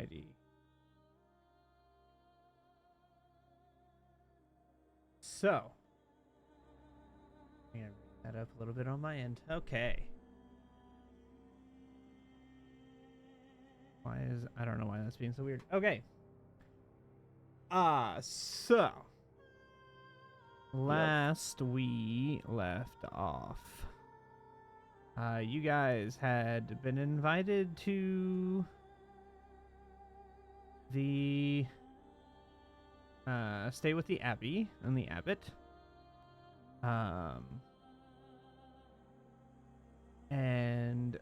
Alrighty. So, I'm gonna bring that up a little bit on my end. Okay. I don't know why that's being so weird. Okay. So last we left off, you guys had been invited to the stay with the Abbey and the Abbot. And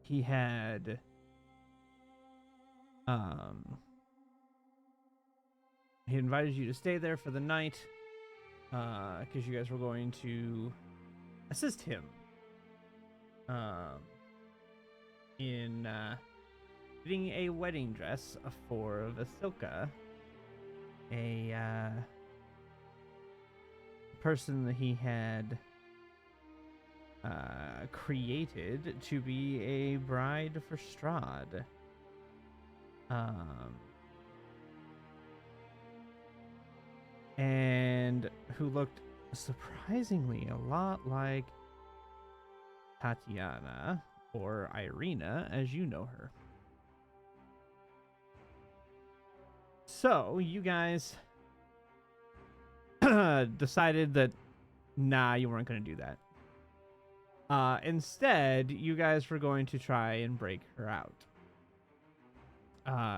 he had he invited you to stay there for the night because you guys were going to assist him in getting a wedding dress for Vasilka, a person that he had created to be a bride for Strahd. And who looked surprisingly a lot like Tatiana, or Irina, as you know her. So, you guys decided that, nah, you weren't going to do that. Instead, you guys were going to try and break her out.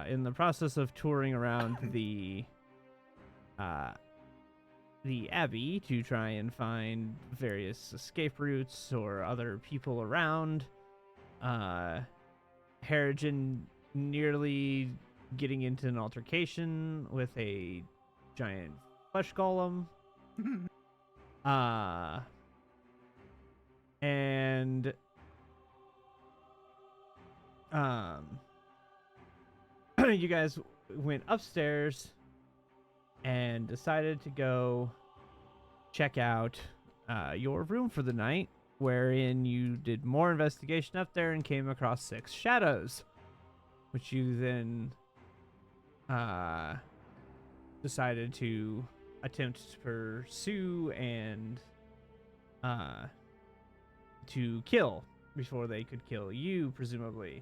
In the process of touring around the Abbey to try and find various escape routes or other people around, Harrigan nearly getting into an altercation with a giant flesh golem. And you guys went upstairs and decided to go check out your room for the night, wherein you did more investigation up there and came across 6 shadows, which you then decided to attempt to pursue and to kill before they could kill you, presumably.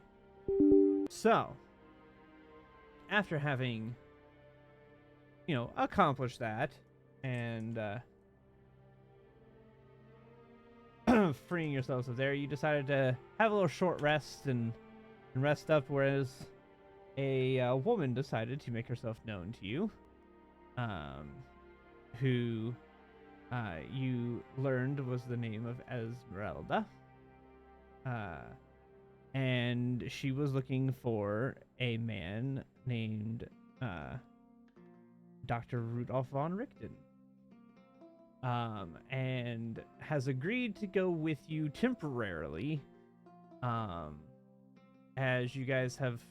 So, after having, accomplished that and freeing yourselves of there, you decided to have a little short rest and rest up, whereas a woman decided to make herself known to you, who you learned was the name of Esmeralda. And she was looking for a man named Dr. Rudolph von Richten. And has agreed to go with you temporarily, as you guys have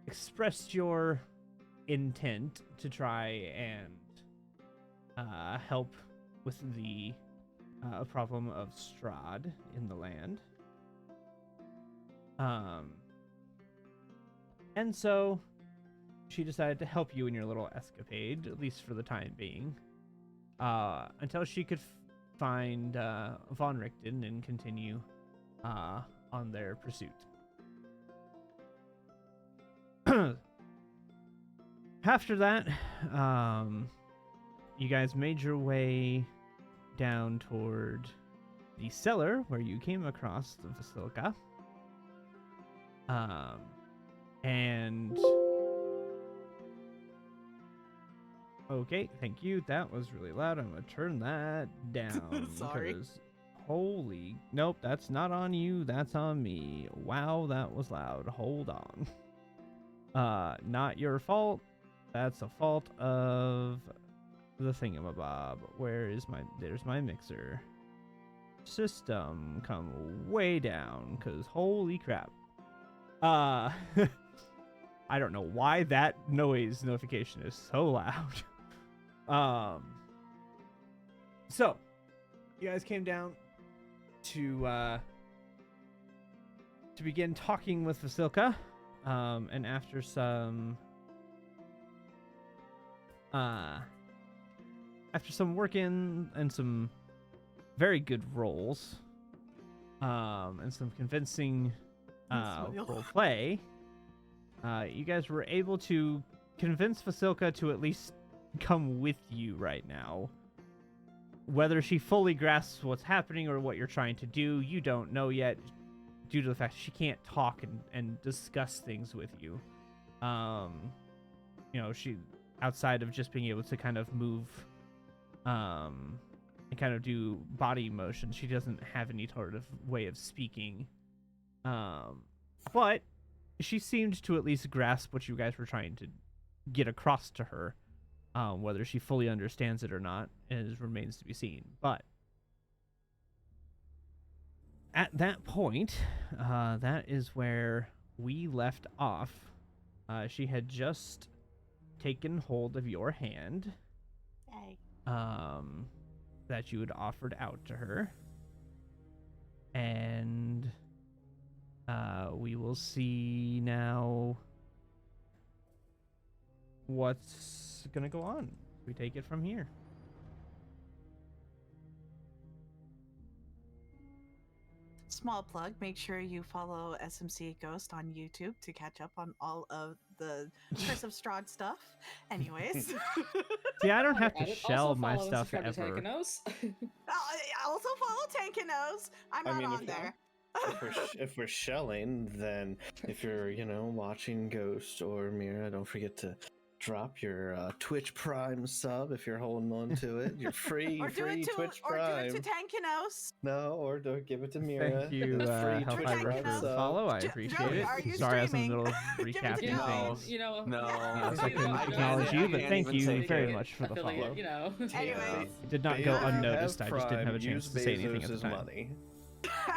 expressed your intent to try and help with the problem of Strahd in the land. And so she decided to help you in your little escapade, at least for the time being, until she could find von Richten and continue on their pursuit. After that, you guys made your way down toward the cellar where you came across the Vasilka. And okay, thank you. That was really loud. I'm gonna turn that down. Sorry. Holy, nope, that's not on you. That's on me. Wow, that was loud. Hold on. Not your fault. That's a fault of the thingamabob. There's my mixer. System, come way down, cause holy crap. I don't know why that noise notification is so loud. So you guys came down to begin talking with Vasilka, And after some working and some very good rolls, and some convincing role play, you guys were able to convince Vasilka to at least come with you right now. Whether she fully grasps what's happening or what you're trying to do, you don't know yet, due to the fact she can't talk and discuss things with you. She, outside of just being able to kind of move and kind of do body motion, she doesn't have any sort of way of speaking. But she seemed to at least grasp what you guys were trying to get across to her. Whether she fully understands it or not remains to be seen. But at that point, that is where we left off. She had just taken hold of your hand, that you had offered out to her, and we will see now what's gonna go on. We take it from here. Small plug, make sure you follow SMC Ghost on YouTube to catch up on all of the Curse of Strahd stuff. Anyways. See, I don't have to shell my stuff ever. Also follow Tankinos. I'm not on there. if we're shelling, then if you're, watching Ghost or Mira, don't forget to drop your Twitch Prime sub if you're holding on to it. You're free, Twitch Prime. Or do it to Tankinos. No, or don't give it to Mira. Thank you, Hellfire, for the follow. I appreciate it. Sorry, I was in the middle of recapping things. No. I couldn't acknowledge you, but thank you very much for the follow. Anyways. It did not go unnoticed. I just didn't have a chance to say anything at the time. Money.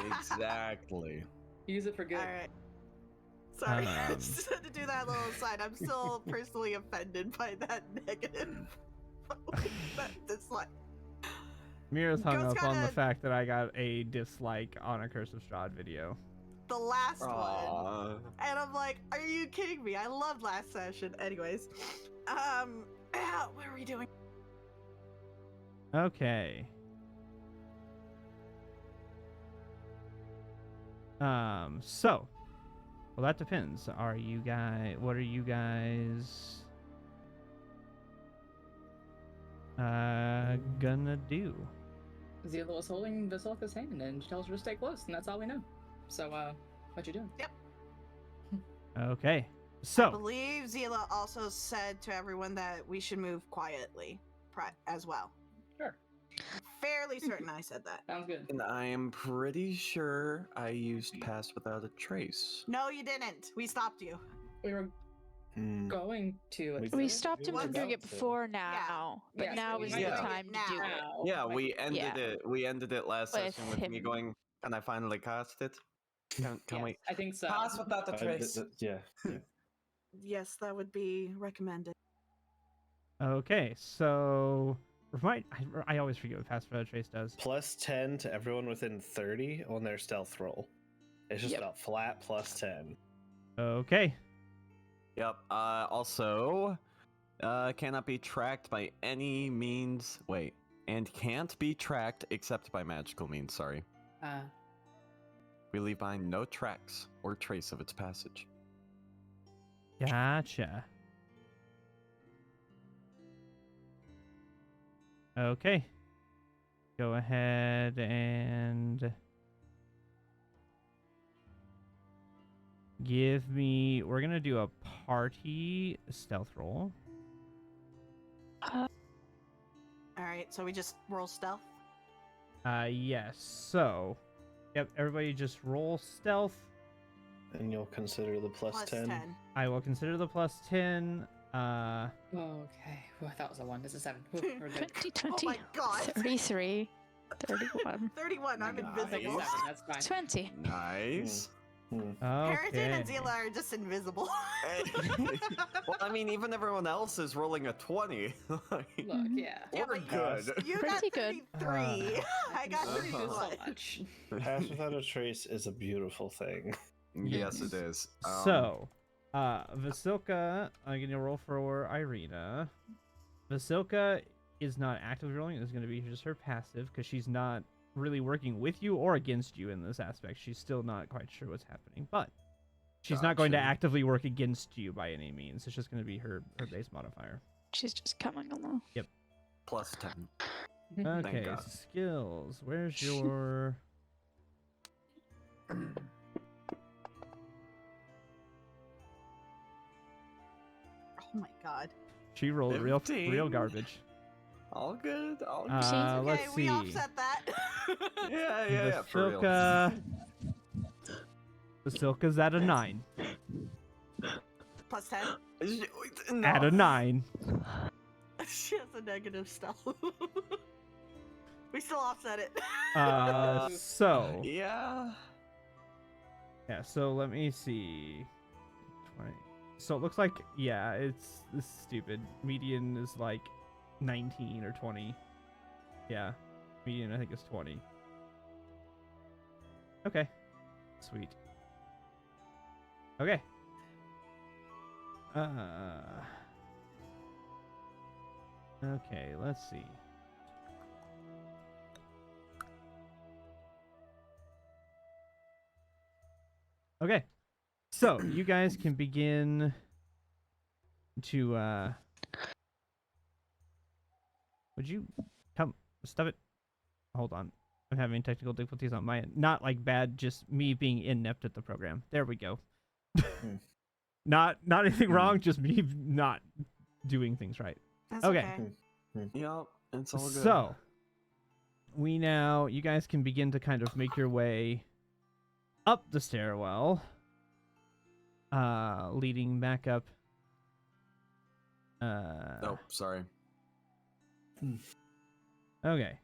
Exactly. Use it for good. All right. Sorry, I just had to do that little aside. I'm still personally offended by that negative that dislike. Mira's hung up on the fact that I got a dislike on a Curse of Strahd video. The last one. And I'm like, are you kidding me? I loved last session. Anyways. What are we doing? Okay. Well, that depends. What are you guys gonna do? Zila was holding Vasilka's hand and she tells her to stay close, and that's all we know. So, what you doing? Yep. Okay. I So, believe Zila also said to everyone that we should move quietly as well. Sure. Fairly certain I said that. Sounds good. And I am pretty sure I used Pass Without a Trace. No, you didn't. We stopped you. We were going to. We stopped him from doing it before now, but Yeah, now so is we the might time to do it. Yeah, we ended Yeah. it. We ended it last With session with me him. going, and I finally cast it. Can Yes, we? I think so. Pass without the trace. Yeah. Yes, that would be recommended. okay. So, I always forget what Pass Without a Trace does. Plus 10 to everyone within 30 on their stealth roll. It's just a flat plus 10. Okay. Yep. Also, cannot be tracked by any means. Wait, and can't be tracked except by magical means. Sorry. We leave behind no tracks or trace of its passage. Gotcha. Okay. Go ahead and give me... We're going to do a party stealth roll. All right, so we just roll stealth? Yes. So, yep, everybody just roll stealth. And you'll consider the plus 10. I will consider the plus 10. Okay. Ooh, I thought it was a 1. This is 7. Ooh, we're good. 20, Oh my god. 33, 31, 31, I'm invisible. 7, that's fine. 20. Nice. Harrington and Okay. Zila are just invisible. Well, I mean, even everyone else is rolling a 20. Look, yeah. Yeah, We're but good. You got Pretty good. 33. I got Uh-huh. 31. So much. Pass Without a Trace is a beautiful thing. Yes, it is. So, Vasilka, I'm gonna roll for Irina. Vasilka is not actively rolling. It's gonna be just her passive because she's not really working with you or against you in this aspect. She's still not quite sure what's happening, but she's not going to Gotcha. actively work against you by any means. It's just gonna be her base modifier. She's just coming along. Plus 10. Okay, God. skills. Where's your? Oh my god. She rolled real 15. garbage. All good. All good. Okay, Let's we see. offset that. Yeah, for real. Vasilka's at a 9. Plus 10. No. At a 9. She has a negative stealth. We still offset it. So Yeah. yeah, so let me see. 20. So it looks like it's stupid. Median is like 19 or 20. Yeah, median I think is 20. Okay, sweet. Okay. Okay, let's see. Okay. So, you guys can begin to would you come stop it? Hold on. I'm having technical difficulties on my end. Not like bad, just me being inept at the program. There we go. Not anything wrong, just me not doing things right. That's Okay. Yep. It's all good. So, you guys can begin to kind of make your way up the stairwell, leading back up. Oh, sorry. Okay.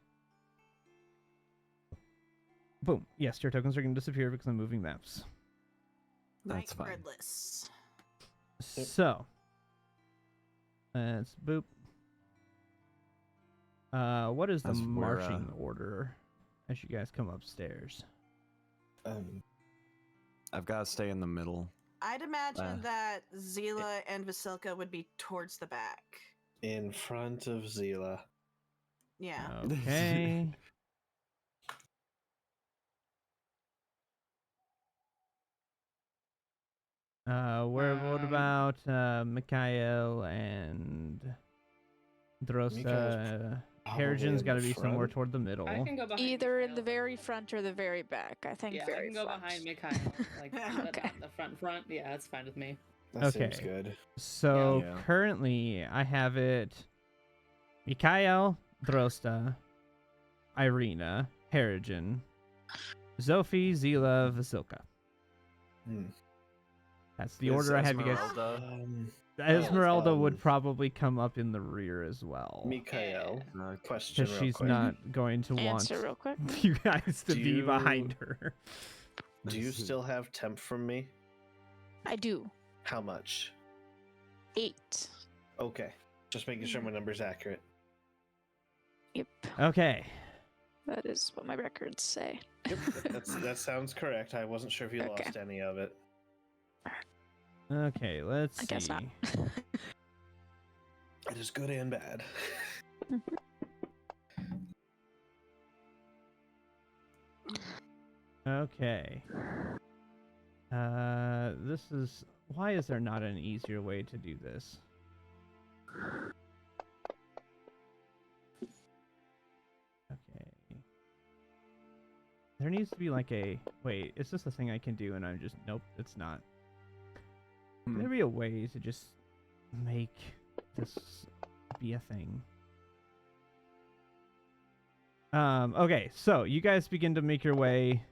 Boom. Yes, your tokens are going to disappear because I'm moving maps. That's fine. Regardless. So, let's boop. What is the As we're, marching order as you guys come upstairs? I've got to stay in the middle. I'd imagine that Zila and Vasilka would be towards the back. In front of Zila. Yeah. Okay. What about Mikhail and Drosta? Herigen's got to be somewhere toward the middle. I can go behind Either in Mikhail. the very front or the very back. I think Yeah, I very can go front. behind Mikhail. Like, but Okay. not the front. Yeah, that's fine with me. That Okay. seems good. So Yeah. currently I have it Mikhail, Drosta, Irina, Herigen, Zophie, Zila, Vasilka. That's the Is order I have you guys. Esmeralda would um, probably come up in the rear as well. Mikhail, question Because real she's quick. not going to want Answer real quick. you guys to Do be you- behind her. Do you still have temp from me? I do. How much? 8. Okay. Just making sure my number's accurate. Yep. Okay. That is what my records say. Yep, that sounds correct. I wasn't sure if you Okay. lost any of it. Okay, let's I see. guess not. It is good and bad. Okay. This is... Why is there not an easier way to do this? Okay. There needs to be like a... Wait, is this a thing I can do and I'm just... Nope, it's not. Can there be a way to just make this be a thing? Okay, so you guys begin to make your way.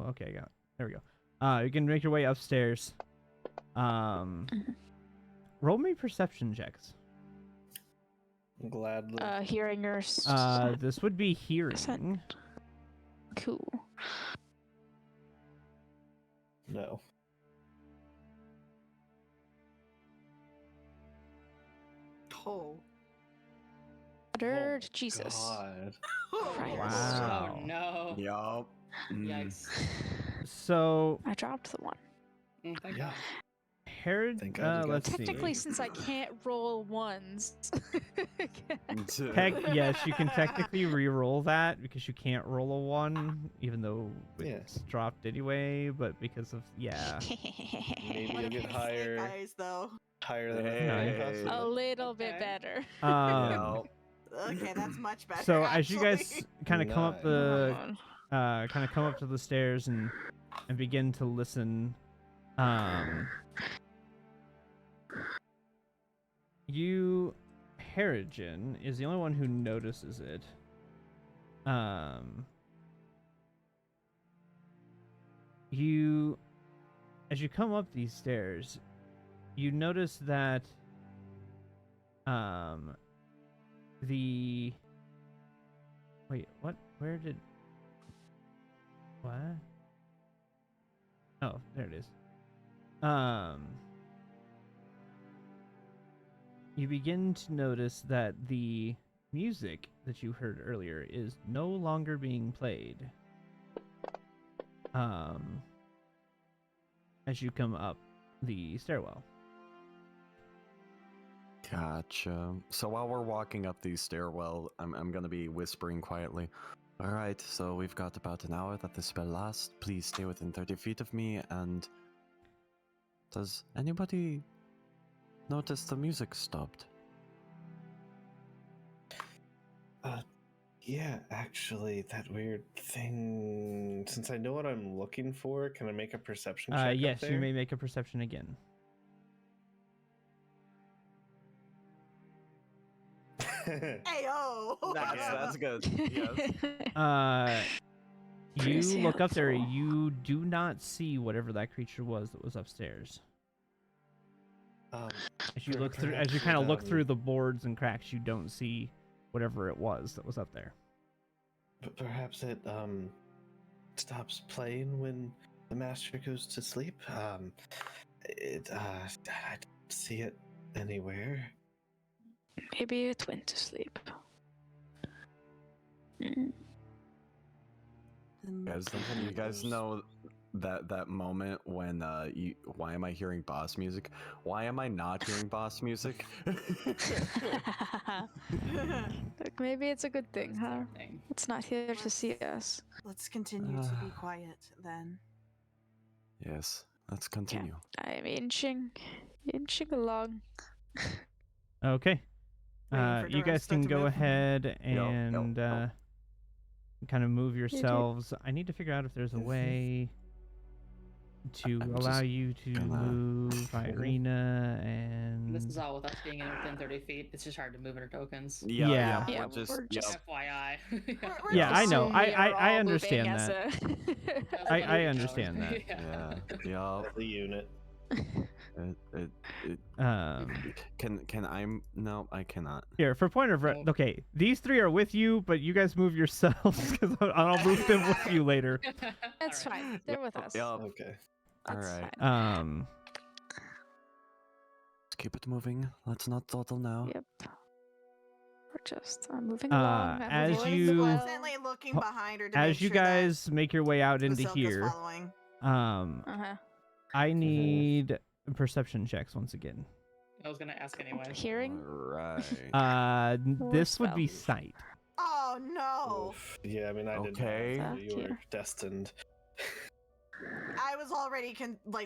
Okay, I got it. There we go. You can make your way upstairs. Roll me perception checks. Gladly. Hearing your... This would be hearing. Cool. No. Oh. Uttered Jesus. God. Christ. Wow. Oh no. Yup. Yikes. So I dropped the one. Thank Yeah. God. Herod, Thank God you got let's see. Technically, since I can't roll ones. Yes, you can technically re-roll that because you can't roll a 1, even though it's dropped anyway. But because of Maybe What you'll if get it's higher. snake eyes, though? Higher than Hey. A little bit Okay. better. um, Okay, that's much better. so as you guys actually. kind of come up the Come on. kind of come up to the stairs and begin to listen, you, Harrigan, is the only one who notices it. You, as you come up these stairs, you notice that the wait, what? Where did what? Oh, there it is. You begin to notice that the music that you heard earlier is no longer being played. As you come up the stairwell. Gotcha. So while we're walking up the stairwell, I'm gonna be whispering quietly. Alright, so we've got about an hour that the spell lasts. Please stay within 30 feet of me, and... Does anybody notice the music stopped? Yeah, actually, that weird thing. Since I know what I'm looking for, can I make a perception check? Yes, up you there? may make a perception again. Ayo! That's good. Yes. You Pretty look up there. helpful. You do not see whatever that creature was that was upstairs. As you look through, as you kind of look through the boards and cracks, you don't see whatever it was that was up there. But perhaps it stops playing when the master goes to sleep. I don't see it anywhere. Maybe it went to sleep. You guys know that moment when why am I hearing boss music? Why am I not hearing boss music? Look, maybe it's a good thing, huh? Thing. It's not here to see us. Let's continue to be quiet then. Yes, let's continue. I'm inching along. Okay. Waiting for You guys Dorista can to go move. ahead and kind of move do. yourselves. I need to figure out if there's a way to I'm allow just you to gonna- move Irina and... This is all with us being within 30 feet. It's just hard to move our tokens. Yeah. Yeah, we're just, we're just- FYI. We're Yeah, I know. Assume we are I all understand moving as that. a- I understand that. Yeah. The unit. Can I? No, I cannot. Here, for point of okay, these three are with you, but you guys move yourselves because I'll move them with you later. That's fine. They're with us. Yep. Okay. All That's right. fine. Let's keep it moving. Let's not dawdle now. Yep. We're just moving along. I'm as moving you- well. Constantly looking behind her to As make you sure guys make your way out that into Vasilka's here, following. Uh-huh. I need perception checks once again. I was gonna ask anyway. Hearing? All right. Or This would be spell. sight. Oh no! Oof. Yeah, I mean, I didn't Okay. know Fuck you were you. destined. I was already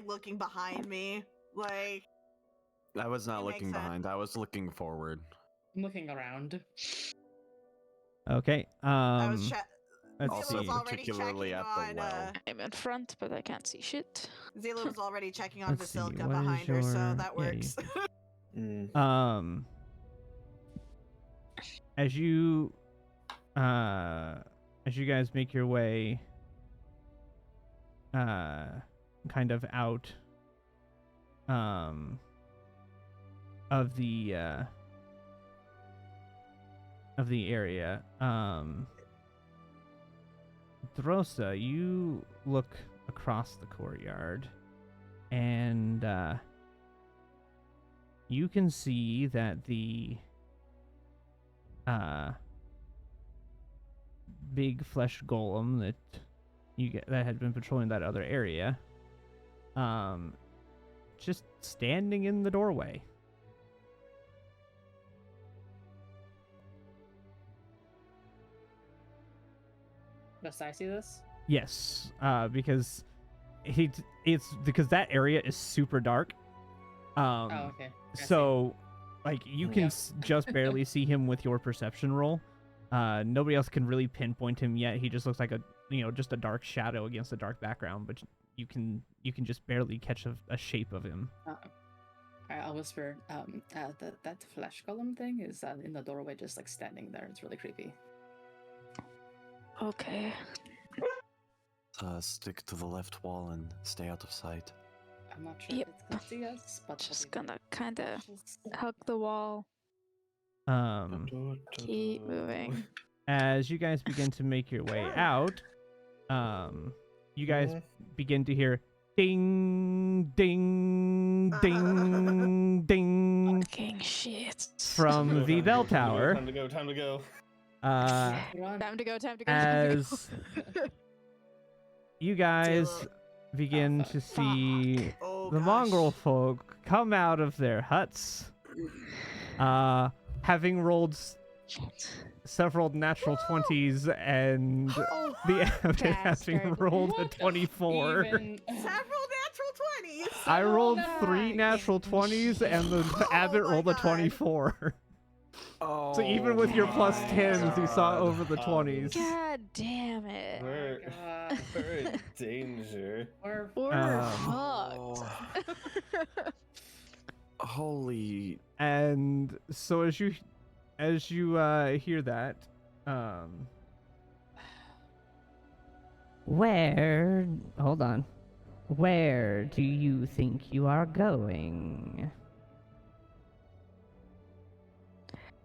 looking behind me. Like, I was not It makes looking sense. behind. I was looking forward. I'm looking around. Okay. I was Let's Zila Also was see. already particularly checking at the on well. I'm in front, but I can't see shit. Zila was already checking on Let's see, Vasilka what is behind her, so your- that yeah, works. Mm. As you guys make your way kind of out of the area, Drosa, you look across the courtyard and you can see that the big flesh golem that that had been patrolling that other area, just standing in the doorway. Does I see this? Yes, because it's because that area is super dark. Oh, okay. I see. So, like, you can Yeah. just barely see him with your perception roll. Nobody else can really pinpoint him yet. He just looks like just a dark shadow against a dark background. But you can just barely catch a shape of him. I'll whisper. That flesh column thing is in the doorway, just like standing there. It's really creepy. Okay. Stick to the left wall and stay out of sight. I'm not sure Yep. if it's gonna see us, but Just probably gonna kind of just- hug the wall. Keep moving. As you guys begin to make your way out, you guys begin to hear ding, ding, ding, ding Fucking shit. from the bell tower. Time to go. Run. Time to go. As you guys Zilla. begin fuck. to see Oh, the gosh. mongrel folk come out of their huts, having rolled several natural 20s and Oh, the abbot having bastard. rolled a What the 24. even- Several natural 20s. I rolled Oh, 3 my natural 20s and the abbot my rolled a God. 24. Oh, So even with your plus my 10s, you saw God. over the 20s. God damn it. We're, God. we're in danger. We're We're Oh. fucked. Holy. And so as you hear that, hold on. Where do you think you are going?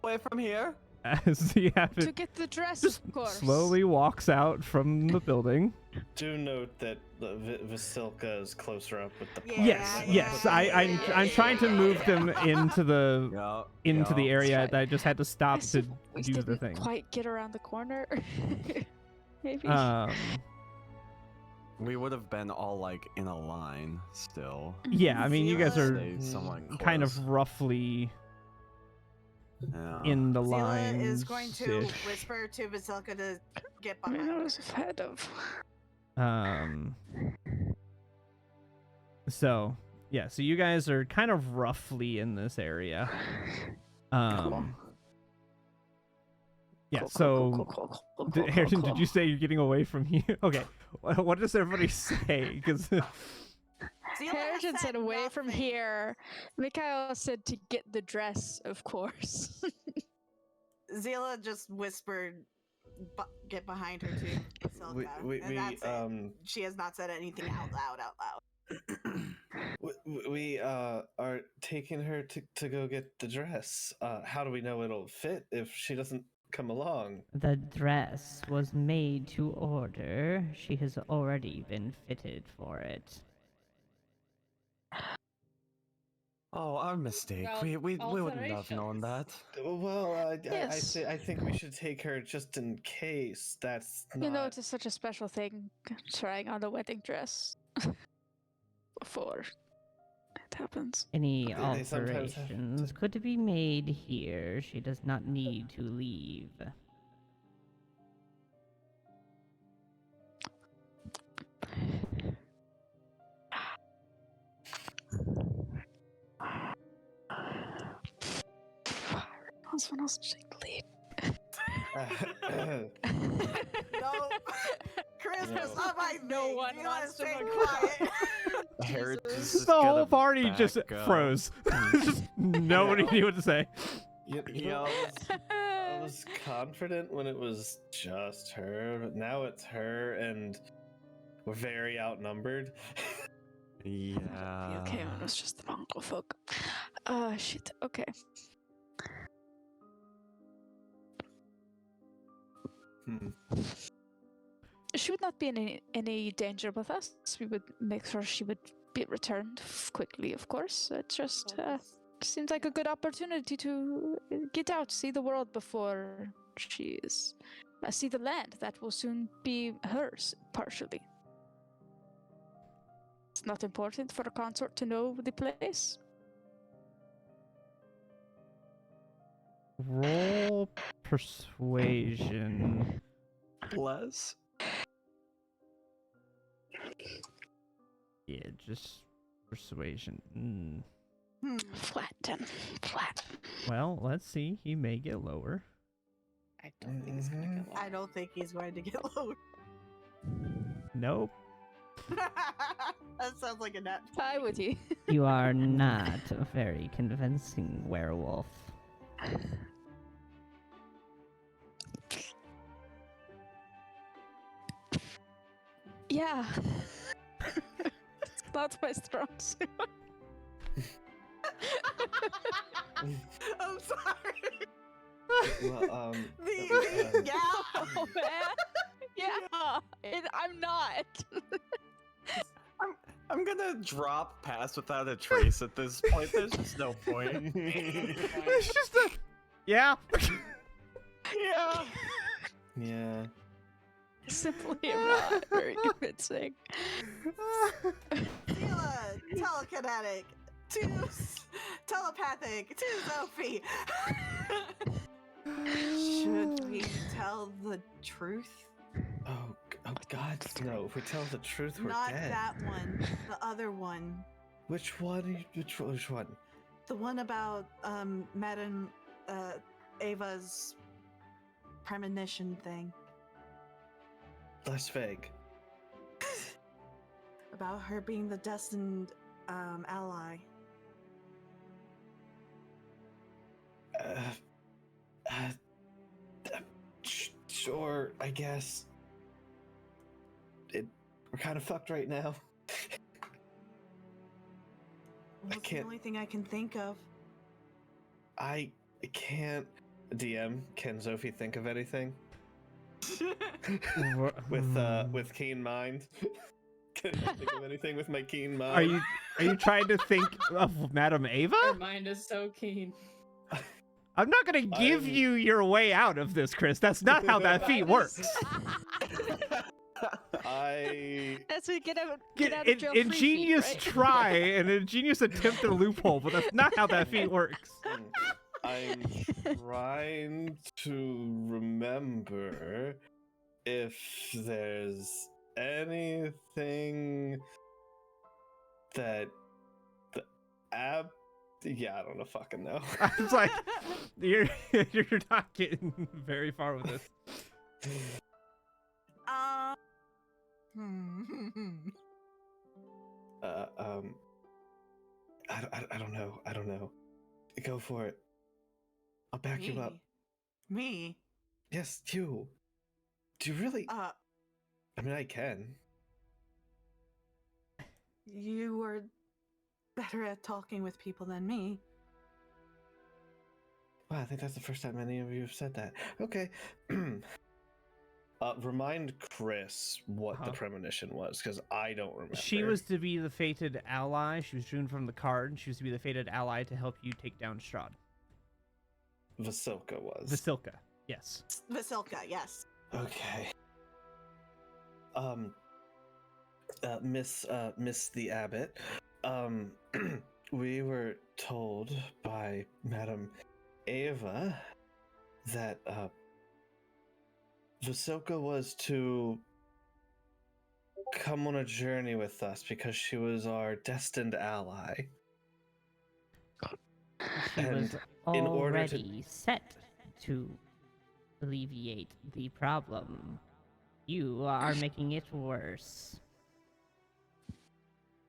Away from here? As the To abbot get the dress, just of course. slowly walks out from the building. Do note that the Vasilka is closer up with the Yeah, party. Yes. I'm trying to move them into the Yeah. area. That's right. I just had to stop to We do the didn't thing. quite get around the corner. Maybe. We would have been all like in a line still. Yeah, I mean, you guys are Stay somewhat kind close. of roughly Yeah. in the Zilla lines. is going to whisper to Vasilka to get I mean, behind I her. was ahead of. So you guys are kind of roughly in this area. Yeah, so Harrison, did you say you're getting away from here? Okay. What does everybody say? Because Zilla has Harrigan said away from nothing. here. Mikhail said to get the dress, of course. Zilla just whispered, "Get behind her too, Vasilka," and that's it. She has not said anything out loud. We are taking her to go get the dress. How do we know it'll fit if she doesn't come along? the dress was made to order. She has already been fitted for it. Oh, our mistake. Well, We wouldn't have known alterations. that. Well, Yes. I think we should take her just in case. That's not. You know, it is such a special thing trying on a wedding dress before it happens. Any They sometimes have alterations could be made here. She does not need to leave. Someone else should take the lead. No, Chris, No. that's not my No thing. one You wants gotta to stay look quiet. Harris Jesus. is just The whole gonna party just back up. froze. Just nobody knew what to say. I was confident when it was just her, but now it's her, and we're very outnumbered. Yeah. Okay, when it was just the Mongol folk. Shit. Okay. She would not be in any danger with us. We would make sure she would be returned quickly, of course. It just seems like a good opportunity to get out, see the world before she is see the land that will soon be hers, partially. It's not important for a consort to know the place. Roll persuasion. Bless. Yeah, just persuasion. Flat 10. Flat. Well, let's see. He may get lower. I don't think it's gonna get low. I don't think he's going to get low. Nope. That sounds like a nut. Why would he? You are not a very convincing werewolf. Yeah. It's not my strong suit. I'm sorry. Well, Yeah. Oh man. Yeah. I'm not. I'm gonna drop Pass Without a Trace at this point. There's just no point. It's just a. Yeah. Yeah. yeah. Simply am not very convincing. Tila, telekinetic. Telepathic. To Sophie. Should we tell the truth? Oh God, no! If we tell the truth, we're Not dead. that one. The other one. Which one? Which one? The one about Madame Ava's premonition thing. Less vague. About her being the destined ally. Sure, I guess. We're kind of fucked right now. Well, it's can't- the only thing I can think of. I can't. DM, can Zophie think of anything? With keen mind? Can I think of anything with my keen mind? Are you trying to think of Madame Ava? Her mind is so keen. I'm not gonna give you your way out of this, Chris. That's not how that feat works. That's a get out of An jail free ingenious feat, right? try, an ingenious attempt at a loophole, but that's not how that feat works. I'm trying to remember if there's anything that the app. Yeah, I don't know. Fucking know. I was like, you're not getting very far with this. I don't know. I don't know. Go for it. I'll back you up. Me? Yes, you. Do you really? I mean, I can. You were better at talking with people than me. Wow, I think that's the first time any of you have said that. Okay. Remind Chris what the premonition was, because I don't remember. She was to be the fated ally. She was drawn from the card. She was to be the fated ally to help you take down Strahd. Vasilka was. Vasilka, yes. Vasilka, yes. Okay. Miss the Abbot, we were told by Madame Ava that Vasilka was to come on a journey with us because she was our destined ally. She was in order to- already set to alleviate the problem. You are making it worse.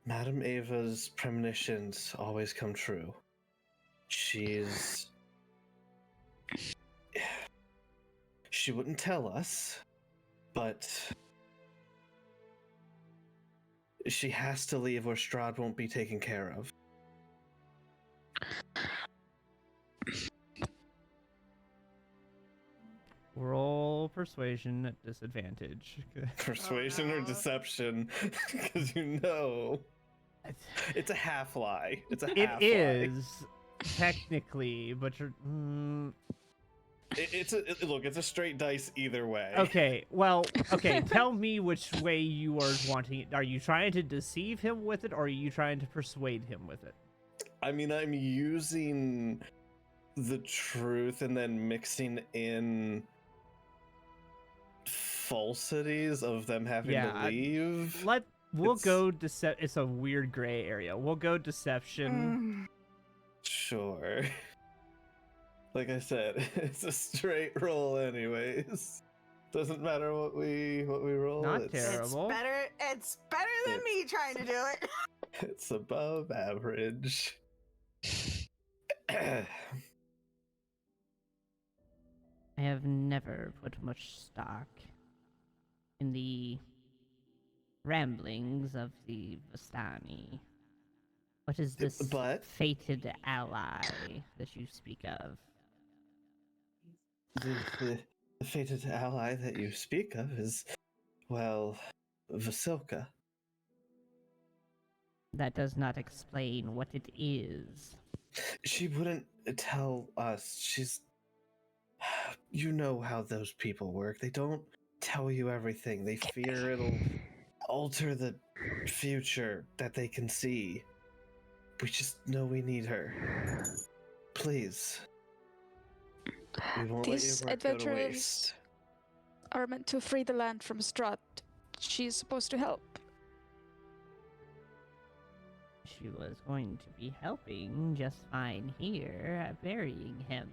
Madame Ava's premonitions always come true. She wouldn't tell us, but she has to leave or Strahd won't be taken care of. Roll persuasion at disadvantage. Persuasion or deception, because you know it's a half lie. It's a half It is technically, but you're. It's a straight dice either way. Okay, well, okay, tell me which way you are wanting it. Are you trying to deceive him with it, or are you trying to persuade him with it? I mean, I'm using the truth and then mixing in falsities of them having to leave. We'll go it's a weird gray area. We'll go deception. Sure. Like I said, it's a straight roll anyways. Doesn't matter what we roll. Not terrible. It's better than me trying to do it. It's above average. I have never put much stock in the ramblings of the Vistani. What is this fated ally that you speak of? The fated ally that you speak of is, well, Vasilka. That does not explain what it is. She wouldn't tell us. You know how those people work. They don't tell you everything. They fear it'll alter the future that they can see. We just know we need her. Please. We won't These let your work go to adventurers waste. are meant to free the land from Strahd. She's supposed to help. She was going to be helping just fine here, burying him.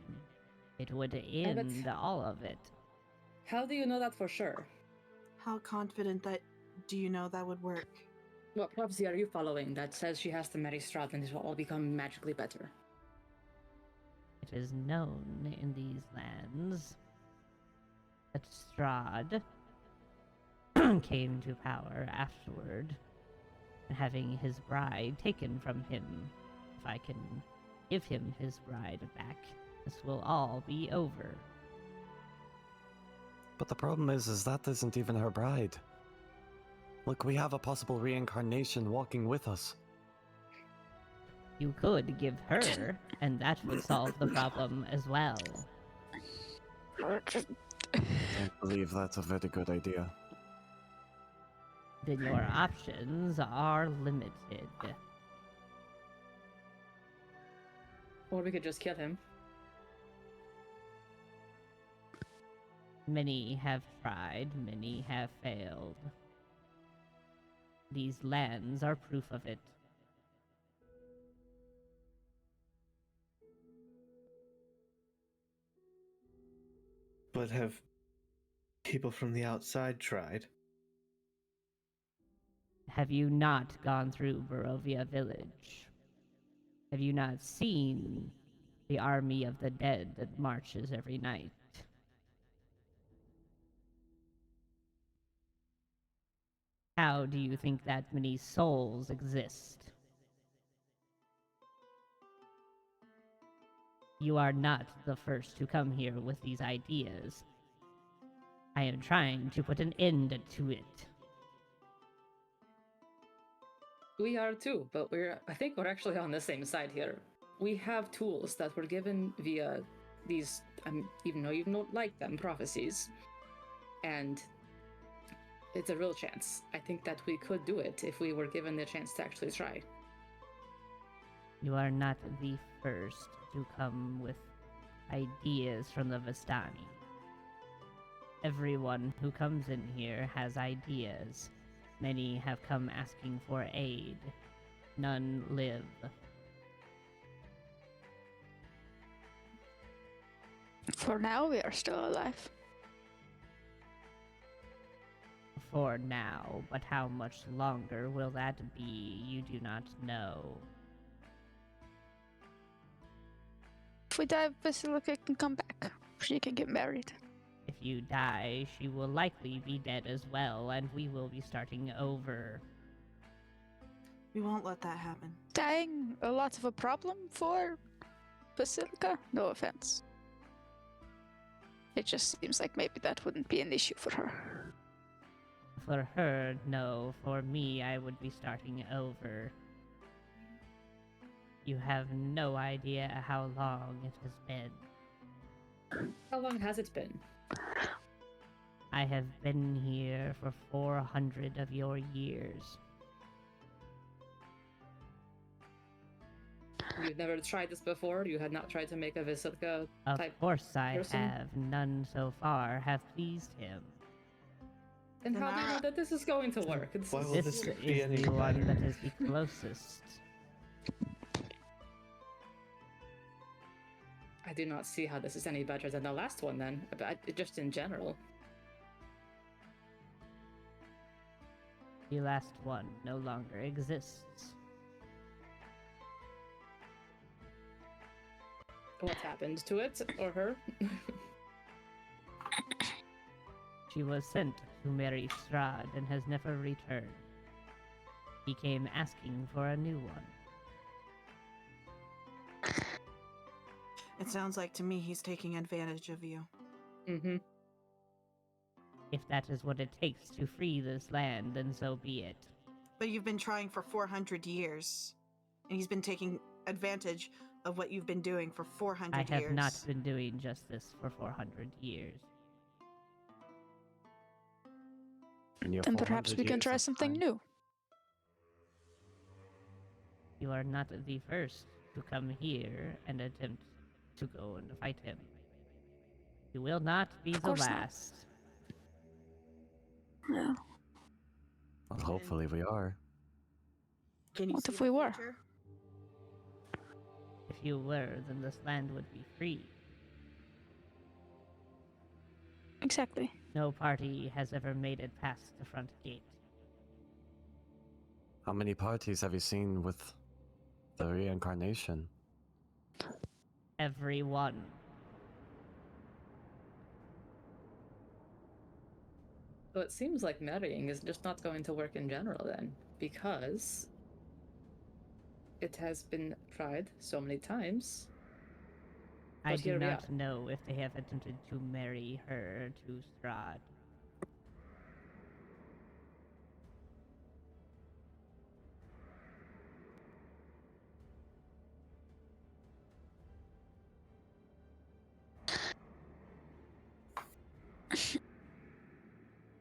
It would end all of it. How do you know that for sure? How confident do you know that would work? What prophecy are you following that says she has to marry Strahd and this will all become magically better? It is known in these lands that Strahd came to power afterward, having his bride taken from him. If I can give him his bride back, this will all be over. But the problem is that isn't even her bride. Look, we have a possible reincarnation walking with us. You could give her, and that would solve the problem as well. I don't believe that's a very good idea. Then your options are limited. Or we could just kill him. Many have tried, many have failed. These lands are proof of it. But have people from the outside tried? Have you not gone through Barovia village? Have you not seen the army of the dead that marches every night? How do you think that many souls exist? You are not the first to come here with these ideas. I am trying to put an end to it. We are too, but I think we're actually on the same side here. We have tools that were given via these, even though you don't like them, prophecies. And it's a real chance. I think that we could do it if we were given the chance to actually try. You are not the first to come with ideas from the Vistani. Everyone who comes in here has ideas. Many have come asking for aid. None live. For now, we are still alive. For now, but how much longer will that be, you do not know. If we die, Basilica can come back. She can get married. If you die, she will likely be dead as well, and we will be starting over. We won't let that happen. Dying a lot of a problem for Basilica? No offense. It just seems like maybe that wouldn't be an issue for her. For her, no. For me, I would be starting over. You have no idea how long it has been. How long has it been? I have been here for 400 of your years. You've never tried this before? You had not tried to make a Visitka Of type course I person? have. None so far have pleased him. And how do you know that this is going to work? Why will This this is be any the one better? that is the closest. I do not see how this is any better than the last one then, just in general. The last one no longer exists. What happened to it, or her? She was sent to marry Strahd and has never returned. He came asking for a new one. It sounds like to me he's taking advantage of you. Mm-hmm. If that is what it takes to free this land, then so be it. But you've been trying for 400 years. And he's been taking advantage of what you've been doing for 400 I years. have not been doing just this for 400 years. Then perhaps we can try something new. You are not the first to come here and attempt to go and fight him. You will not be Of the course not. last. Yeah. Well, hopefully we are. Can you What see if the we were? future? If you were, then this land would be free. Exactly. No party has ever made it past the front gate. How many parties have you seen with the reincarnation? Everyone. So it seems like marrying is just not going to work in general then, because it has been tried so many times. I But do here we not are. know if they have attempted to marry her to Strahd.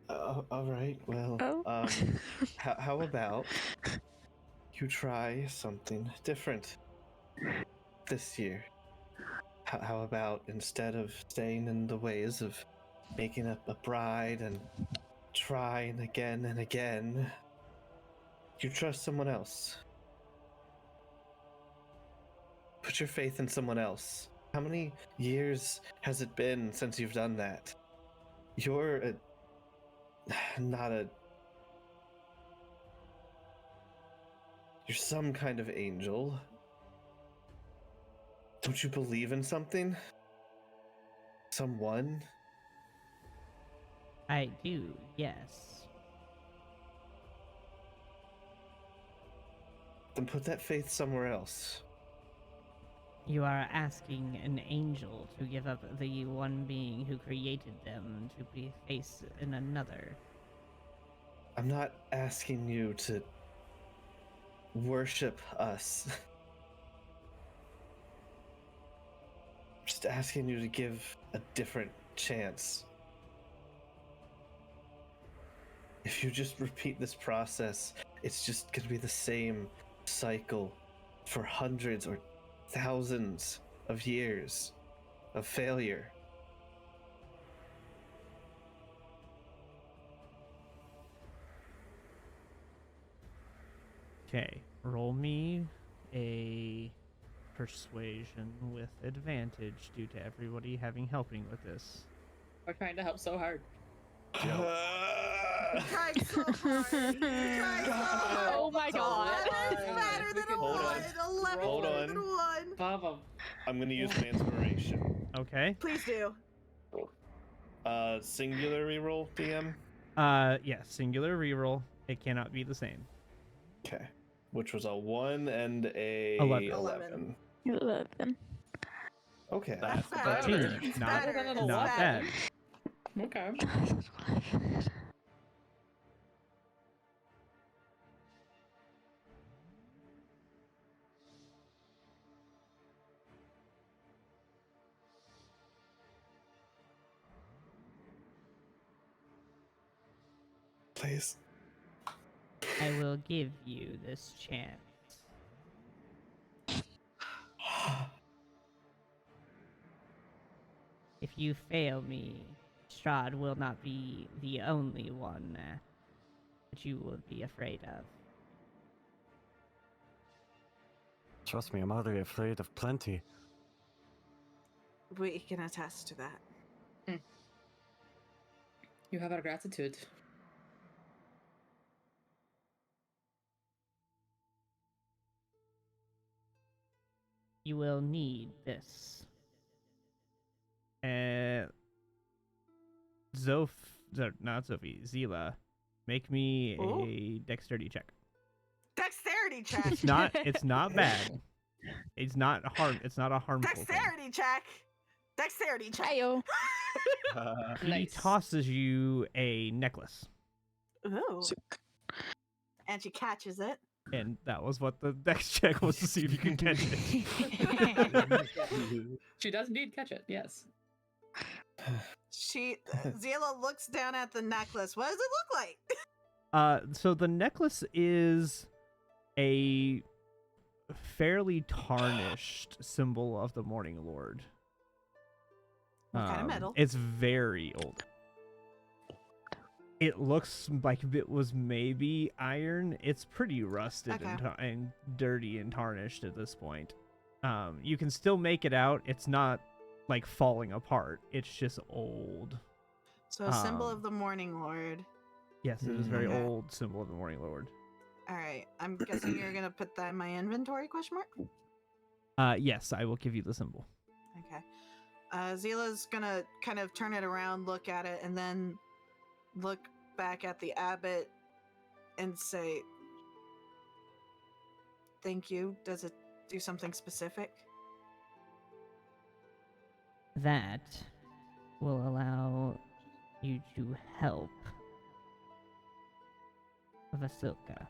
All right. Well, Oh. how about you try something different this year? How about instead of staying in the ways of making up a bride and trying again and again, you trust someone else? Put your faith in someone else. How many years has it been since you've done that? You're not a. You're some kind of angel. Don't you believe in something? Someone? I do, yes. Then put that faith somewhere else. You are asking an angel to give up the one being who created them to be face in another. I'm not asking you to worship us. I'm just asking you to give a different chance. If you just repeat this process, it's just gonna be the same cycle for hundreds or thousands of years of failure. Okay, roll me a persuasion with advantage due to everybody helping with this. We're trying to help so hard. You tried so hard. You tried so hard. Oh my god. That is better than a Hold on. 1. 11 Hold better on. than a 1. Baba. I'm gonna use my inspiration. Okay. Please do. Singular reroll, DM? Yeah, singular reroll. It cannot be the same. Okay. Which was a 1 and a 11. 11. Okay. That's That's better. 13. It's Not, better. than an It's not better. bad. Okay. please. I will give you this chance. If you fail me, Strahd will not be the only one that you will be afraid of. Trust me, I'm already afraid of plenty. We can attest to that. You have our gratitude. You will need this. Not Sophie, Zila, make me Ooh. a dexterity check. Dexterity check. It's not bad. It's not a harmful thing. Dexterity check. Dexterity check. Ayo. He Nice. tosses you a necklace, Ooh. And she catches it. and that was what the dex check was, to see if you could catch it. She does indeed catch it, yes. Zila looks down at the necklace. What does it look like? So the necklace is a fairly tarnished symbol of the Morning Lord. What kind of metal? It's very old. It looks like it was maybe iron. It's pretty rusted Okay. and dirty and tarnished at this point. You can still make it out. It's not like falling apart. It's just old. So a symbol Um, of the Morning Lord. Yes, it is a very Okay. old symbol of the Morning Lord. All right. I'm guessing you're gonna put that in my inventory? Question mark. Yes, I will give you the symbol. Okay. Zila's gonna kind of turn it around, look at it, and then look back at the abbot and say, "Thank you." Does it do something specific? That will allow you to help Vasilka.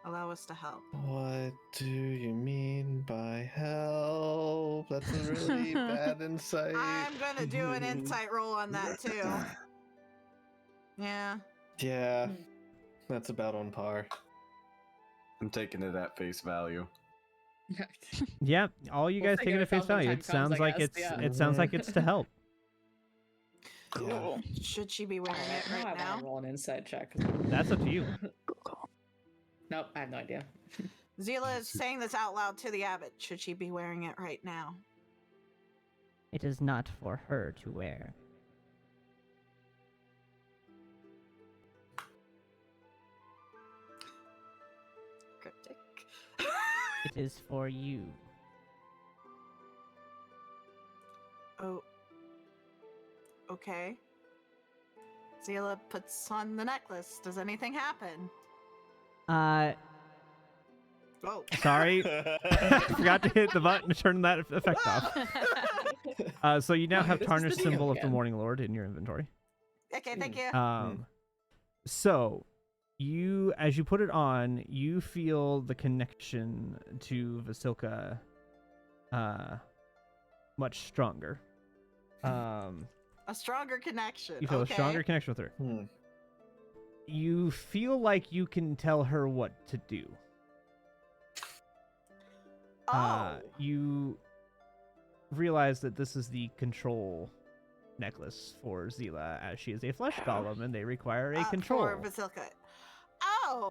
Allow us to help. What do you mean by help? That's a really bad insight. I'm gonna do an insight roll on that too. Yeah. Yeah, that's about on par. I'm taking it at face value. Yeah, all you We'll guys take figure it it at face out when value. time It comes, sounds I like guess, it's yeah. it sounds like it's to help. Cool. Should she be wearing it Now I right want now? to roll an inside check. That's up to you. Nope, I have no idea. Zila is saying this out loud to the abbot. Should she be wearing it right now? It is not for her to wear. Cryptic. It is for you. Oh. Okay. Zila puts on the necklace. Does anything happen? Oh. Sorry, forgot to hit the button to turn that effect off. So you now have This is tarnished video symbol of the again. Morning Lord in your inventory. Okay, thank you. So you, as you put it on, you feel the connection to Vasilka, much stronger. A stronger connection. You feel okay. a stronger connection with her. Hmm. You feel like you can tell her what to do. Oh. You realize that this is the control necklace for Zila, as she is a flesh golem and they require a control. For Vasilka. Oh.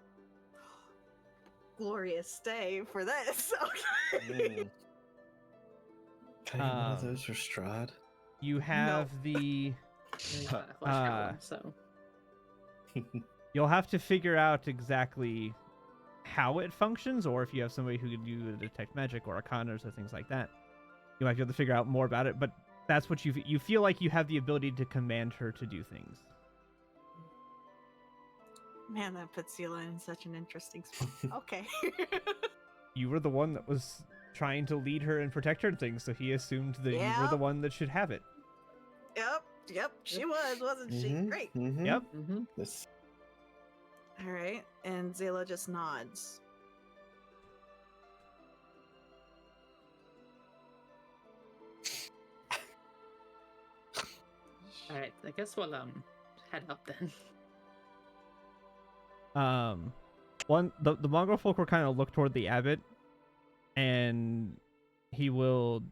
Glorious day for this. Okay. Can I get one of Um, those for Strahd? You have the. He's not a flesh golem, so You'll have to figure out exactly how it functions, or if you have somebody who can do detect magic or arcanas or things like that, you might be able to figure out more about it. But that's what you feel like you have the ability to command her to do things. Man, that puts Zila in such an interesting spot. Okay. You were the one that was trying to lead her and protect her and things, so he assumed that you were Yeah. the one that should have it. Yep, she was, wasn't she? Mhm, Great. mhm. Yep. This All right, and Zila just nods. All right, I guess we'll head up then. The Mongol folk will kind of look toward the abbot, and he will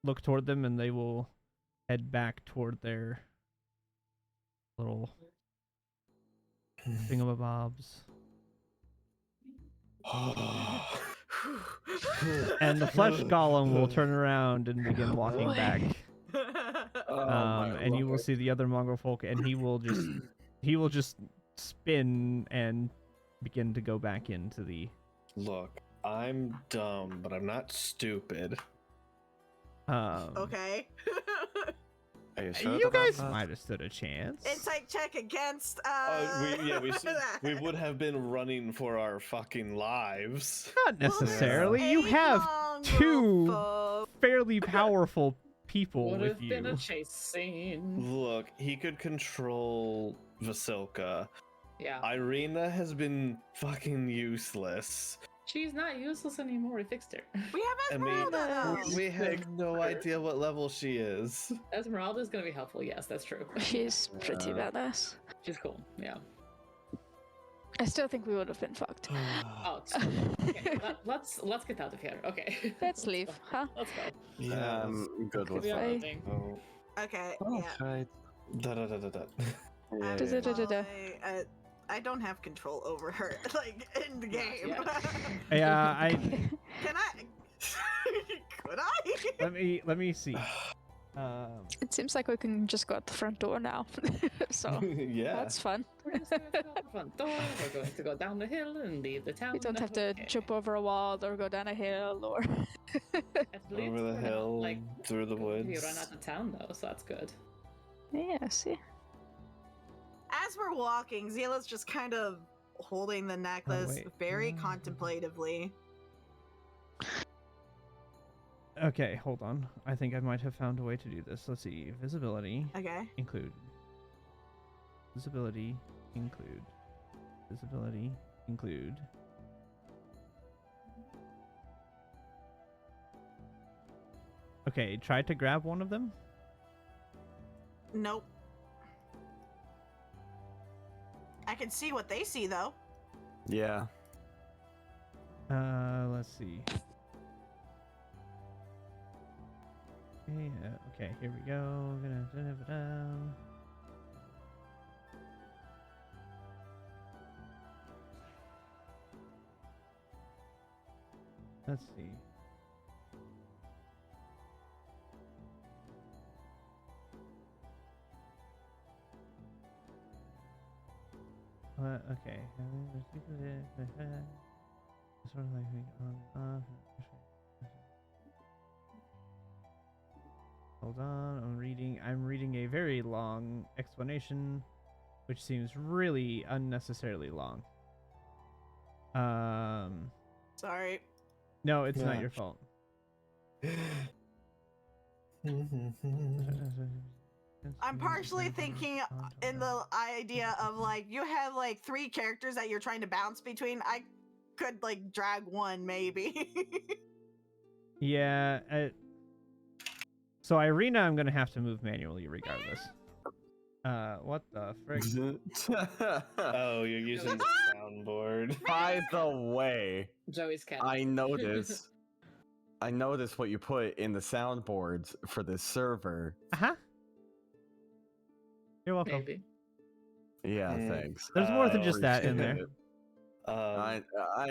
look toward them, and they will head back toward their little thingamabobs. And the flesh golem will turn around and begin walking back. And you will see the other Mongol folk, and he will just spin and begin to go back into the. Look, I'm dumb, but I'm not stupid. Okay. Are you sure You about guys that? might have stood a chance. Insight check against. We would have been running for our fucking lives. Not necessarily. You have two fairly powerful people Would with have you. been a chase scene. Look, he could control Vasilka. Yeah. Irina has been fucking useless. She's not useless anymore. We fixed her. We have Esmeralda. We have no idea what level she is. Esmeralda's gonna be helpful. Yes, that's true. She's pretty badass. She's cool. Yeah. I still think we would have been fucked. Oh, okay. Let's get out of here. Okay. Let's leave, huh? Let's go. Yeah. I'm good with We are Bye. that. moving. Oh. Okay. Oh, Yeah. right. Da da da da da. Yeah, Da- da- da- da- da. I don't have control over her, like in the game. Yeah, Can I? Could I? let me see. It seems like we can just go out the front door now. So Yeah. that's fun. We're just going to go out the front door. We're going to go down the hill and leave the town. We don't have to Okay. jump over a wall or go down a hill or. At least Over the we're not, hill, like, through the woods. we run out of town though, so that's good. Yeah, see. As we're walking, Zila's just kind of holding the necklace wait. very contemplatively. Okay, hold on. I think I might have found a way to do this. Let's see. Visibility Okay. include. Visibility include. Visibility include. Okay, try to grab one of them. Nope. I can see what they see though. Yeah. Let's see. Okay, here we go. Let's see. Okay. Hold on, I'm reading a very long explanation, which seems really unnecessarily long. Sorry. No, it's not Yeah. your fault. I'm partially thinking in the idea of like you have like 3 characters that you're trying to bounce between. I could like drag one maybe. Yeah. So Irina, I'm gonna have to move manually regardless. What the frick? Oh, you're using the soundboard. By the way, Joey's cat. I noticed what you put in the soundboards for this server. Uh-huh. You're welcome. Maybe. Yeah, Mm. thanks. There's more than I just that in appreciate there.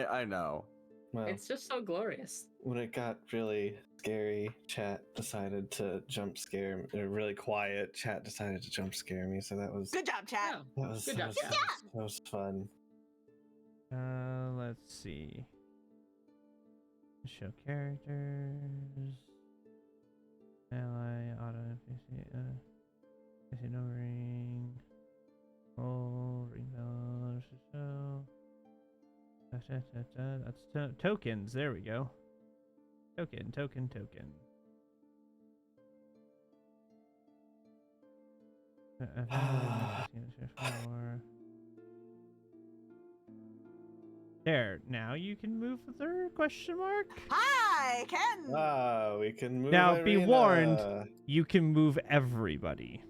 it. I know. Well, It's just so glorious. when it got really scary, chat decided to jump scare me. Really quiet, chat decided to jump scare me. So that was Good job, chat. Yeah. that was Good that job, was, chat. that was fun. Let's see. Show characters. Ally, auto, PC numbering. Roll, email, show. That's tokens. There we go. Token. There. Now you can move the question mark. Hi, Ken. Ah, we can move. Now, be Irina. warned. You can move everybody.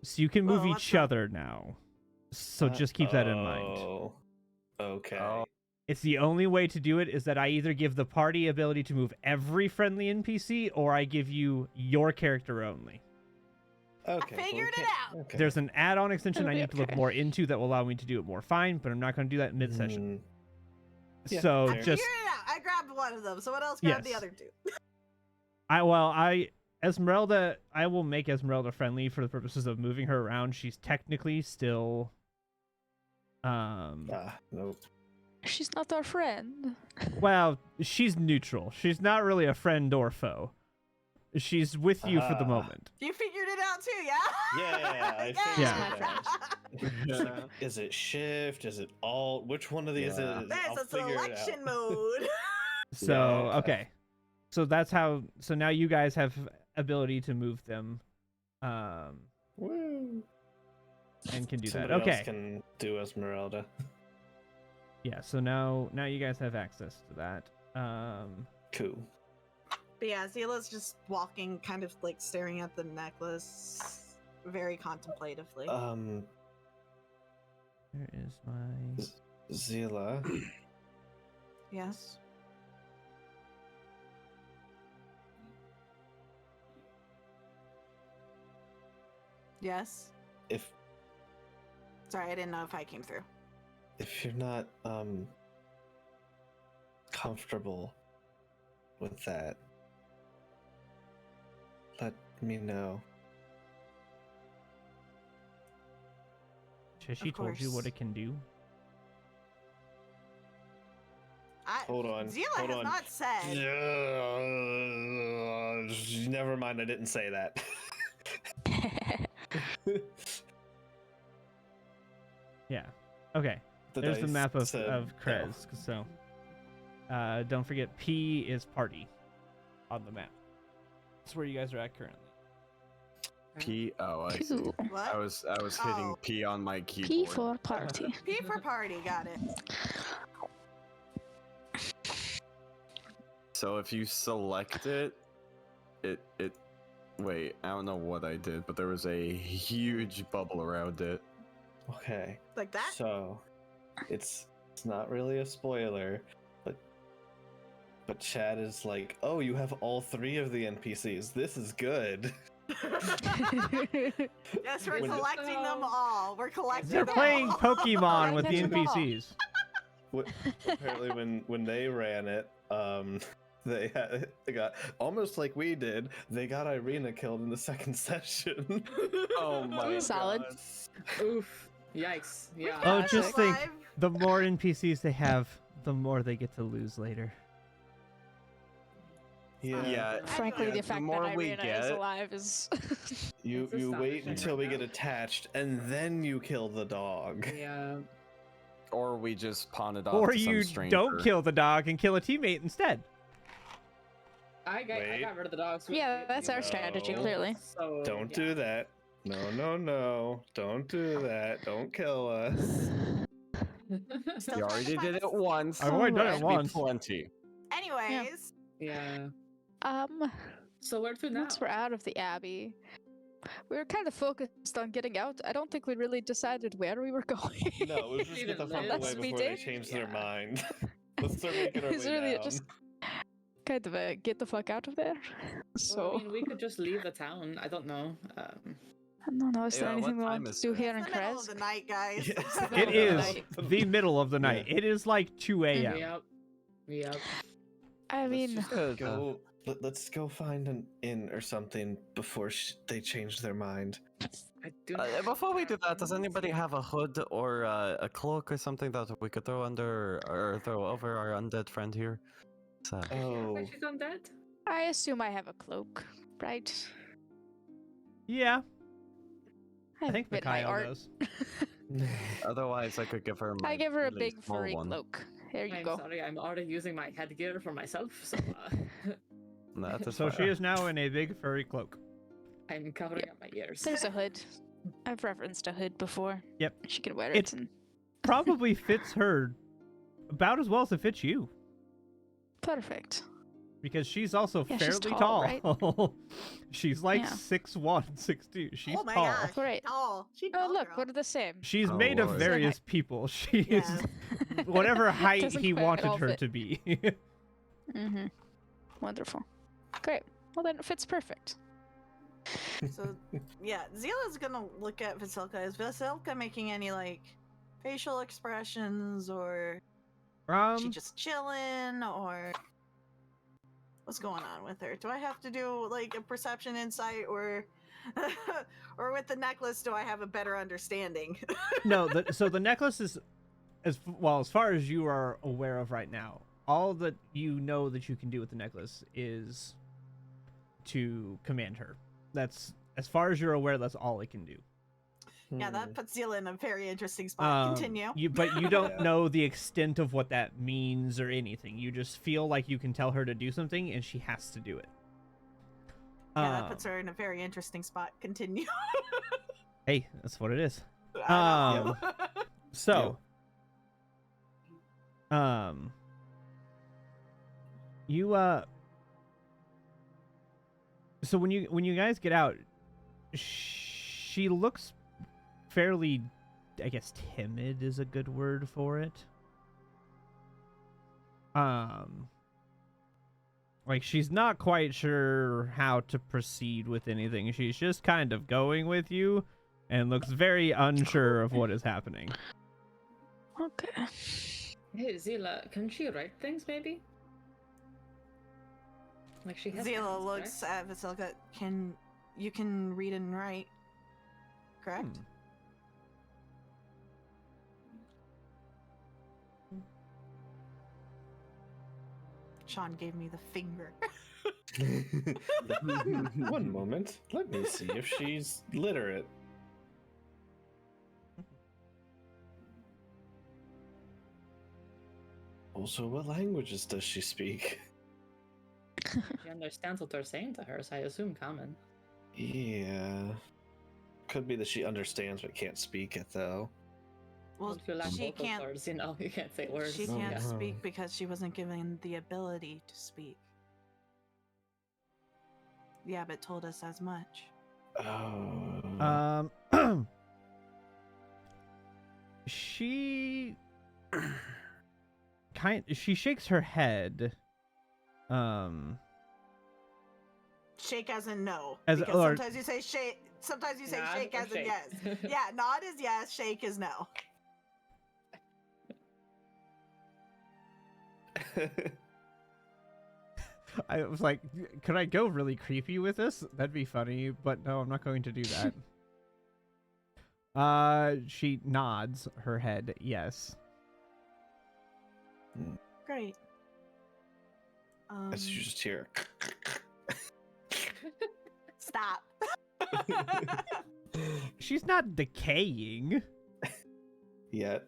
So you can move Well, each what's the- other now. So just keep that in mind. Oh, okay. Oh. It's the only way to do it is that I either give the party ability to move every friendly NPC or I give you your character only. Okay. I well, we figured it can't- out. Okay. There's an add-on extension It'll I be need to look okay. more into that will allow me to do it more fine, but I'm not going to do that mid-session. Yeah, So fair. I just figured it out. I grabbed one of them. Someone else grabbed the Yes. other two. Esmeralda, I will make Esmeralda friendly for the purposes of moving her around. She's technically still Nope. She's not our friend. well, she's neutral. She's not really a friend or foe. She's with you for the Ah. moment. You figured it out too, yeah? Yeah, I Yeah. figured that. It's like, is it shift? Is it alt? Which one of these Yeah. is? There's I'll a figure it selection out. mode. So, Yeah, okay. So that's how so now you guys have ability to move them Woo. and can do Somebody that. Okay. else can do Esmeralda. Yeah, so now you guys have access to that. Cool. But yeah, Zila's just walking, kind of like staring at the necklace very contemplatively. Where is my Zila. Yes. Yes. If Sorry, I didn't know if I came through. you're not comfortable with that, let me know. Has she Of told you what course. it can do? Hold on. Zila hold has on. not said. Never mind, I didn't say that. Yeah. Okay. The There's the dice map of said no. Krez. So don't forget P is party on the map. That's where you guys are at currently. P. Oh, I see. Cool. What? I was hitting Oh. P on my keyboard. P for party. P for party, got it. So if you select it, it wait, I don't know what I did, but there was a huge bubble around it. Okay. Like that? So, it's not really a spoiler, but Chad is like, "Oh, you have all 3 of the NPCs. This is good." Yes, we're When- collecting them all. We're collecting They're them playing all. Pokemon with the Catch 'em all. NPCs. Apparently, when they ran it, they got almost like we did. They got Irina killed in the second session. Oh my Solid. god. Oof. Yikes. Yeah. Oh, Classic. just think, Alive. the more NPCs they have, the more they get to lose later. Yeah. Frankly, Yeah, the the fact more that we Irina is get- alive is. You It's wait astonishing until we right get now. attached, and then you kill the dog. Yeah. Or we just pawn it off Or to some you stranger. don't kill the dog and kill a teammate instead. I Wait. got rid of the dogs. Yeah, that's our strategy, No. clearly. So, Don't yeah. do that. No. Don't do that. Don't kill us. Still You trying to already find did us. it once. I've already done it Alright. Should be once. plenty. Anyways, Yeah. Um, So where to now? once we're out of the abbey, we were kind of focused on getting out. I don't think we really decided where we were going. No, let's just get the fuck Unless away we before they did? change their Yeah. mind. Let's start making our It's way really down. just kind of a get the fuck out of there. So Well, I mean, we could just leave the town. I don't know. I don't know. Is there Yeah, what anything we time want is to do it? here it's in the middle of Krez? the night, guys. Yeah, it's the It middle of is the night. the middle of the Yeah. night. It is like 2 a.m. Yep. Yep. I Let's mean, just Good. go. Let's go find an inn or something before they change their mind. I do. Before we do that, does anybody have a hood or a cloak or something that we could throw under or throw over our undead friend here? So, Oh, She's undead. I assume I have a cloak, right? Yeah, I have think been my Mikhail art. does. otherwise, I could give her. I my give her a really big small furry one. cloak. There you I'm go. sorry, I'm already using my headgear for myself, so That is So she fair. is now in a big furry cloak. I'm covering up my ears. There's a hood. I've referenced a hood before. Yep. She can wear It's- it. And... Probably fits her about as well as it fits you. Perfect. Because she's also Yeah, she's fairly tall, right? She's like Yeah. 6'1", 6'2". She's oh my tall. gosh, Right. tall. She Oh, tall look, girl. we're the same. She's Oh, made of Lord. various people. She's Yeah. whatever height Doesn't he quite wanted all her fit. to be. Mm-hmm. Wonderful. Great. Well, then it fits perfect. So, yeah, Zila's gonna look at Vasilka. Is Vasilka making any, like, facial expressions, or she just chilling, or what's going on with her? Do I have to do, like, a perception insight, or or with the necklace, do I have a better understanding? No, so the necklace is, as far as you are aware of right now, all that you know that you can do with the necklace is to command her. That's, as far as you're aware, that's all it can do. Yeah, that puts Zila in a very interesting spot. Continue. But you don't Yeah. know the extent of what that means or anything. You just feel like you can tell her to do something, and she has to do it. Yeah, that puts her in a very interesting spot. Continue. Hey, that's what it is. I know. So, you so when you guys get out, she looks fairly, I guess timid is a good word for it. Like she's not quite sure how to proceed with anything. She's just kind of going with you and looks very unsure of what is happening. Okay. Hey, Zila, can she write things maybe? Like she has Zila hands, looks right? at Vasilka. You can read and write, correct? Sean gave me the finger. One moment. Let me see if she's literate. Also, what languages does she speak? She understands what they're saying to her, so I assume common. Yeah. Could be that she understands but can't speak it, though. Well, If you lack she vocal can't. cords, you know, you can't say words. She Oh, can't no. speak because she wasn't given the ability to speak. The abbot told us as much. Oh. She she shakes her head. Shake as in no. As- Because or- sometimes you say shake. Sometimes you say Nod shake or as in shake? yes. Yeah, nod is yes. Shake is no. I was like, could I go really creepy with this? That'd be funny, but no, I'm not going to do that. She nods her head, yes. Great. As you just hear. Stop. She's not decaying. Yet.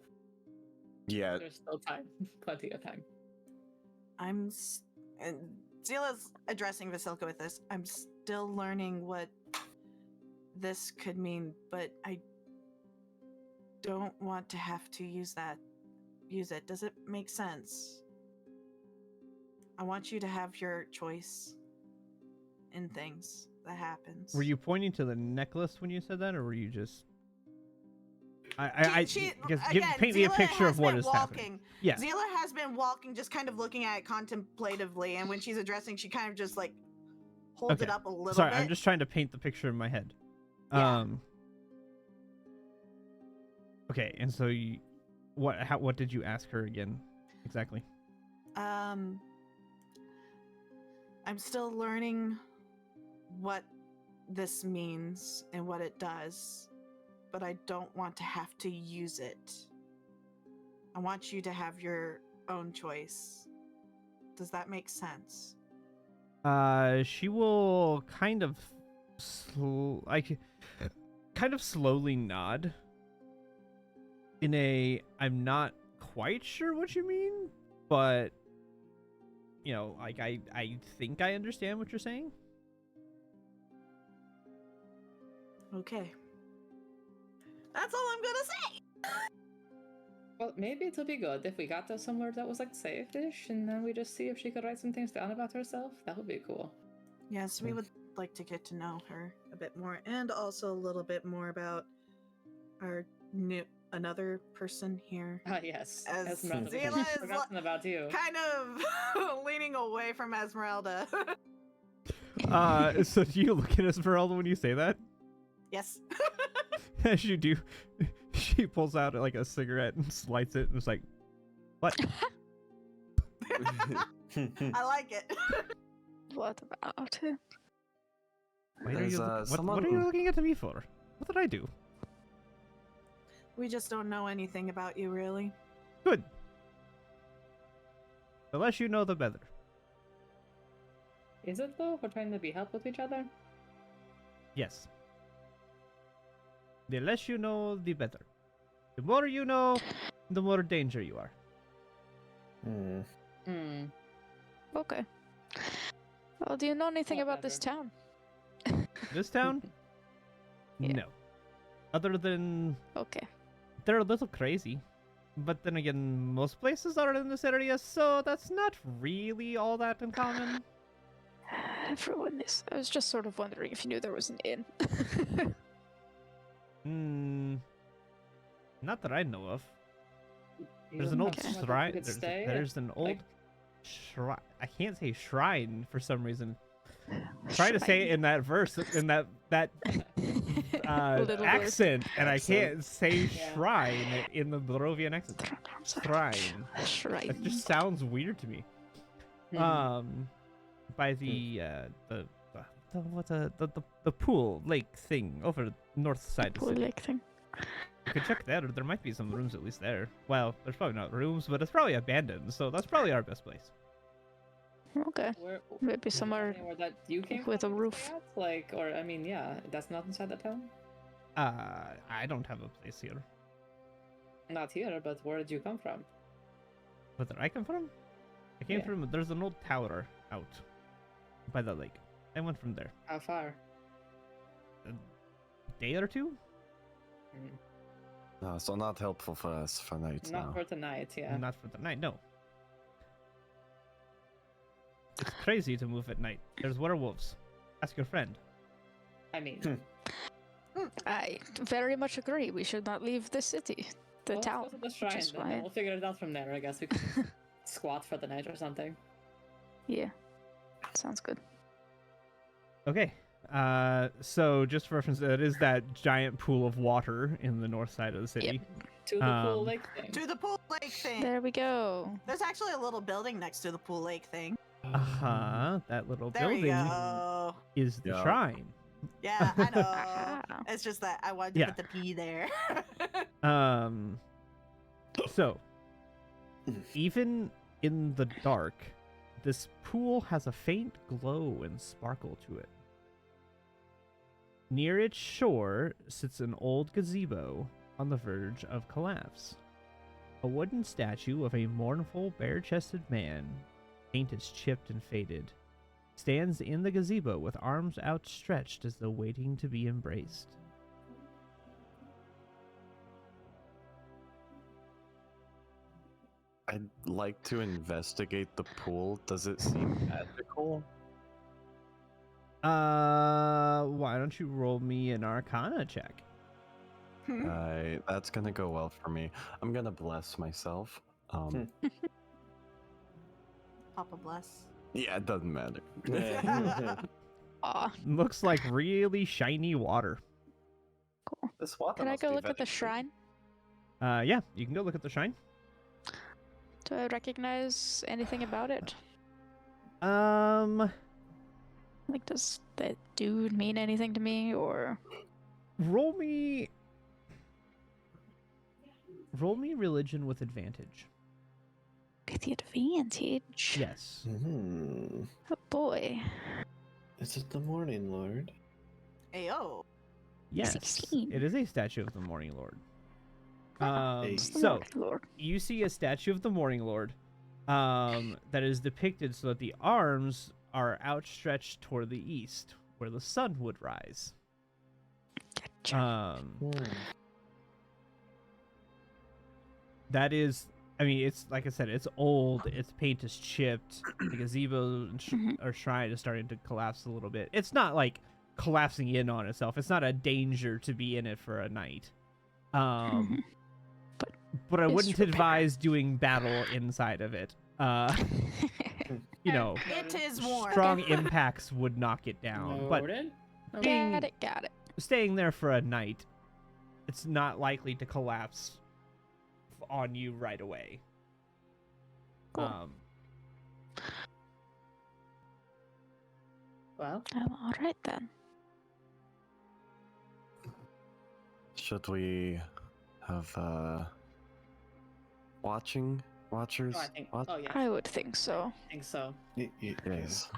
Yeah. There's still time. Plenty of time. and Zila's addressing Vasilka with this. I'm still learning what this could mean, but I don't want to have to use it. Does it make sense? I want you to have your choice in things that happens. Were you pointing to the necklace when you said that, or were you just? Paint me a Zila picture has of what been is walking. happening. Yeah. Zila has been walking, just kind of looking at it contemplatively, and when she's addressing, she kind of just like holds it Okay. up a little Sorry, bit. I'm just trying to paint the picture in my head. Yeah. Okay, and so what did you ask her again exactly? I'm still learning what this means and what it does, but I don't want to have to use it. I want you to have your own choice. Does that make sense? She will kind of slowly nod in a I'm not quite sure what you mean, but you know, like I think I understand what you're saying. Okay. That's all I'm gonna say. Well, maybe it'll be good if we got to somewhere that was like safe-ish, and then we just see if she could write some things down about herself. That would be cool. Yes, we would like to get to know her a bit more, and also a little bit more about our another person here. Ah, yes. As Esmeralda, we Zila had is forgotten about you. kind of leaning away from Esmeralda. So do you look at Esmeralda when you say that? Yes. As you do, she pulls out like a cigarette and lights it and is like, "What?" I like it. What about it? Why are There's, you what are you someone- looking at me for? What did I do? We just don't know anything about you, really. Good. The less you know, the better. Is it though? We're trying to be helpful to each other? Yes. The less you know, the better. The more you know, the more danger you are. Hmm. Hmm. Okay. Well, do you know anything Not about this town? This town? Yeah. No. Other than Okay. they're a little crazy. But then again, most places are in this area, so that's not really all that uncommon. Everyone is. I was just sort of wondering if you knew there was an inn. Not that I know of. You There's don't an old have somewhere that shrine. we could There's, stay? there's an old like- shrine. I can't say shrine for some reason. Try to say it in that verse, in that Little accent, and I Accent. can't say Yeah. shrine in the Barovian accent. Shrine. Shrine. It just sounds weird to me. Mhm. By the pool lake thing over north side of the Pool city. lake thing. You could check there. There might be some rooms at least there. Well, there's probably not rooms, but it's probably abandoned, so that's probably our best place. Okay. Where, Maybe somewhere anywhere that you came with from a to roof. stay at? Like, or I mean, yeah, that's not inside the town. I don't have a place here. Not here, but where did you come from? Where did I come from? I came Yeah. from. There's an old tower out by the lake. I went from there. How far? A day or two? Mm. No, so not helpful for us for night Not now. for tonight, yeah. Not for the night. No. It's crazy to move at night. There's werewolves. Ask your friend. I mean, I very much agree. We should not leave the city, the well, town. let's go to the shrine, is then, fine. and we'll figure it out from there. I guess we can just squat for the night or something. Yeah, sounds good. Okay. So just for reference, it is that giant pool of water in the north side of the city. To the pool Um, lake thing. To the pool lake thing. There we go. There's actually a little building next to the pool lake thing. Uh-huh. That little There you building go. is the Yeah. shrine. Yeah, I know. Aha. It's just that I wanted to Yeah. put the P there. So even in the dark, this pool has a faint glow and sparkle to it. Near its shore sits an old gazebo on the verge of collapse. A wooden statue of a mournful, bare-chested man, paint is chipped and faded, stands in the gazebo with arms outstretched as though waiting to be embraced. I'd like to investigate the pool. Does it seem magical? Why don't you roll me an Arcana check? That's gonna go well for me. I'm gonna bless myself. Papa bless. Yeah, it doesn't matter. Aw, Looks like really shiny water. cool. This water Can I must go be look at the very shrine? Yeah, you can go look at the shrine. Do I recognize anything about it? Like, does that dude mean anything to me, or Roll me religion with advantage. with the advantage? Yes. Oh boy. Is it the Morning Lord? Ayo. Yes. 16. It is a statue of the Morning Lord. It's The So Morning Lord. you see a statue of the Morning Lord that is depicted so that the arms are outstretched toward the east, where the sun would rise. Gotcha. That is, I mean, it's like I said, it's old. Its paint is chipped. The gazebo or shrine is starting to collapse a little bit. It's not like collapsing in on itself. It's not a danger to be in it for a night. But I wouldn't advise doing battle inside of it. You know, It is warm. strong impacts would knock it down. But Got it. staying there for a night, it's not likely to collapse on you right away. Cool. Well, All right then. Should we have watchers? oh, I think. What? Oh yeah, I would think so. I think so. Yes.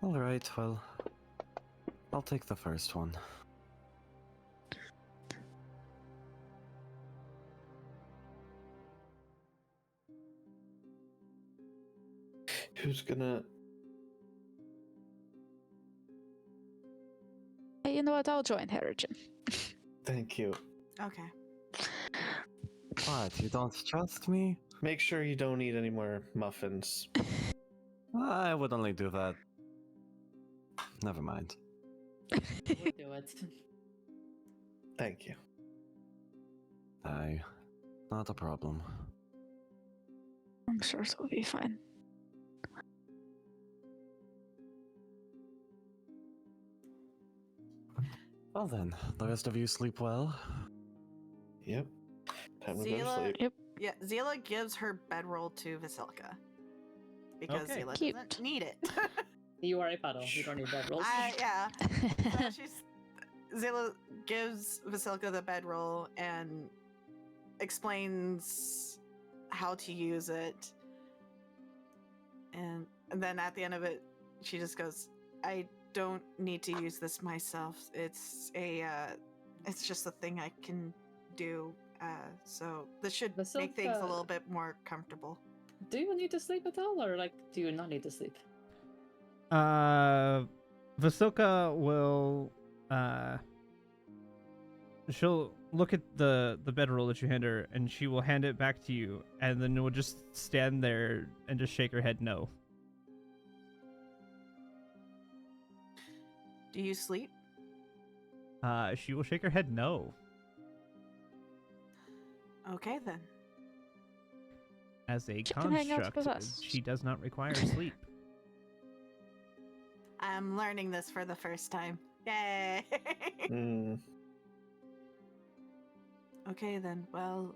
All right. Well, I'll take the first one. Who's gonna? Hey, you know what? I'll join Herigen. Thank you. Okay. What? You don't trust me? Make sure you don't eat any more muffins. I would only do that. Never mind. We'll do it. Thank you. Aye. Not a problem. I'm sure it'll be fine. Well then, the rest of you sleep well. Yep. Time to go to Zila, sleep. yeah, Zila gives her bedroll to Vasilka because Okay. Zila Cute. doesn't need it. You are a puddle. You don't need bedrolls. Yeah. So Zila gives Vasilka the bedroll and explains how to use it, and then at the end of it, she just goes, "I don't need to use this myself. It's just a thing I can do. So this should make things a Vasilka- little bit more comfortable." Do you need to sleep at all, or like, do you not need to sleep? Vasilka will she'll look at the bedroll that you hand her, and she will hand it back to you, and then will just stand there and just shake her head no. Do you sleep? She will shake her head no. Okay then. As a She can hang out construct, with us. she does not require sleep. I'm learning this for the first time. Yay! Mm. Okay then. Well,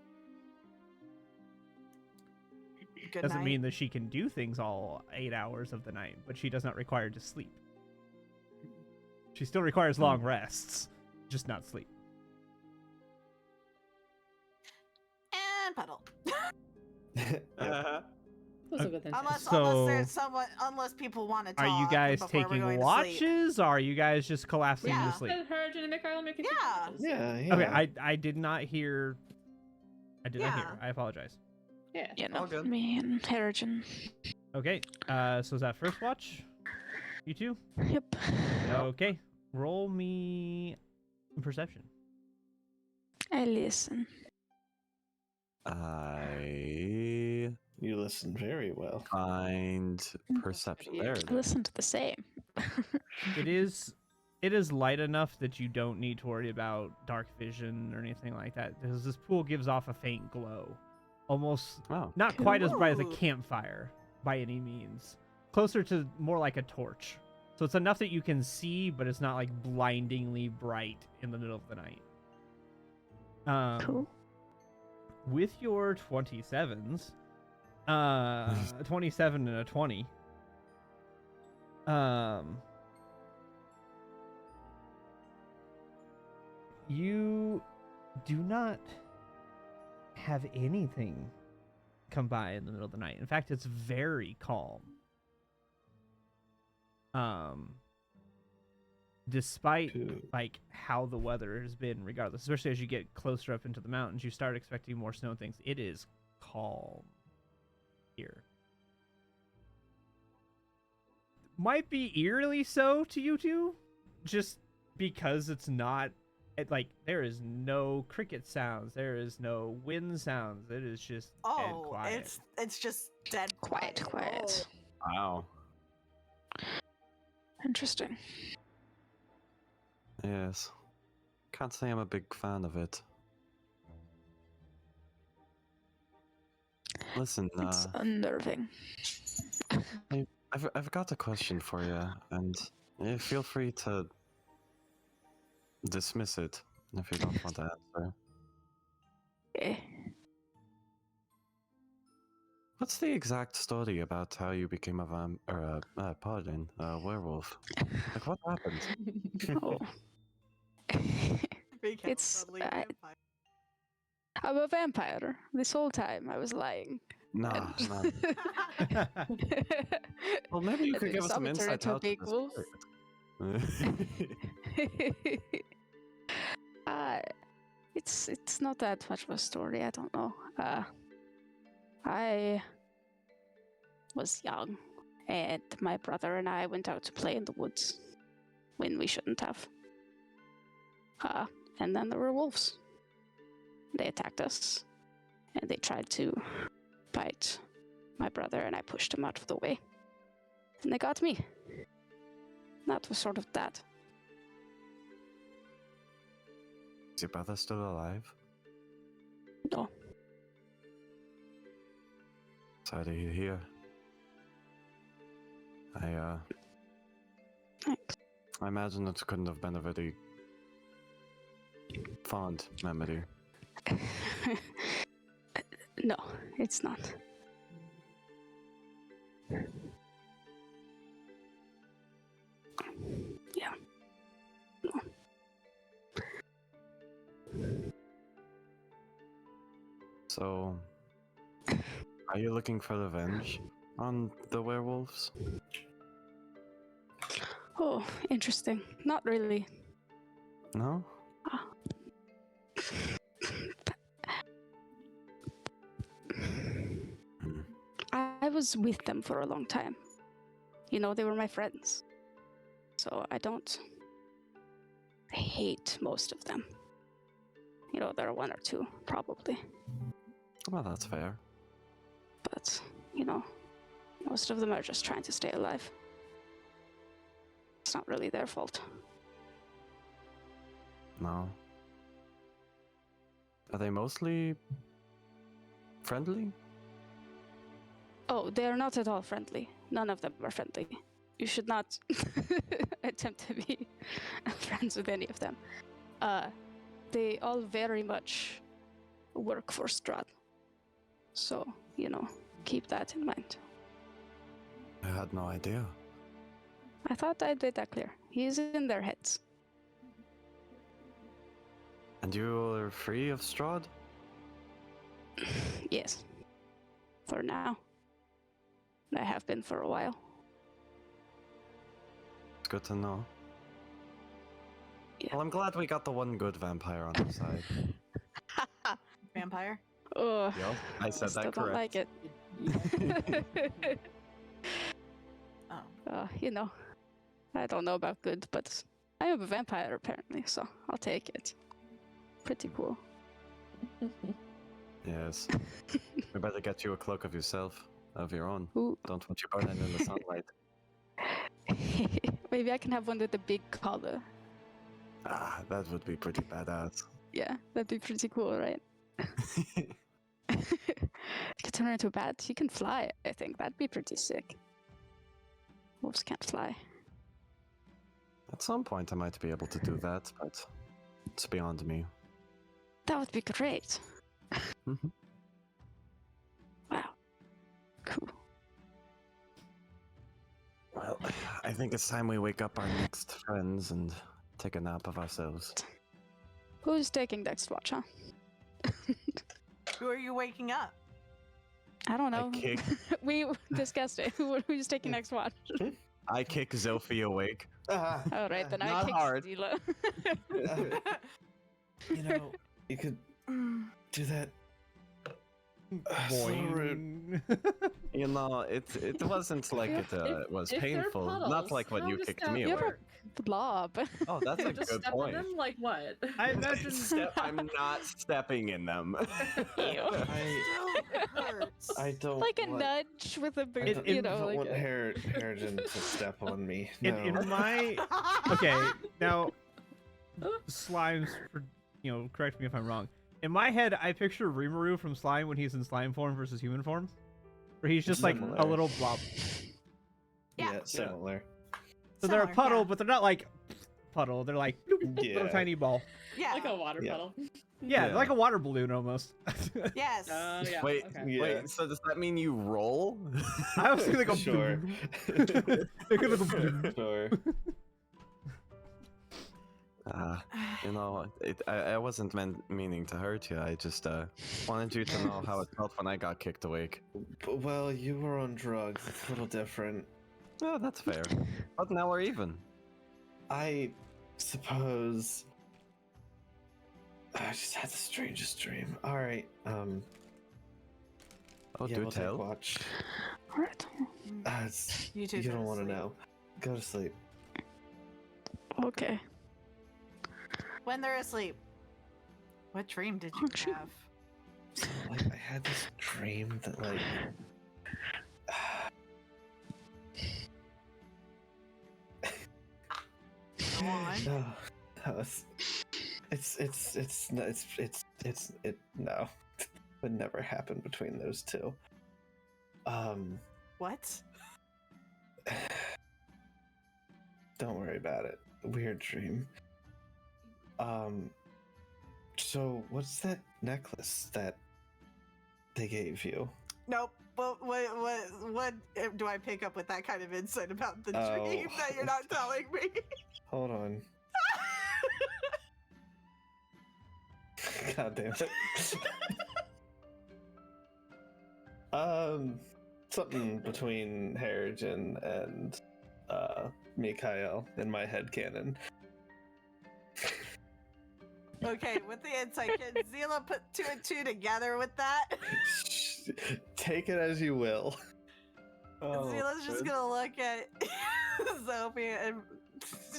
good Doesn't night. mean that she can do things all 8 hours of the night, but she does not require to sleep. She still requires long rests, just not sleep. And puddle. That was a good unless So- there's someone, unless people want to talk. Are you guys before we're taking going to sleep. watches, or are you guys just collapsing Yeah. to sleep? Her and Mikhail making Yeah. Yeah. Okay, I did not hear. I did not hear. Yeah. I apologize. Yeah. You know, All good. me and Herigen. Okay, so is that first watch? You two? Yep. Okay, roll me perception. I listen. You listen very well. Find perception. There it I is. listened the same. It is light enough that you don't need to worry about dark vision or anything like that, because this pool gives off a faint glow, almost Oh, not quite as bright as a Ooh. campfire by any means. Closer to more like a torch. So it's enough that you can see, but it's not like blindingly bright in the middle of the night. Cool. With your 27s, 27 and a 20, you do not have anything come by in the middle of the night. In fact, it's very calm. Despite Cool. like how the weather has been, regardless, especially as you get closer up into the mountains, you start expecting more snow and things. It is calm here. Might be eerily so to you two, just because it's not like there is no cricket sounds, there is no wind sounds. It is just dead quiet. it's just dead Quiet. quiet. Wow. Interesting. Yes. Can't say I'm a big fan of it. Listen, It's unnerving. I've got a question for you, and feel free to dismiss it if you don't want to answer. Eh. What's the exact story about how you became a werewolf? Like, what happened? Oh. Became It's, suddenly a vampire. I'm a vampire. This whole time I was lying. Nah, And- nah. Well, maybe you And could then give us some some turn insight into a how to big this wolf. spirit. It's not that much of a story. I don't know. I was young, and my brother and I went out to play in the woods when we shouldn't have. And then there were wolves. They attacked us, and they tried to bite my brother, and I pushed him out of the way. And they got me. That was sort of that. Is your brother still alive? No. Sorry to hear. Thanks. I imagine it couldn't have been a very fond memory. No, it's not. Yeah. No. So, are you looking for revenge on the werewolves? Oh, interesting. Not really. No? Hmm. I was with them for a long time. You know, they were my friends. So I don't hate most of them. You know, there are one or two, probably. Well, that's fair. But, you know, most of them are just trying to stay alive. It's not really their fault. No. Are they mostly friendly? Oh, they are not at all friendly. None of them are friendly. You should not attempt to be friends with any of them. They all very much work for Strahd. So, you know, keep that in mind. I had no idea. I thought I did that clear. He's in their heads. And you are free of Strahd? Yes. For now. I have been for a while. It's good to know. Yeah. Well, I'm glad we got the one good vampire on our side. Vampire? Oh, Yep, I said still that don't like correct. it. Oh. You know, I don't know about good, but I am a vampire apparently, so I'll take it. Pretty cool. Yes. We better get you a cloak of yourself, of your own. Ooh. Don't want you burning in the sunlight. Maybe I can have one with a big collar. Ah, that would be pretty badass. Yeah, that'd be pretty cool, right? You could turn her into a bat. You can fly, I think. That'd be pretty sick. Wolves can't fly. At some point I might be able to do that, but it's beyond me. That would be great. Mhm. Wow. Cool. Well, I think it's time we wake up our next friends and take a nap of ourselves. Who's taking next watch, huh? Who are you waking up? I don't know. kick- We discussed it. Who's taking next watch? I kick Zilphi awake. All right, then I Not kick hard. Stila. You know, you could do that So rude. Boing. You know, it wasn't like it was if they're painful. Not puddles, like what how you does kicked that me You're away. work? a blob. Oh, that's You a just good step point. on them like what? I imagine. I'm not stepping in them. Ew. Still hurts. I don't Like a want, nudge with a I boot, don't, you I know, don't like want a... Harrigan to step on me. No. In my okay, now slimes for correct me if I'm wrong. In my head, I picture Rimuru from Slime when he's in slime form versus human form, where he's just like a Similar. little blob. Yeah. Similar. So they're a Similar, puddle, yeah. but they're not like puddle. They're like bloop, Yeah. little tiny ball. Yeah. Like a water Yeah. puddle. Yeah, Yeah. like a water balloon almost. Yes. Yeah. Wait, okay. Yeah. wait. So does that mean you roll? I was gonna go Sure. They're gonna go bloop. Sure. I wasn't meaning to hurt you. I just wanted you to know how it felt when I got kicked awake. Well, you were on drugs. It's a little different. Oh, that's fair. But now we're even. I suppose I just had the strangest dream. All right. Oh, Yeah, do we'll take tell. watch. Alright. You two You go don't to want to sleep. know. Go to sleep. Okay. When they're asleep. What dream did Oh, you shoot. have? So, like, I had this dream that, like, Go on. no, no, would never happen between those two. What? Don't worry about it. Weird dream. So what's that necklace that they gave you? Nope. What do I pick up with that kind of insight about the Oh. dream that you're not telling me? Hold on. God damn it. Something between Harrigan and Mikhail in my head canon. Okay, with the insight, can Zila put 2 and 2 together with that? Take it as you will. Oh, Zila's just gonna look at Sophie and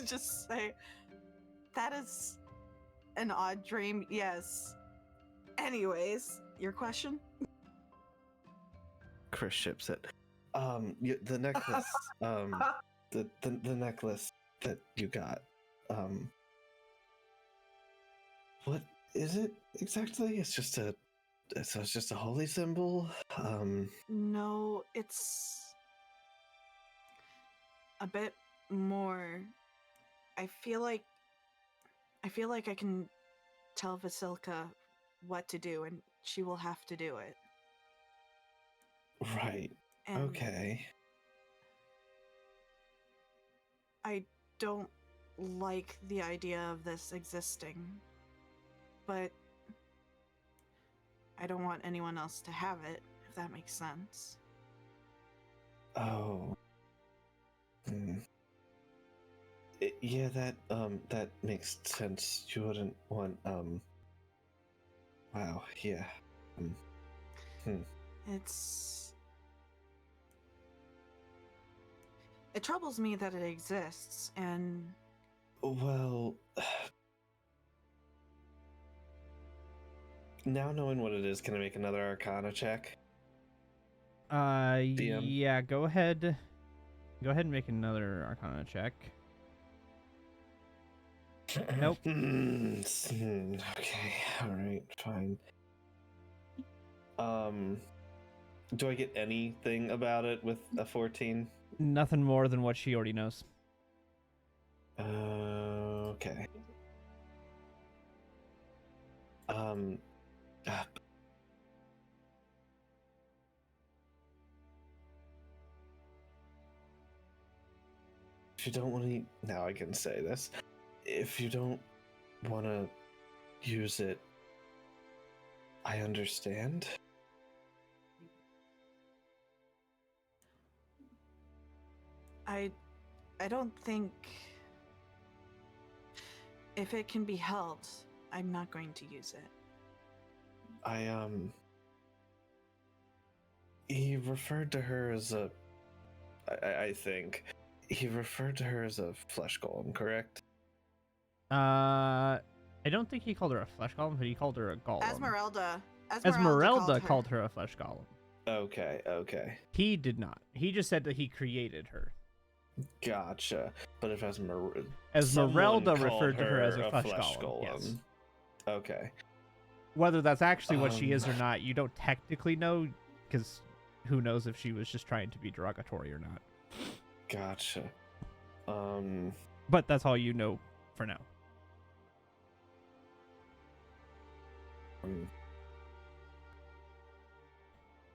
just say, "That is an odd dream." Yes. Anyways, your question? Chris ships it. The necklace. The necklace that you got. What is it exactly? It's just a holy symbol. No, it's a bit more. I feel like I can tell Vasilka what to do, and she will have to do it. Right. And Okay. I don't like the idea of this existing, but I don't want anyone else to have it, if that makes sense. Oh. Yeah, that makes sense. You wouldn't want Wow. Yeah. It troubles me that it exists, and Well, now knowing what it is, can I make another Arcana check? DM. Yeah, go ahead. Go ahead and make another Arcana check. Nope. Okay. All right. Fine. Do I get anything about it with a 14? Nothing more than what she already knows. Okay. If you don't want to, now I can say this. If you don't want to use it, I understand. I don't think if it can be helped, I'm not going to use it. he referred to her as a. I think he referred to her as a flesh golem, correct? I don't think he called her a flesh golem, but he called her a golem. Esmeralda called her a flesh golem. Okay, okay. He did not. He just said that he created her. Gotcha. But if Esmeralda referred to her as a flesh golem. Yes. Okay. Whether that's actually what she is or not, you don't technically know, because who knows if she was just trying to be derogatory or not. Gotcha. But that's all you know for now.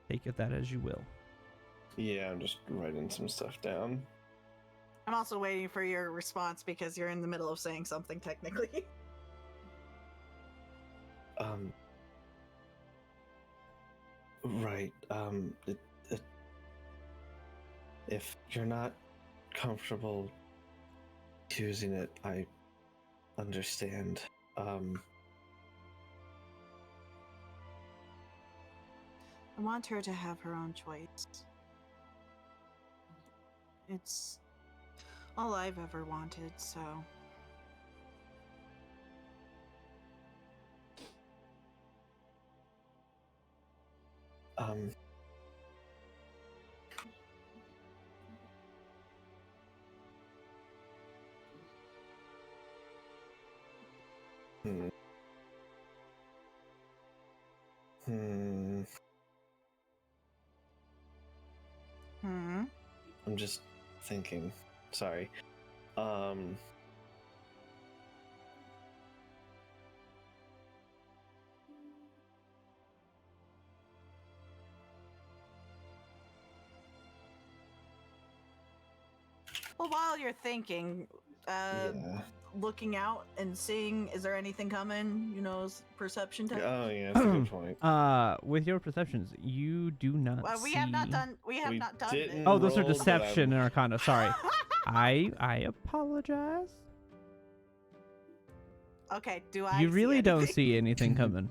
Take it that as you will. Yeah, I'm just writing some stuff down. I'm also waiting for your response because you're in the middle of saying something technically. Right. If you're not comfortable using it, I understand. I want her to have her own choice. It's all I've ever wanted, so. I'm just thinking. Sorry. Well, while you're thinking, Yeah. looking out and seeing, is there anything coming? You know, perception test. Oh yeah, that's a good point. With your perceptions, you do not Well, see. we have not done didn't it. Oh, those are roll, but deception I'm- and Arcana. Sorry, I apologize. Okay, do I? You see really don't anything? see anything coming.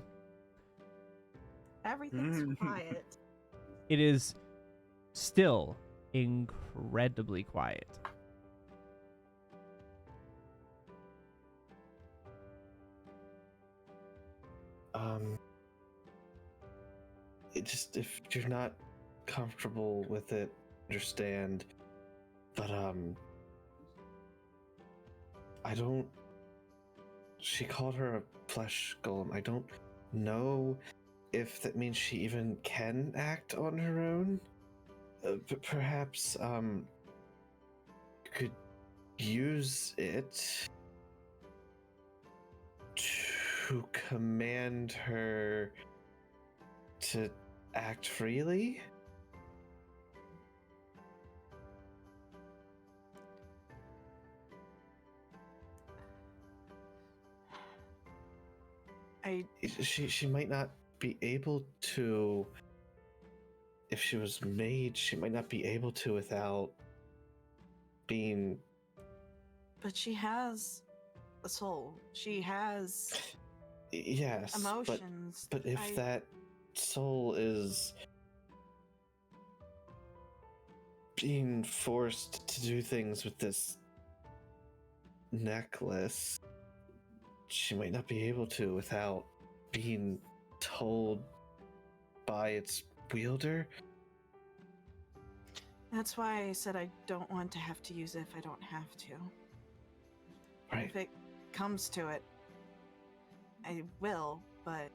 Everything's quiet. It is still incredibly quiet. It just, if you're not comfortable with it, understand. But I don't. She called her a flesh golem. I don't know if that means she even can act on her own. But perhaps could use it to command her to act freely. She might not be able to. If she was made, she might not be able to without being. But she has a soul. She has Yes, emotions. but if that soul is being forced to do things with this necklace, she might not be able to without being told by its wielder. That's why I said I don't want to have to use it if I don't have to. Right. If it comes to it, I will, but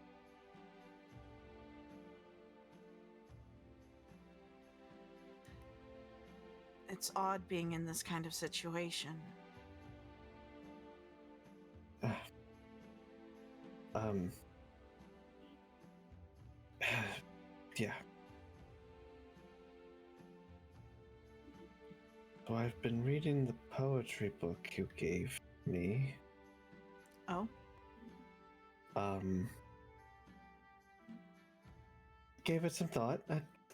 it's odd being in this kind of situation. Yeah. So I've been reading the poetry book you gave me. Oh? Gave it some thought.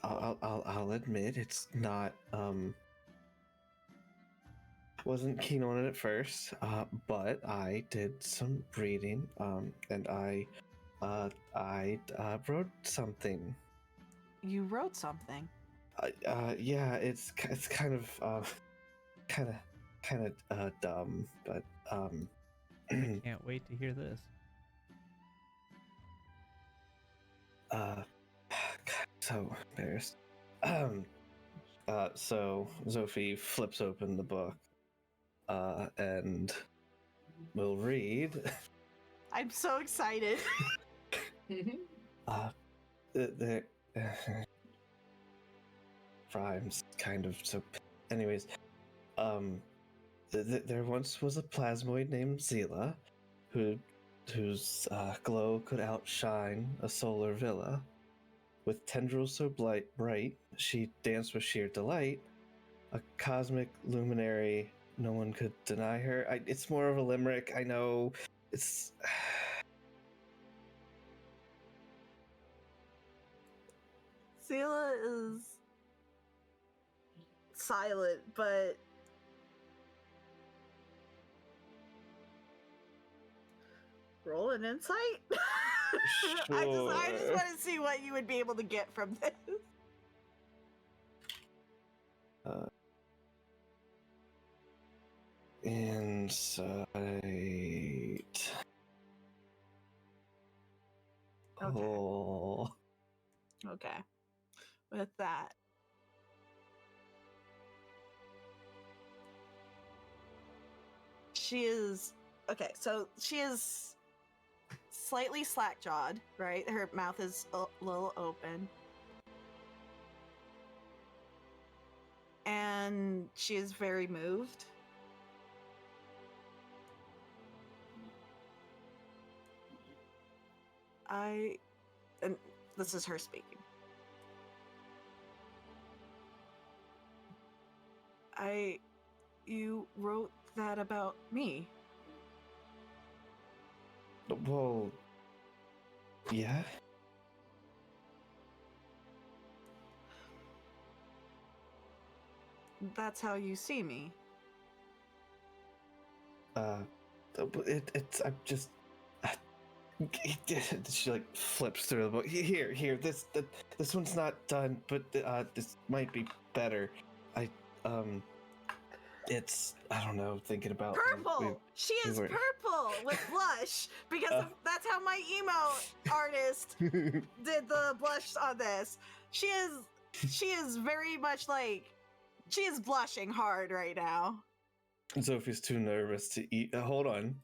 I'll admit it's not wasn't keen on it at first, but I did some reading, and I wrote something you wrote something. Yeah, it's kind of dumb, but I can't wait to hear this. So embarrassed. So Sophie flips open the book, and will read. I'm so excited. The rhymes kind of. So, anyways, there once was a plasmoid named Zila, whose glow could outshine a solar villa. With tendrils so bright, she danced with sheer delight. A cosmic luminary, no one could deny her. It's more of a limerick, I know. It's... Sela is silent, but roll an insight? I just Sure. want to see what you would be able to get from this. Insight. Okay. Oh. Okay. With that. She is slightly slack-jawed, right? Her mouth is a little open. And she is very moved. And this is her speaking. You wrote that about me. Well, yeah. That's how you see me. I'm just. She like flips through the book. Here. This one's not done, but this might be better. It's I don't know. Thinking about Purple. She is purple with blush because that's how my emo artist did the blush on this. She is very much like she is blushing hard right now. Sophie's too nervous to eat. Hold on.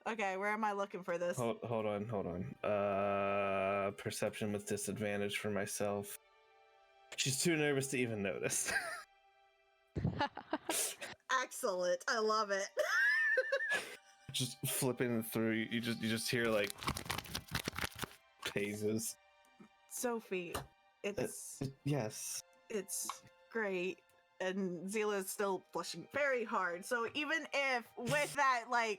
Okay, where am I looking for this? Hold on. Perception with disadvantage for myself. She's too nervous to even notice. Excellent. I love it. Just flipping through, you just hear like pages. Sophie, it's yes. It's great. And Zila is still blushing very hard. So even if with that low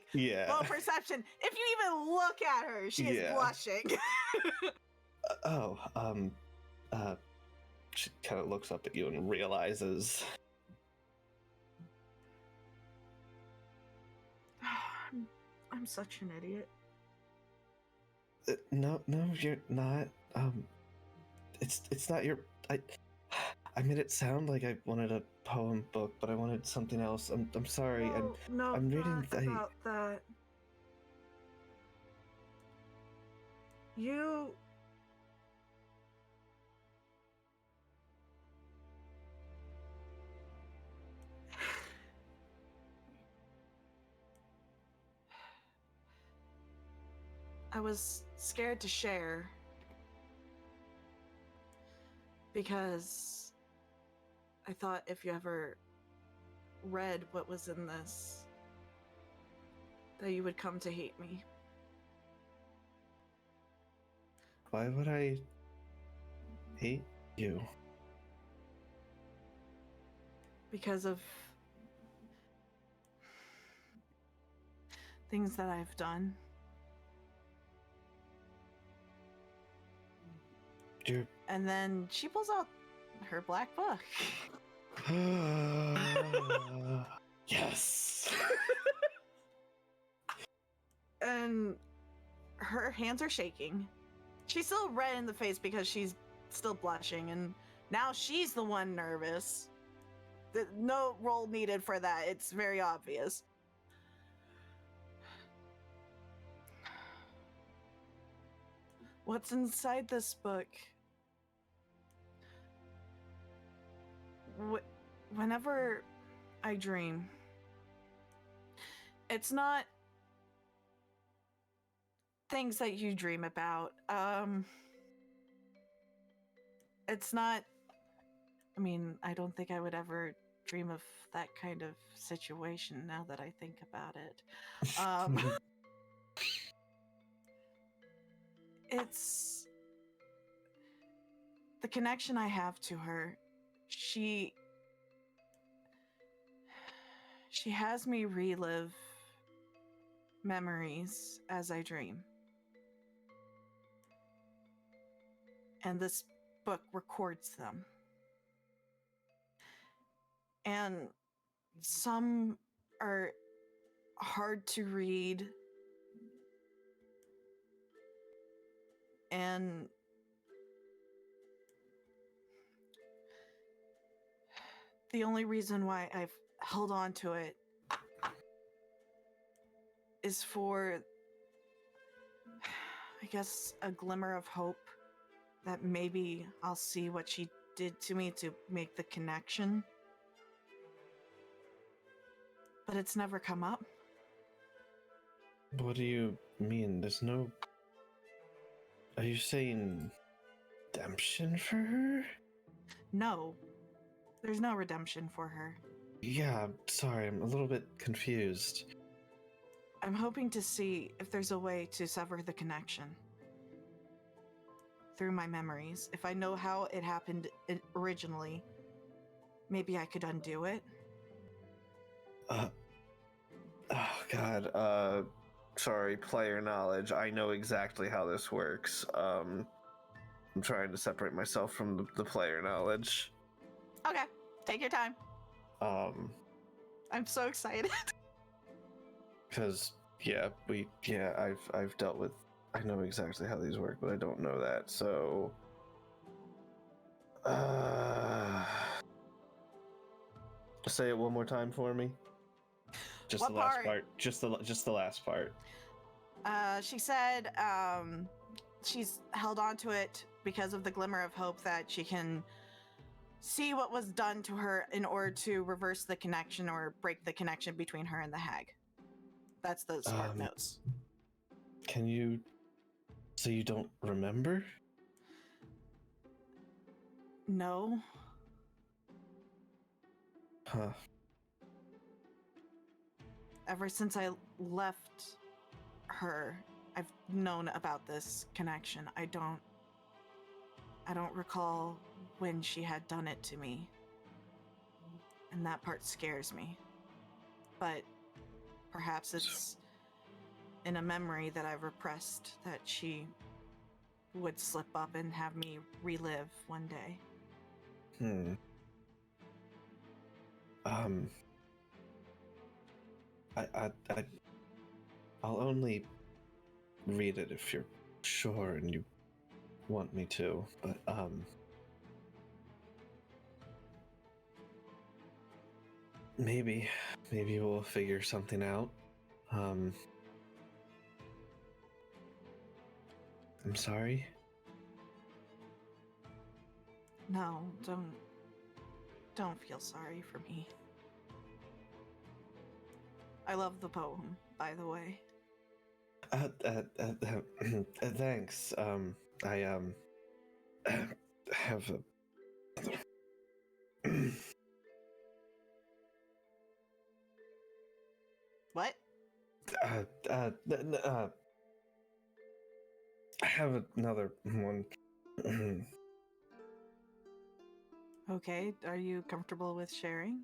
perception, if you even look at her, she is blushing. She kind of looks up at you and realizes. I'm such an idiot. No, you're not. It's not your. I made it sound like I wanted a poem book, but I wanted something else. I'm sorry. No, I'm reading about that. You. I was scared to share because I thought if you ever read what was in this, that you would come to hate me. Why would I hate you? Because of things that I've done. And then she pulls out her black book. Yes. And her hands are shaking. She's still red in the face because she's still blushing, and now she's the one nervous. No roll needed for that. It's very obvious. What's inside this book? Whenever I dream, it's not things that you dream about. It's not. I mean, I don't think I would ever dream of that kind of situation now that I think about it. It's the connection I have to her. She has me relive memories as I dream. And this book records them. And some are hard to read. And the only reason why I've held on to it is for, I guess, a glimmer of hope that maybe I'll see what she did to me to make the connection. But it's never come up. What do you mean? There's no... Are you saying redemption for her? No. There's no redemption for her. Yeah, sorry, I'm a little bit confused. I'm hoping to see if there's a way to sever the connection through my memories. If I know how it happened originally, maybe I could undo it. Oh god, sorry, player knowledge. I know exactly how this works. I'm trying to separate myself from the player knowledge. Okay, take your time. I'm so excited. Because I've dealt with. I know exactly how these work, but I don't know that. So, say it one more time for me. Just What the last part? part. Just the last part. She said she's held on to it because of the glimmer of hope that she can see what was done to her in order to reverse the connection or break the connection between her and the hag. That's the smart notes. Can you... So you don't remember? No. Huh. Ever since I left her, I've known about this connection. I don't recall when she had done it to me. And that part scares me. But perhaps it's in a memory that I've repressed that she would slip up and have me relive one day. I'll only read it if you're sure and you want me to, but maybe we'll figure something out. I'm sorry. No, don't feel sorry for me. I love the poem, by the way. Thanks. I have a... What? I have another one. Okay, are you comfortable with sharing?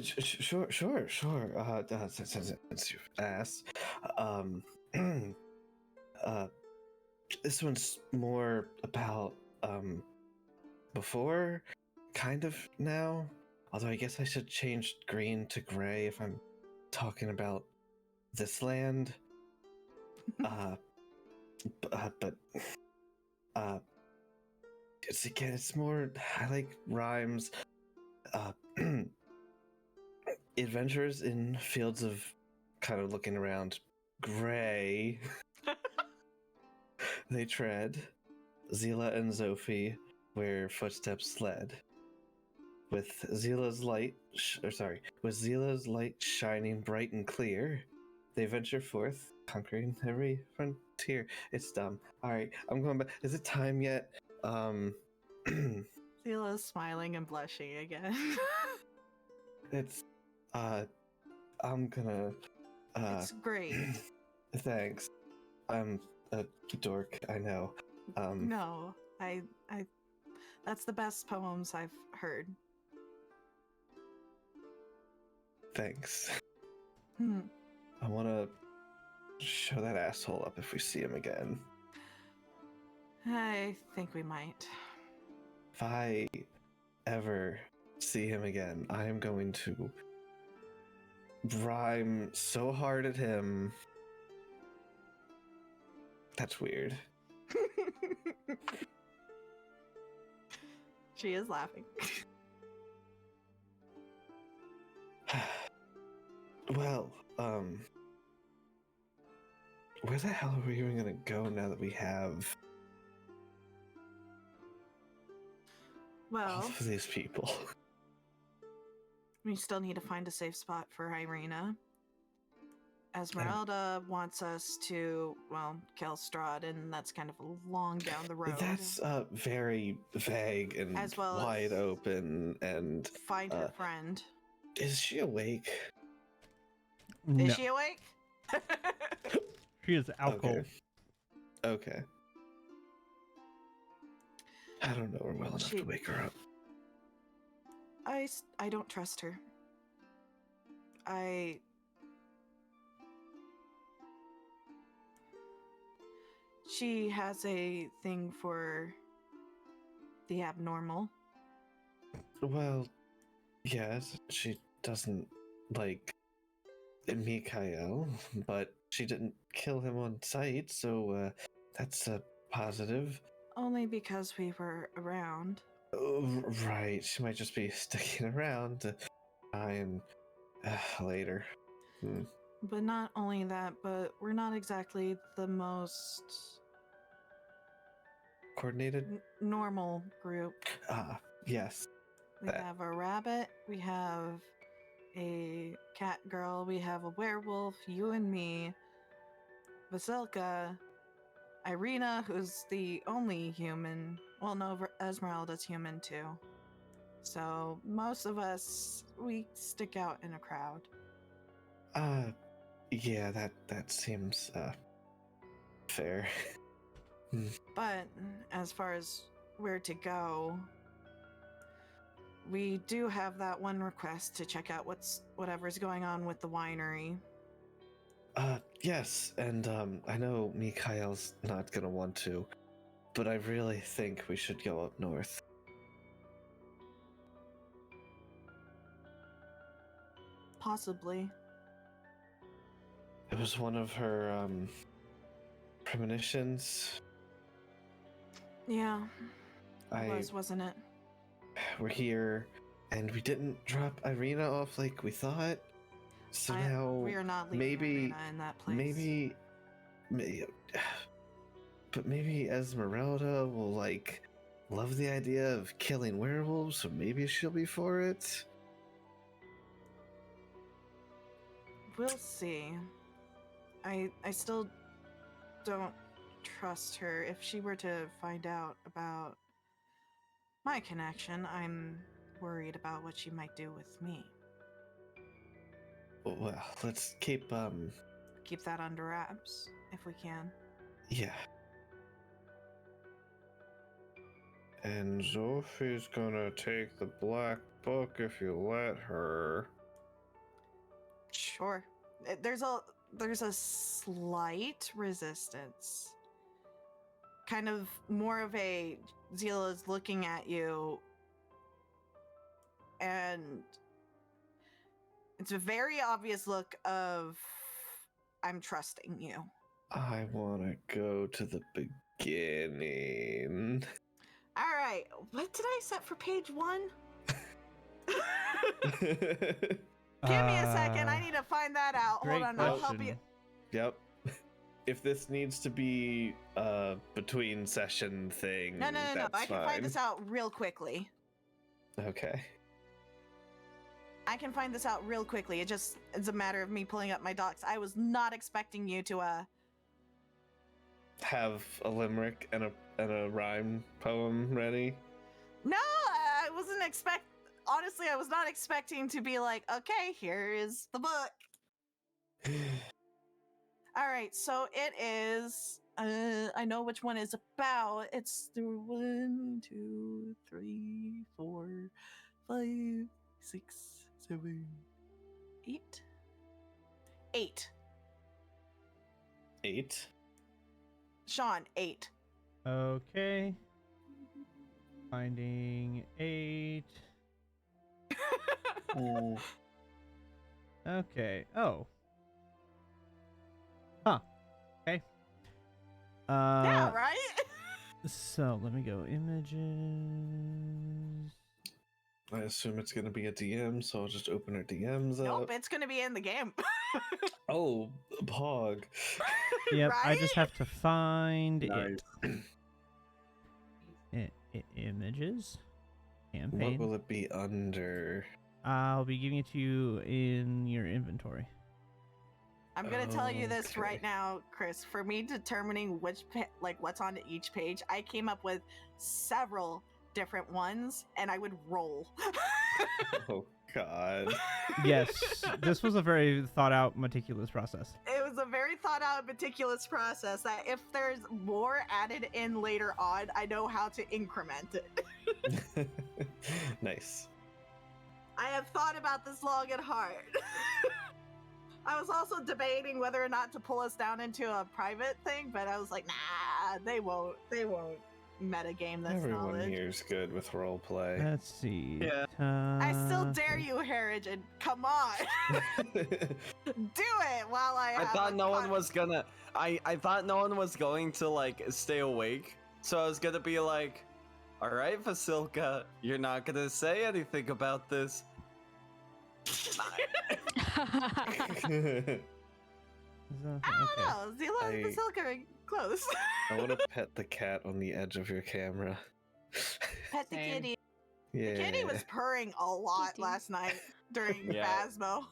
Sure. Since you've asked, this one's more about before, kind of now. Although I guess I should change green to gray if I'm talking about this land. it's more. I like rhymes. Uh, adventures in fields of kind of looking around. Gray. They tread. Zila and Zophie where footsteps led. With Zila's light, with Zila's light shining bright and clear, they venture forth, conquering every frontier. It's dumb. All right, I'm going back. Is it time yet? Zila's smiling and blushing again. It's, I'm gonna, It's great. thanks. I'm a dork, I know. No, I, that's the best poems I've heard. Thanks. Hmm. I want to show that asshole up if we see him again. I think we might. If I ever see him again, I am going to rhyme so hard at him. That's weird. She is laughing. Well, where the hell are we even gonna go now that we have all Well, of these people? we still need to find a safe spot for Irina. Esmeralda wants us to, well, kill Strahd, and that's kind of long down the road. That's very vague and As well wide as open. And find her friend. is she awake? No, Is she awake? she is out cold. Okay. I don't know her well enough to wake her up. I don't trust her. She has a thing for the abnormal. Well, yes, she doesn't like Mikhail, but she didn't kill him on sight, so that's a positive. Only because we were around. Oh, right, she might just be sticking around to try and later. But not only that, but we're not exactly the most Coordinated? normal group. Yes. We have a rabbit, we have a cat girl, we have a werewolf, you and me, Vasilka, Irina, who's the only human. Well, no, Esmeralda's human too. So most of us, we stick out in a crowd. Yeah, that seems fair. But as far as where to go, we do have that one request to check out whatever's going on with the winery. Yes, and I know Mikhail's not gonna want to, but I really think we should go up north. Possibly. It was one of her premonitions. Yeah. It was, wasn't it? We're here, and we didn't drop Irina off like we thought. So now we are not leaving Irina in that place. But maybe Esmeralda will like love the idea of killing werewolves, so maybe she'll be for it. We'll see. I still don't trust her. If she were to find out about my connection, I'm worried about what she might do with me. Well, let's keep that under wraps if we can. Yeah. And Zophie's gonna take the black book if you let her. Sure. There's a slight resistance. Kind of more of a Zila's looking at you, and it's a very obvious look of I'm trusting you. I wanna go to the beginning. All right. What did I set for page 1? Give me a second. I need to find that out. Hold Great on. I'll help question. you. Yep. If this needs to be a between session thing, No. that's I can fine. find this out real quickly. Okay. I can find this out real quickly. It's a matter of me pulling up my docs. I was not expecting you to Have a limerick and a rhyme poem ready. No, I wasn't honestly, I was not expecting to be like, okay, here is the book. All right, so it is. I know which one is about. It's the 1, 2, 3, 4, 5, 6, 7, 8. 8. 8. Sean, 8. Okay. Finding 8. Okay. Oh. Huh. Okay. Yeah, right? So let me go images. I assume it's gonna be a DM, so I'll just open our DMs Nope, up. it's gonna be in the game. Oh, Pog. Yep, I Right? just have to find Nice. images. What Campaign. will it be under? I'll be giving it to you in your inventory. I'm gonna tell you this right Okay. now, Chris. For me determining what's on each page, I came up with several different ones, and I would roll. Oh God. Yes, this was a very thought out, meticulous process. It was a very thought out, meticulous process that if there's more added in later on, I know how to increment it. Nice. I have thought about this long and hard. I was also debating whether or not to pull us down into a private thing, but I was like, nah, they won't metagame this Everyone knowledge. here's good with roleplay. Let's see. Yeah. I still dare you, Harrigan. Come on. Do it while I I have thought a no one was gonna. I thought no one was going to like stay awake, so I was gonna be like, "All right, Vasilka, you're not gonna say anything about this." I don't know. Zila and I- Vasilka are close. I want to pet the cat on the edge of your camera. Pet the Same. kitty. Yeah. The kitty was purring a lot Kitty. last night during Yeah. Phasmo.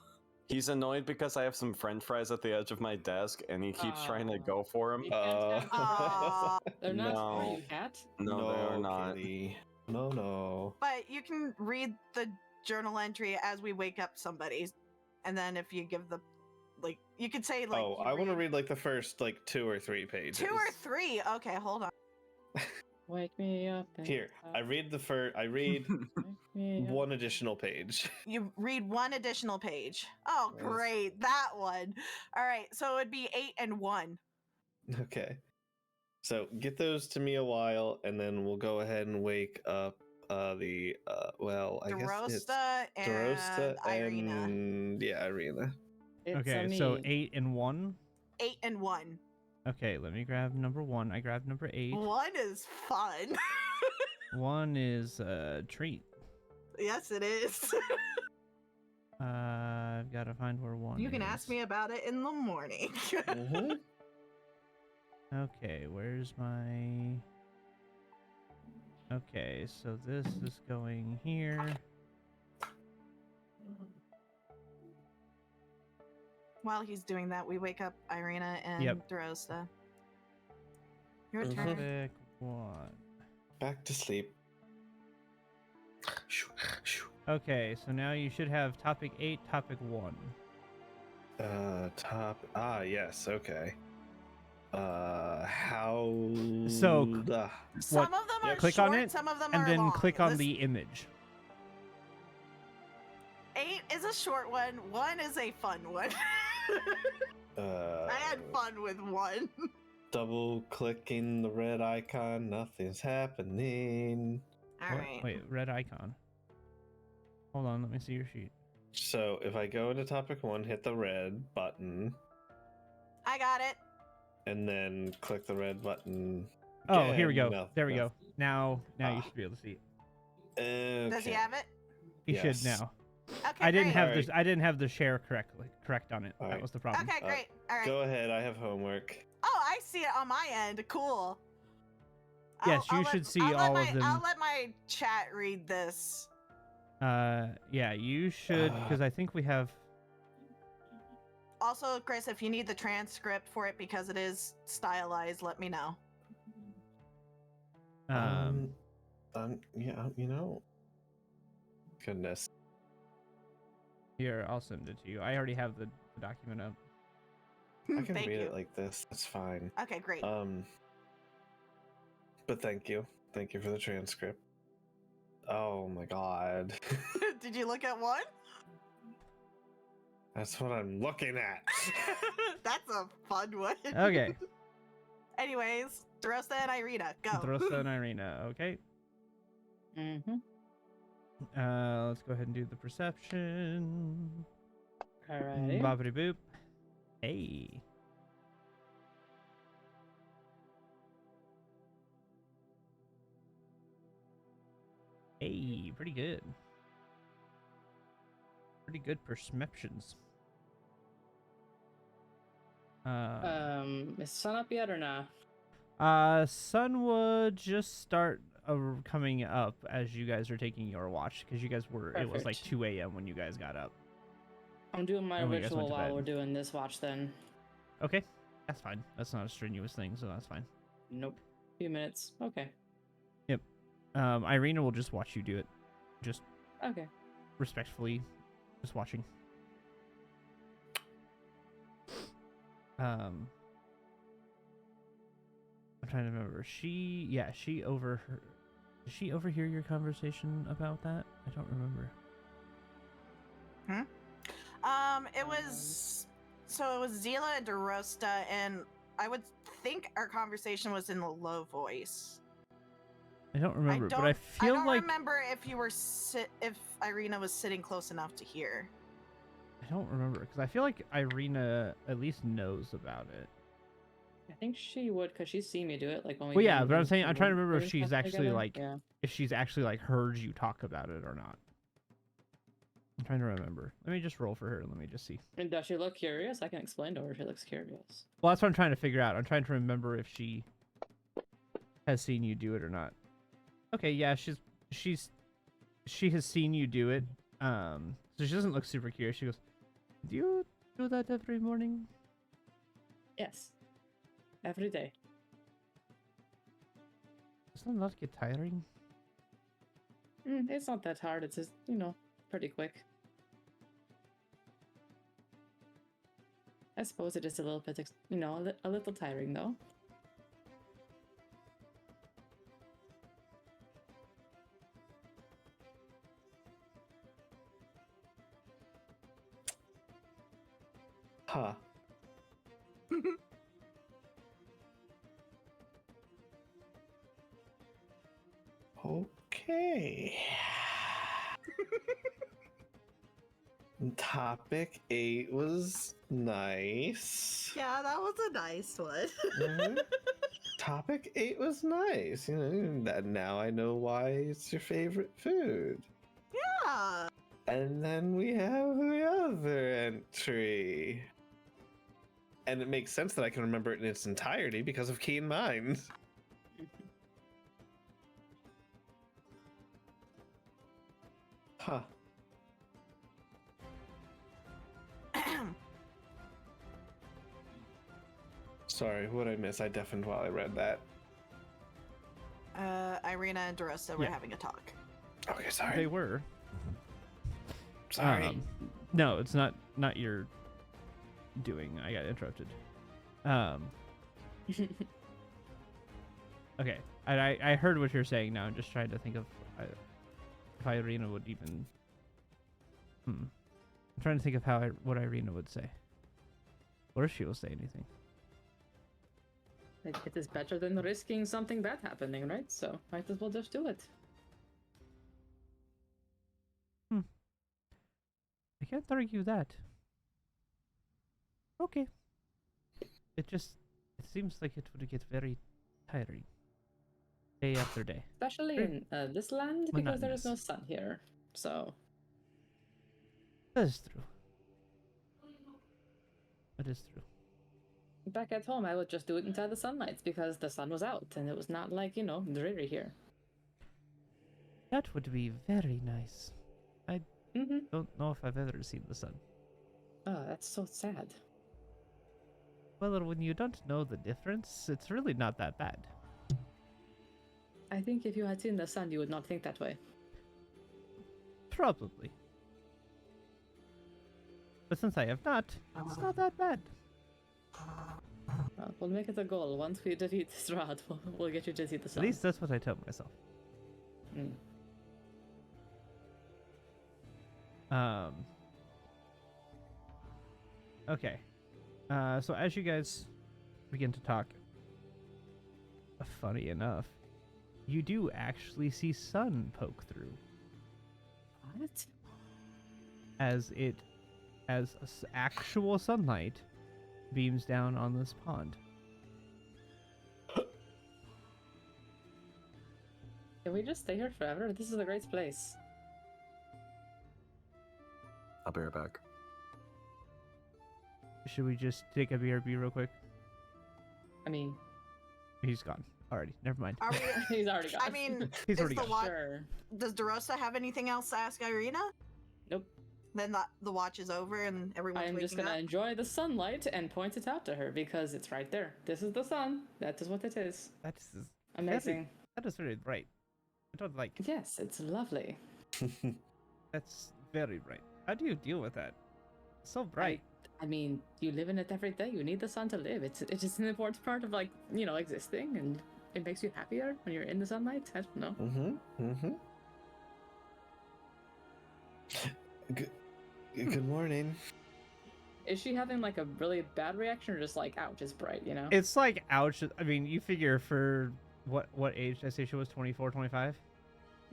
He's annoyed because I have some French fries at the edge of my desk, and he keeps trying to Aw. go for him. You can't have Aw. They're not for No. you, cat. No, they are not. Kitty. No. But you can read the journal entry as we wake up somebody, and then if you give the, like, you could say like. Oh, you I want to read like the first like 2 or 3 pages. 2 or 3. Okay, hold on. Wake me up. and Here, I read the first. I read wake me up. one additional page. You read one additional page. Oh, Yes. great, that one. All right, so it'd be 8 and 1. Okay. So get those to me a while, and then we'll go ahead and wake up well, I guess it's DeRosta and DeRosta Irina. and yeah, Irina. It's Okay, a so me. 8 and 1. 8 and 1. Okay, let me grab number 1. I grabbed number 8. 1 is fun. 1 is a treat. Yes, it is. I've got to find where 1 You can is. ask me about it in the morning. Mm-hmm. Okay, where's my... Okay, so this is going here. While he's doing that, we wake up Irina and Yep. DeRosta. Your Mhm. turn. Topic 1. Back to sleep. Okay, so now you should have topic 8, topic 1. Yes, okay. How So, Some of them are Click short, on it, some of them and are then long. click on This- the image. 8 is a short one. 1 is a fun one. I had fun with 1. double clicking the red icon, nothing's happening. All right. Wait, red icon. Hold on, let me see your sheet. So if I go into topic 1, hit the red button, I got it. and then click the red button Oh, here we Again, go. no- There we no- go. Now you Ah. should be able to see it. Does he Okay. have it? He should Yes. now. Okay, I didn't great. have Alright. this. I didn't have the share correct on it. That Alright. was the problem. Okay, great. All right. Go ahead. I have homework. Oh, I see it on my end. Cool. Yes, you should see all of them. I'll let my chat read this. Yeah, you should, because I think we have. Also, Chris, if you need the transcript for it because it is stylized, let me know. Yeah, you know. Goodness. Here, I'll send it to you. I already have the document up. I can Thank read you. it like this. That's fine. Okay, great. But thank you. Thank you for the transcript. Oh my god. Did you look at one? That's what I'm looking at. That's a fun one. Okay. Anyways, Drosta and Irina, go. Drosta and Irina. Okay. Mm-hmm. Let's go ahead and do the perception. Alrighty. Boppity boop. Hey. Hey, pretty good. Pretty good perceptions. Is sun up yet or not? Sun would just start coming up as you guys are taking your watch, because you guys were, it was like Perfect. 2 a.m. when you guys got up. I'm doing my And when you guys ritual went to while bed. we're doing this watch then. Okay, that's fine. That's not a strenuous thing, so that's fine. Nope. Few minutes. Okay. Irina will just watch you do it. Just Okay. respectfully, just watching. I'm trying to remember. She did she overhear your conversation about that? I don't remember. It was Zila and Drosta, and I would think our conversation was in a low voice. I don't remember, but I feel I don't like remember if you were if Irina was sitting close enough to hear. I don't remember, because I feel like Irina at least knows about it. I think she would, because she's seen me do it. Like when we. Well, yeah, done but I'm the saying I'm trying to wood remember if and she's stuff actually together. like Yeah. if she's actually like heard you talk about it or not. I'm trying to remember. Let me just roll for her. Let me just see. And does she look curious? I can explain to her if she looks curious. Well, that's what I'm trying to figure out. I'm trying to remember if she has seen you do it or not. Okay, yeah, she has seen you do it. So she doesn't look super curious. She goes, "Do you do that every morning?" Yes. Every day. Doesn't that get tiring? It's not that hard. It's just, pretty quick. I suppose it is a little bit, a little tiring though. Huh. Okay. Topic 8 was nice. Yeah, that was a nice one. Mhm. Topic 8 was nice. That now I know why it's your favorite food. Yeah. And then we have the other entry. And it makes sense that I can remember it in its entirety because of keen mind. Huh. Sorry, what did I miss? I deafened while I read that. Irina and Drosta were Yeah. having a talk. Okay, They sorry. were. Sorry. No, it's not your doing. I got interrupted. Okay. I heard what you're saying now. I'm just trying to think of if Irina would even. I'm trying to think of what Irina would say. What if she will say anything? Like, it is better than risking something bad happening, right? So might as well just do it. I can't argue that. Okay. It seems like it would get very tiring. day after day. Especially Very in this land, because there is no monotonous. sun here. So, That is true. That is true. back at home, I would just do it inside the sunlight because the sun was out and it was not like, dreary here. That would be very nice. Mm-hmm. Don't know if I've ever seen the sun. Oh, that's so sad. Well, when you don't know the difference, it's really not that bad. I think if you had seen the sun, you would not think that way. Probably. But since I have not, it's not that bad. Well, we'll make it a goal. Once we defeat Strahd, we'll get you to see the sun. At least that's what I tell myself. Mm. Okay. So as you guys begin to talk, funny enough, you do actually see sun poke through What? as actual sunlight beams down on this pond. Can we just stay here forever? This is a great place. I'll be right back. Should we just take a BRB real quick? I mean, He's gone already. Never mind. Are we? he's already gone. I mean, He's is already the gone. watch? Sure. Does DeRosa have anything else to ask Irina? Nope. Then the watch is over and everyone's I'm just waking gonna up. enjoy the sunlight and point it out to her because it's right there. This is the sun. That is what it is. That is Amazing. that is very bright. I don't like it. Yes, it's lovely. That's very bright. How do you deal with that? So bright. I mean, you live in it every day. You need the sun to live. It is an important part of existing, and it makes you happier when you're in the sunlight. I don't know. Good morning. Is she having like a really bad reaction, or just like, ouch, it's bright, you know? It's like, ouch. I mean, you figure for what age did I say she was? 24, 25?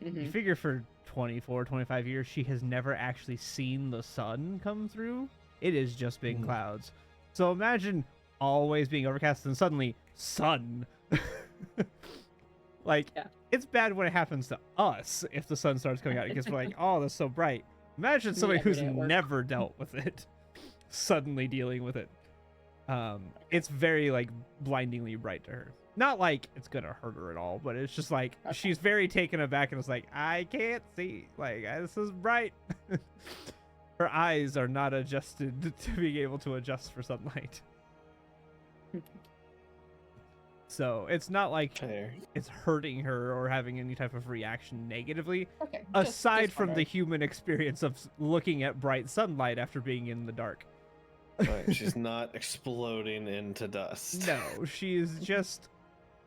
Mm-hmm. You figure for 24, 25 years, she has never actually seen the sun come through. It is just big clouds. So imagine always being overcast and suddenly sun. Like, Yeah. it's bad when it happens to us if the sun starts coming out because we're like, oh, that's so bright. Imagine somebody every who's day at work. never dealt with it suddenly dealing with it. It's very like blindingly bright to her. Not like it's gonna hurt her at all, but it's just like Okay. she's very taken aback and it's like, I can't see. Like, this is bright. Her eyes are not adjusted to being able to adjust for sunlight. So it's not like Fair. it's hurting her or having any type of reaction negatively, Okay. aside from the wondering. human experience of looking at bright sunlight after being in the dark. Right, she's not exploding into dust. No, she is just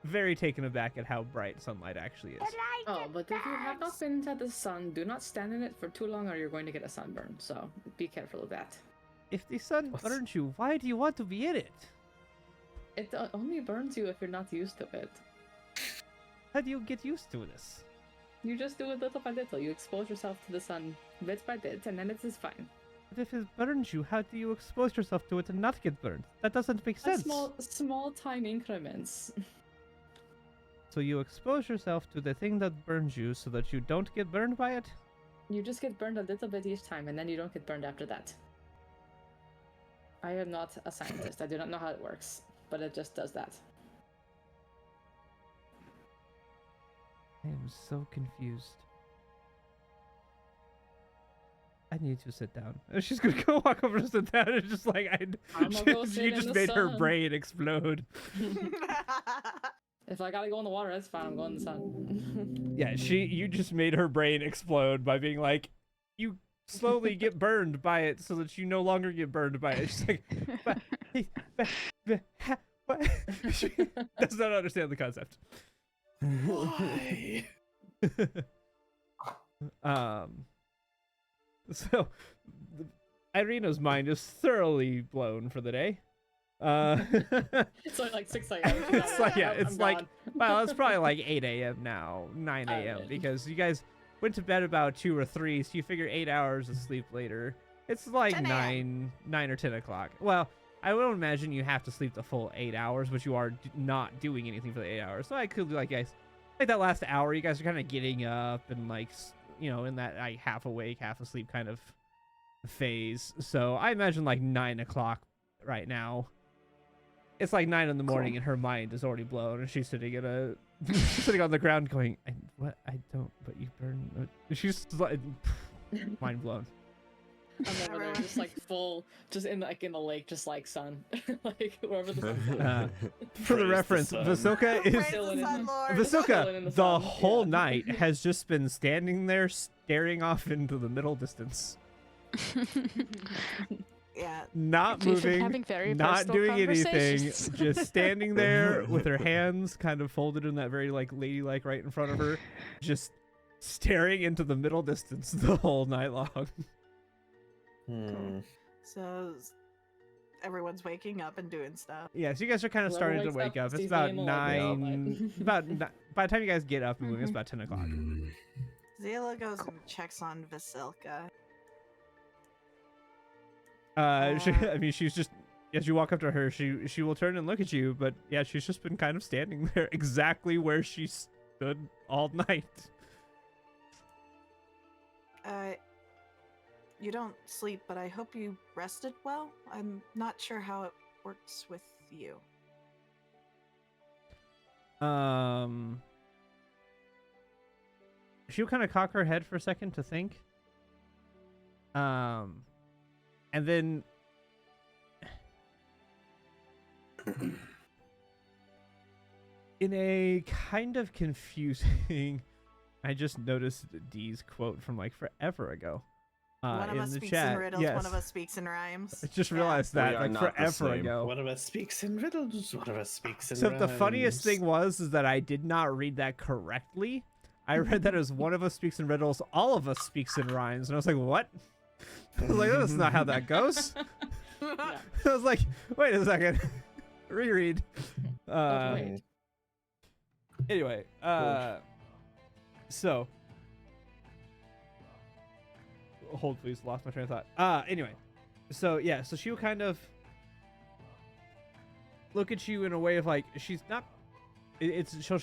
very taken aback at how bright sunlight actually is. Oh, but if you have not been into the sun, do not stand in it for too long or you're going to get a sunburn. So be careful of that. If the sun What's- burns you, why do you want to be in it? It only burns you if you're not used to it. How do you get used to this? You just do it little by little. You expose yourself to the sun bit by bit, and then it is fine. But if it burns you, how do you expose yourself to it and not get burned? That doesn't make sense. Small time increments. So you expose yourself to the thing that burns you so that you don't get burned by it? You just get burned a little bit each time, and then you don't get burned after that. I am not a scientist. I do not know how it works, but it just does that. I am so confused. I need to sit down. She's gonna go walk over to sit down and just like I'ma go sit you in just the made her sun. brain explode. If I gotta go in the water, that's fine. I'm going in the sun. Yeah, you just made her brain explode by being like, you slowly get burned by it so that you no longer get burned by it. She's like, what? She does not understand the concept. Why? So Irina's mind is thoroughly blown for the day. It's only like 6 a.m. It's like, yeah, I'm it's like, gone. well, it's probably like 8 a.m. now, 9 a.m. Alright. because you guys went to bed about 2 or 3, so you figure 8 hours of sleep later. It's like 10 a.m. 9 or 10 o'clock. Well, I would imagine you have to sleep the full 8 hours, but you are not doing anything for the 8 hours. So I could be like, guys, like that last hour, you guys are kind of getting up and like in that like half awake, half asleep kind of phase. So I imagine like 9 o'clock right now. It's like 9 in the morning, and her mind is already blown, and she's sitting sitting on the ground going, "What? I don't." But you burn. She's like, mind blown. I'm over there, just like full, just in the lake, just like sun, like wherever the sun's For the reference, Vasilka is Praise the Sun Lord. Vasilka. The sun, whole yeah. night has just been standing there, staring off into the middle distance, Yeah. not We've been moving, having very not personal doing anything, conversations. just standing there with her hands kind of folded in that very like ladylike right in front of her, just staring into the middle distance the whole night long. So everyone's waking up and doing stuff. Yeah, so you guys are kind of Whoever starting to wakes wake up up. It's sees about me, I'm like, 9. "Yeah, By the time you guys get up and moving, it's about 10 o'clock. Zila goes and checks on Vasilka. I mean, she's just as you walk up to her, she will turn and look at you, but yeah, she's just been kind of standing there exactly where she stood all night. You don't sleep, but I hope you rested well. I'm not sure how it works with you. She'll kind of cock her head for a second to think. And then in a kind of confusing, I just noticed Dee's quote from like forever ago. One of in us the speaks chat. in riddles, yes. one of us speaks in rhymes. I just Yeah. realized We that are like not the forever same. ago. One of us speaks in riddles, one of us speaks in So the funniest rhymes. thing was is that I did not read that correctly. I read that as one of us speaks in riddles, all of us speaks in rhymes, and I was like, what? I was like, that's not how that goes. Yeah. I was like, wait a second. Reread. Wait. Anyway, so hold please, lost my train of thought. Anyway, so yeah, so she'll kind of look at you in a way of like she's not. She'll.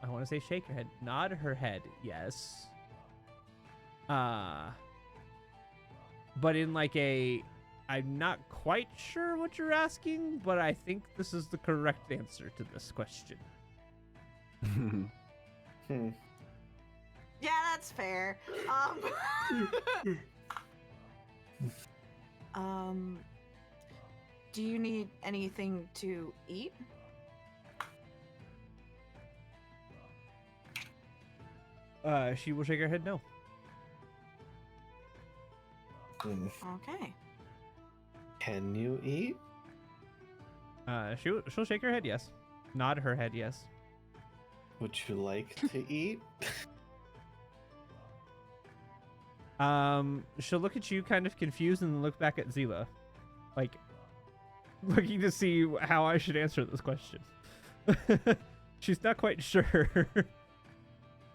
I want to say shake her head, nod her head, yes. But in like a, I'm not quite sure what you're asking, but I think this is the correct answer to this question. Yeah, that's fair. Do you need anything to eat? She will shake her head no. Okay. Can you eat? She'll shake her head yes. Nod her head yes. Would you like to eat? She'll look at you kind of confused and then look back at Zila. Like, looking to see how I should answer this question. She's not quite sure.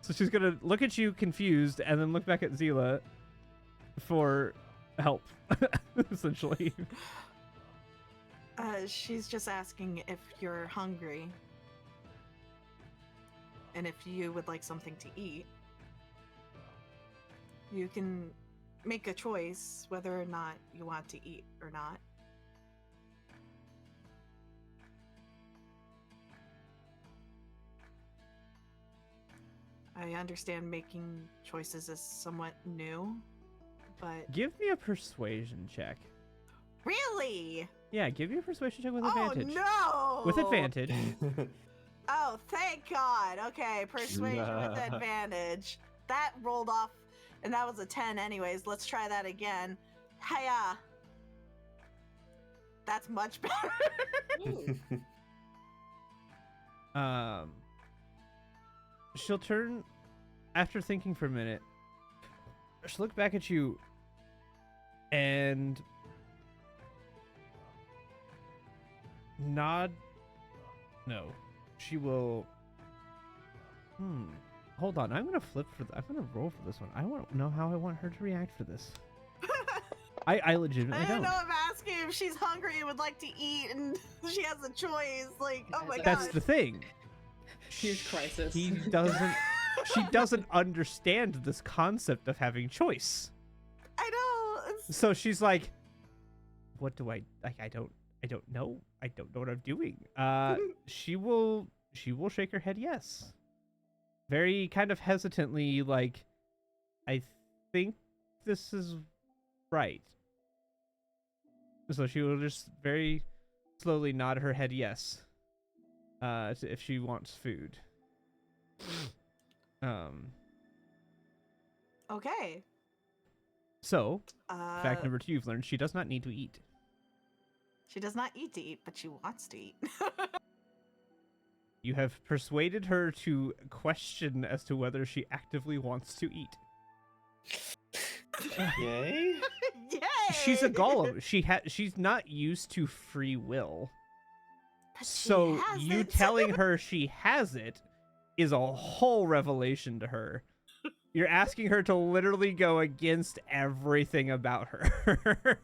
So she's gonna look at you confused and then look back at Zila for help, essentially. She's just asking if you're hungry. And if you would like something to eat. You can make a choice whether or not you want to eat or not. I understand making choices is somewhat new, but Give me a persuasion check. really? Yeah, give me a persuasion check with Oh advantage. no! With advantage. Oh, thank God. Okay, persuasion with advantage. That rolled off, and that was a 10 anyways. Let's try that again. Hiya. That's much better. Ooh. She'll turn after thinking for a minute. She'll look back at you and nod. No, she will. Hold on. I'm gonna flip for. I'm gonna roll for this one. I want to know how I want her to react for this. I legitimately I don't don't. know if asking if she's hungry and would like to eat and she has a choice. Like, oh my That's God. the thing. Huge crisis. She doesn't understand this concept of having choice. I know. So she's like, what do I like? I don't know. I don't know what I'm doing. She will shake her head yes. Very kind of hesitantly, like, I think this is right. So she will just very slowly nod her head yes. If she wants food. Okay. So, fact number 2 you've learned, she does not need to eat. She does not eat to eat, but she wants to eat. You have persuaded her to question as to whether she actively wants to eat. Yay! Yay! She's a golem. She's not used to free will. But she So has you it. telling her she has it is a whole revelation to her. You're asking her to literally go against everything about her.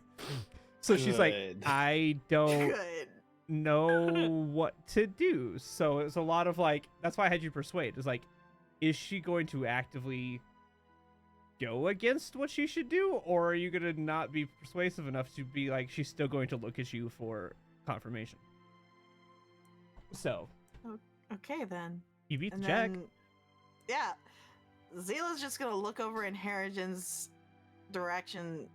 So she's like, Good. I don't Good. know what to do. So it's a lot of like, that's why I had you persuade. It's like, is she going to actively go against what she should do? Or are you going to not be persuasive enough to be like, she's still going to look at you for confirmation? So. Okay, then. You beat the And check. then, yeah. Zila's just gonna look over in Harrigan's direction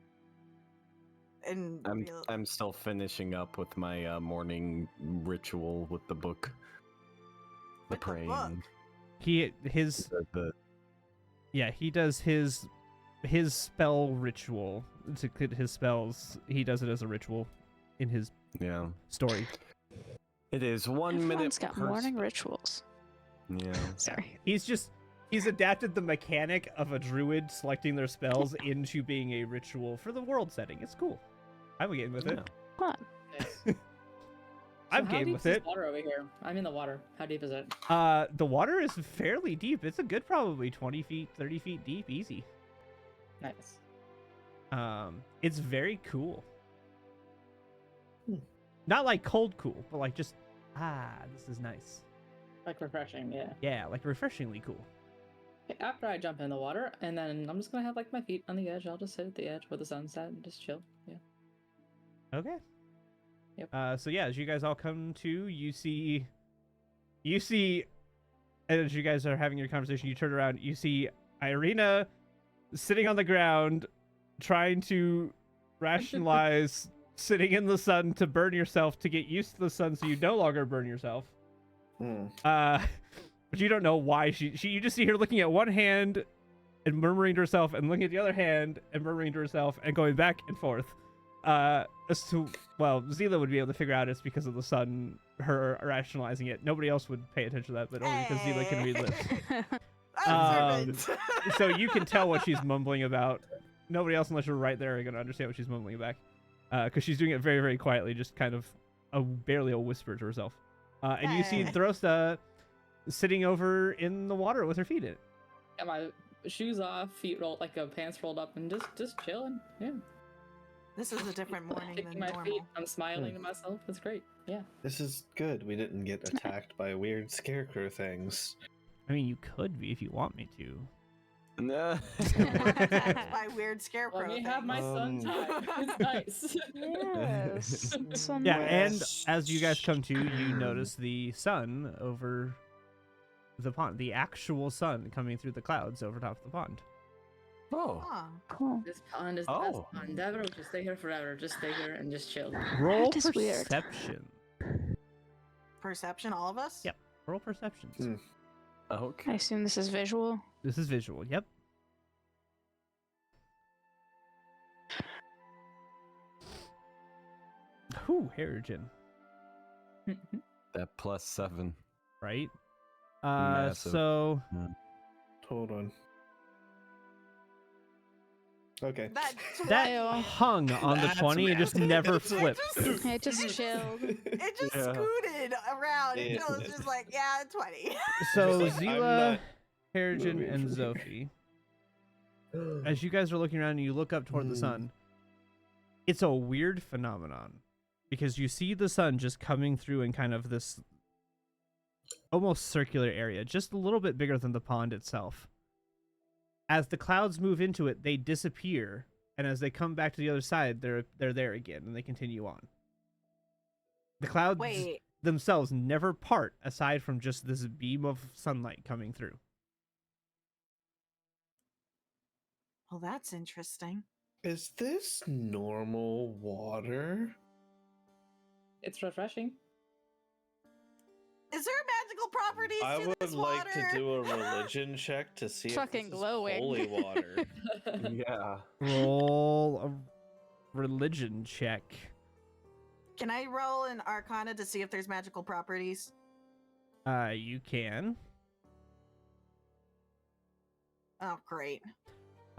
and I'm still finishing up with my morning ritual with the book. The With the praying. book? He does his spell ritual to get his spells. He does it as a ritual in his Yeah. story. It is 1 minute. Everyone's got morning rituals. Yeah. Sorry. He's adapted the mechanic of a druid selecting their spells into being a ritual for the world setting. It's cool. I'm game with it. Fun. Nice. I'm how game deep with is it. Water over here. I'm in the water. How deep is it? The water is fairly deep. It's a good probably 20 feet, 30 feet deep, easy. Nice. It's very cool. Hmm. Not like cold cool, but like just this is nice. Like refreshing, yeah. Yeah, like refreshingly cool. Okay, after I jump in the water, and then I'm just gonna have like my feet on the edge. I'll just sit at the edge where the sun's at and just chill. Yeah. Okay. Yep. So yeah, as you guys all come to, you see, as you guys are having your conversation, you turn around, you see Irina sitting on the ground, trying to rationalize sitting in the sun to burn yourself to get used to the sun, so you no longer burn yourself. But you don't know why she you just see her looking at one hand and murmuring to herself, and looking at the other hand and murmuring to herself, and going back and forth. As to, well, Zila would be able to figure out it's because of the sun, her rationalizing it. Nobody else would pay attention to that, but only because Zila can read lips. Observant. So you can tell what she's mumbling about. Nobody else, unless you're right there, are going to understand what she's mumbling back. Because she's doing it very, very quietly, just kind of barely a whisper to herself. And you see Hey. Throsta sitting over in the water with her feet in it. Got my shoes off, feet rolled, like pants rolled up, and just chilling. Yeah. This is a different morning Kicking than my normal. feet. I'm smiling to myself. It's great. Yeah. This is good. We didn't get attacked by weird scarecrow things. I mean, you could be if you want me to. No. Attacked by weird scarecrow Let me have my sun Um, time. It's nice. Yes. Sun Yeah, works. and as you guys come to, you notice the sun over the pond. The actual sun coming through the clouds over top of the pond. Oh. Huh. Cool. This pond is the best Oh. pond ever. Just stay here forever. Just stay here and just chill. Roll That is weird. perception. Perception, all of us? Yep. Roll perceptions. Hmm. Okay. I assume this is visual. This is visual. Yep. Whew, Harrigan, That +7. right? Massive. So Hold on. Okay. that Ew. hung on the That's 20 and just never massive. flipped. It just chilled. It just Yeah. scooted around Yeah. until it's just like, yeah, 20. So Just like, I'm Zila, not Harrigan, moving and from here. Zophie, as you guys are looking around and you look up toward the Hmm. sun, it's a weird phenomenon because you see the sun just coming through in kind of this almost circular area, just a little bit bigger than the pond itself. As the clouds move into it, they disappear, and as they come back to the other side, they're there again, and they continue on. The clouds Wait, themselves never part, aside from just this beam of sunlight coming through. well, that's interesting. Is this normal water? It's refreshing. Is there magical properties I to would this like water? to do a religion check to see Fucking if this glowing. is holy water. Yeah. Roll a religion check. Can I roll an Arcana to see if there's magical properties? You can. Oh, great.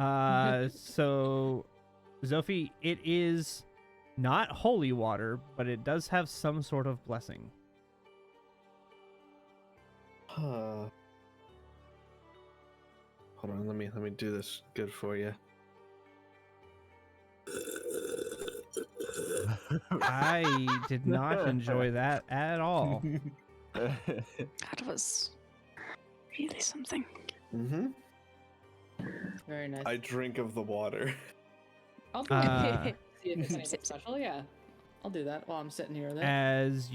So, Zophie, it is not holy water, but it does have some sort of blessing. Huh. Hold on, let me do this good for you. I did not enjoy that at all. That was really something. Mm-hmm. Very nice. I drink of the water. I'll do Uh, it. See if it's anything special. Yeah, I'll do that while I'm sitting here. Then. As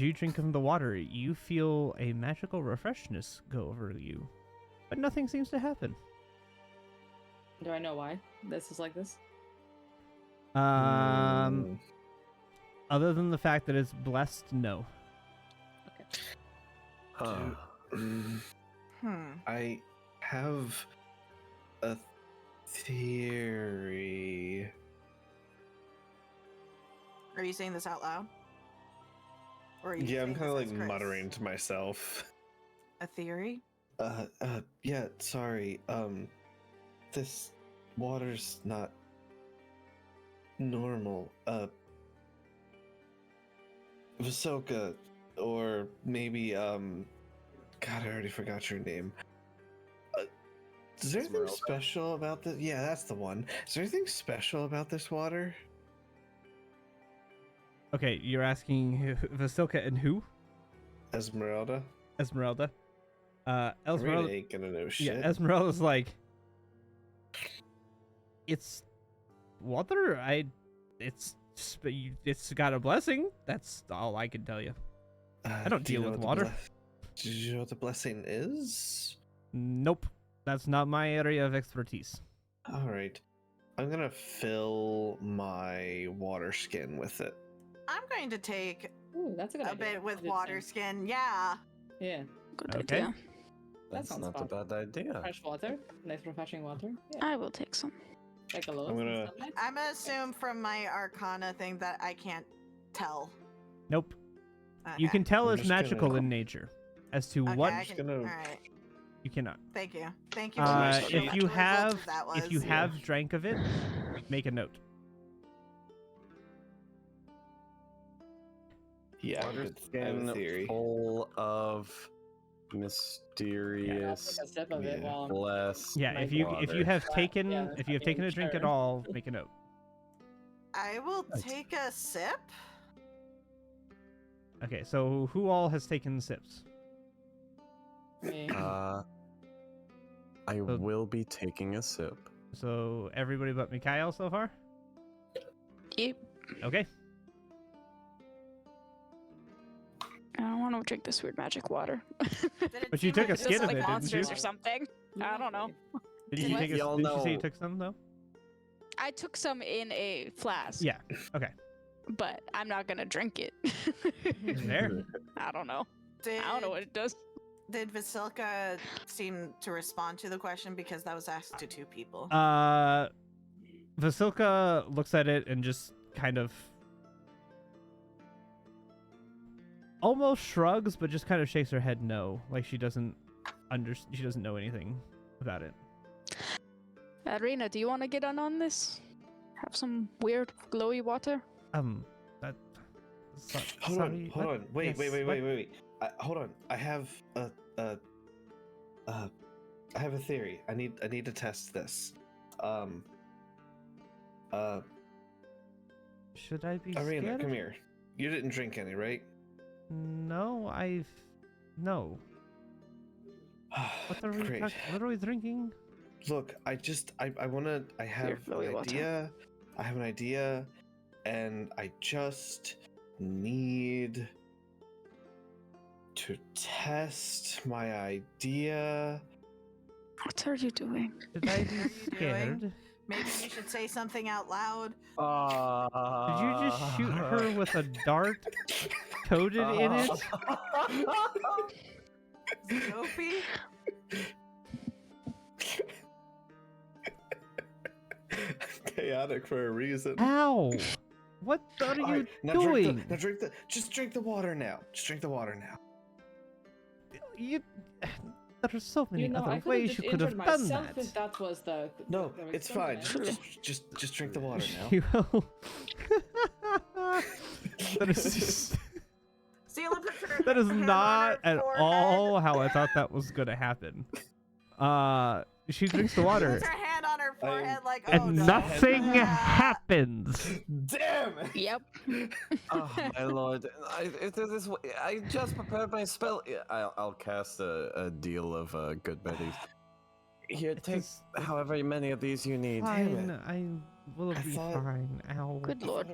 you drink from the water, you feel a magical refreshness go over you, but nothing seems to happen. Do I know why this is like this? Other than the fact that it's blessed, no. Huh. I have a theory. Are you saying this out loud? Or are you Yeah, I'm saying kind of this like as Chris? muttering to myself. A theory? Yeah, sorry. This water's not normal. Vasilka, or maybe, God, I already forgot your name. Is there anything Esmeralda? special about this? Yeah, that's the one. Is there anything special about this water? Okay, you're asking Vasilka and who? Esmeralda? Esmeralda. Esmeralda Esmeralda. ain't gonna know shit. Yeah, Esmeralda's like, it's water. It's got a blessing. That's all I can tell you. I don't Do you deal know with what water. Do you know what the blessing is? Nope, that's not my area of expertise. All right. I'm gonna fill my water skin with it. I'm going to take Ooh, that's a good a idea. bit with I did the water same. skin. Yeah. Yeah, Good Okay. idea. That's sounds not a fun. bad idea. fresh water, nice refreshing water. Yeah, I will take some. like a loaf. I'm and gonna- stuff nice. I'm gonna assume from my Arcana thing that I can't tell. Nope. You Okay. can tell I'm it's just gonna- magical in nature. As to Okay, what I just can- gonna- Alright. you cannot. Thank you. Thank you. for Uh, sharing If what you the result have of that if you was. have drank of it, make a note. Yeah, Water I have a skin theory. full of Yeah, I'll mysterious, take a sip of it Yeah. while I'm blessed Yeah, if water. you have Yeah, taken yeah, if you have I taken mean, a drink at sure. all, make a note. I will Right. take a sip. Okay, so who all has taken sips? Me. I So- will be taking a sip. So everybody but Mikhail so far? Yep. Okay. I don't want to drink this weird magic water. Did it But you seem took a like It's skin of like it, didn't monsters you? or something. I don't know. Did Did you what? take a, Y'all did you say you know- took some though? I took some in a flask. Yeah. Okay. But I'm not gonna drink it. There. I don't know. Did, I don't know what it does. Did Vasilka seem to respond to the question because that was asked to two people? Vasilka looks at it and just kind of almost shrugs, but just kind of shakes her head no, like she doesn't know anything about it. Arena, do you want to get on this? Have some weird glowy water? That. Hold on, hold on. Wait. Hold on. I have a theory. I need to test this. Should I be Arena, scared? come here. You didn't drink any, right? No, no. What are we Great. what are we drinking? Look, I have Clear an water. idea. I have an idea, and I just need to test my idea. What are you doing? Should I be What are you scared? doing? Maybe you should say something out loud. Did you just shoot her with a dart coated in it? Sophie? Chaotic for a reason. Ow! What are you Alright, doing? Just drink the water now. Just drink the water now. You. There are so many You know, I other could have ways just you could have injured done myself that. if that was the. No, the it's response. fine. Just drink the water now. You will. That is just, Zila puts her that is hand on not her at forehead. all how I thought that was gonna happen. She drinks the She water, puts her hand on her forehead like, oh and no. nothing Ah. happens. Damn it! Yep. Oh my lord! I just prepared my spell. Yeah, I'll cast a deal of good berries. Here, take is- however many of these you need. Fine, I will I be thought- fine. Ow. Good lord.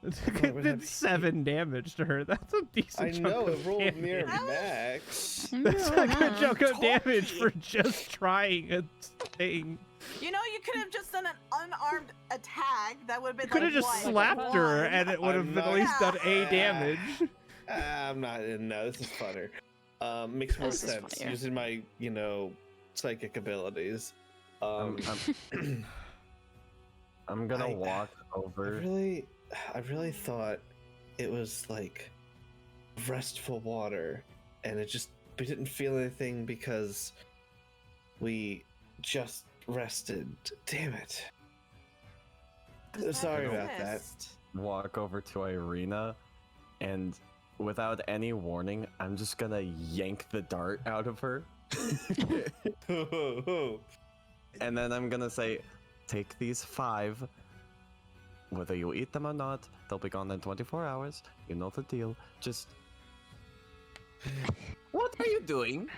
It did 7 damage to her. That's a decent I chunk know of it rolled near damage. max. That's a good chunk of Told damage you. for just trying a thing. You know, you could have just done an unarmed attack. That would have been You could have like, just what, slapped her one? and it would have I'm at not- least done a Yeah. damage. I'm not in. No, this is funner. Makes more This is sense funnier. using my, psychic abilities. I'm gonna I- walk over. I really thought it was like restful water, and we didn't feel anything because we just rested. Damn it. Does Sorry about that. exist? Walk over to Irina, and without any warning, I'm just gonna yank the dart out of her. And then I'm gonna say, take these 5. Whether you eat them or not, they'll be gone in 24 hours. You know the deal. Just. What are you doing?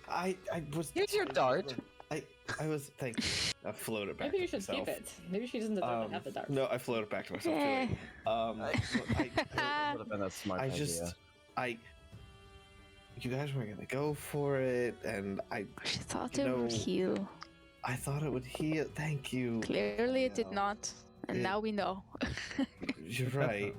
I was. Here's your dart. I was. Thank you. I floated it back. Maybe you to should keep myself. it. Maybe she doesn't deserve to have the dart. No, I floated back to myself. Too Eh. late. That would have been a smart I just, idea. you guys were gonna go for it, and She thought You it would know, heal. I thought it would heal. Thank you. Clearly, it did No. not. And It- now we know. You're right.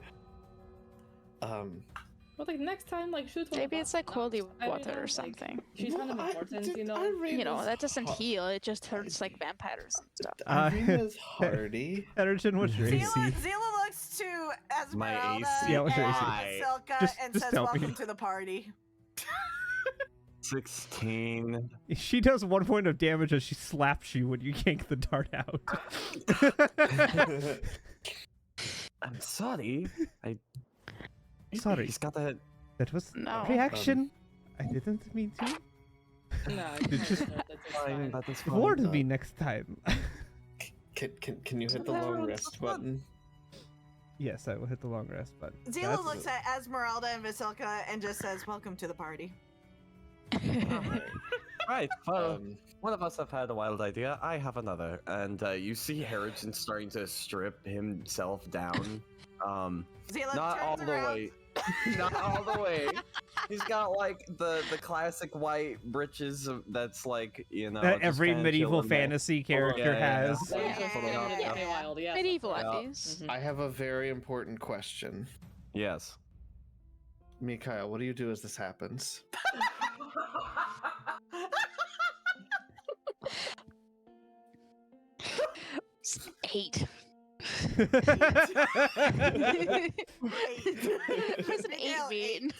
But like next time, like shoot one. Maybe of it's us, like not holy Irina, water or like, something. She's kind of important, you know. You know, that doesn't heal, it just hurts like vampires and stuff. Irina's hardy. Ederton, what's your AC? Zila looks to My Esmeralda AC. Yeah, what's your and AC? Vasilka Just- and just says, tell me. welcome to the party. 16. She does 1 point of damage as she slaps you when you yank the dart out. I'm sorry. Sorry. He's got that. That was No. a reaction. I didn't mean to. No, It's just that's Fine, that is fine. Warn me next time. Can you hit the long rest button? Yes, I will hit the long rest button. Zila That's- looks at Esmeralda and Vasilka and just says, welcome to the party. Right. Well, Um, one of us have had a wild idea. I have another. And you see Harrison starting to strip himself down. Zila Not all turns the around. way. Not all the way. He's got like the classic white breeches that's like, you know, that just every kinda medieval chilling there. fantasy character Yeah, yeah, yeah. has. Yeah. Wild, yes. Medieval Yeah. undies. I have a very important question. Yes. Mikhail, what do you do as this happens? 8. Eight. What does an 8 Miguel, mean?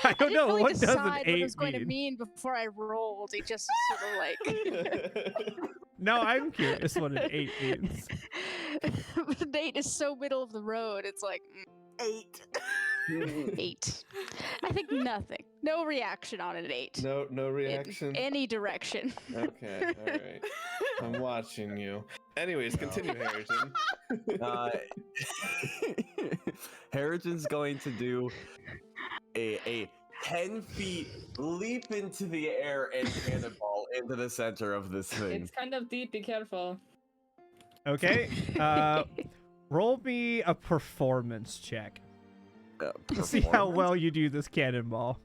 I don't didn't know. really What does an decide what it 8 was going to mean? mean before I rolled. It just sort of like. No, I'm curious what an 8 means. But an 8 is so middle of the road. It's like 8. 8. I think nothing. No reaction on an 8. No In reaction. any direction. Okay, all right. I'm watching you. Anyways, continue, Harrison. Harrigan's going to do a 10 feet leap into the air and cannonball into the center of this thing. It's kind of deep. Be careful. Okay. Roll me a performance check. To see how Performance? well you do this cannonball.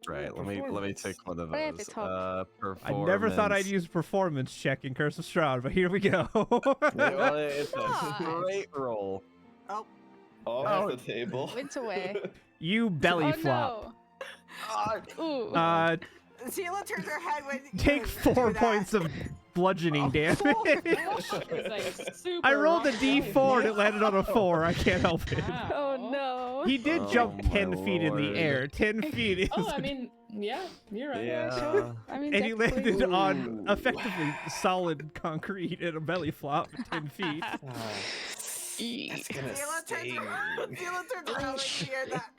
Right, let me take one of Right at the those. top. I never thought I'd Performance. use performance check in Curse of Strahd, but here we go. Well, it's a Nice. great roll. Oh, Off the table. Went away. You belly Oh flop. no. Ooh. Zila turns her head when Take you 4 do that. points of bludgeoning damage. It's like super I rolled a rough. d4 and it landed on a 4. I can't help it. Oh no. He did Oh jump my 10 feet in the lord. air. 10 feet is... Oh, I mean, yeah, you're right. Yeah. I mean, and he technically- landed on effectively solid concrete at a belly flop at 10 feet. That's gonna Zila sting. turns around when you hear that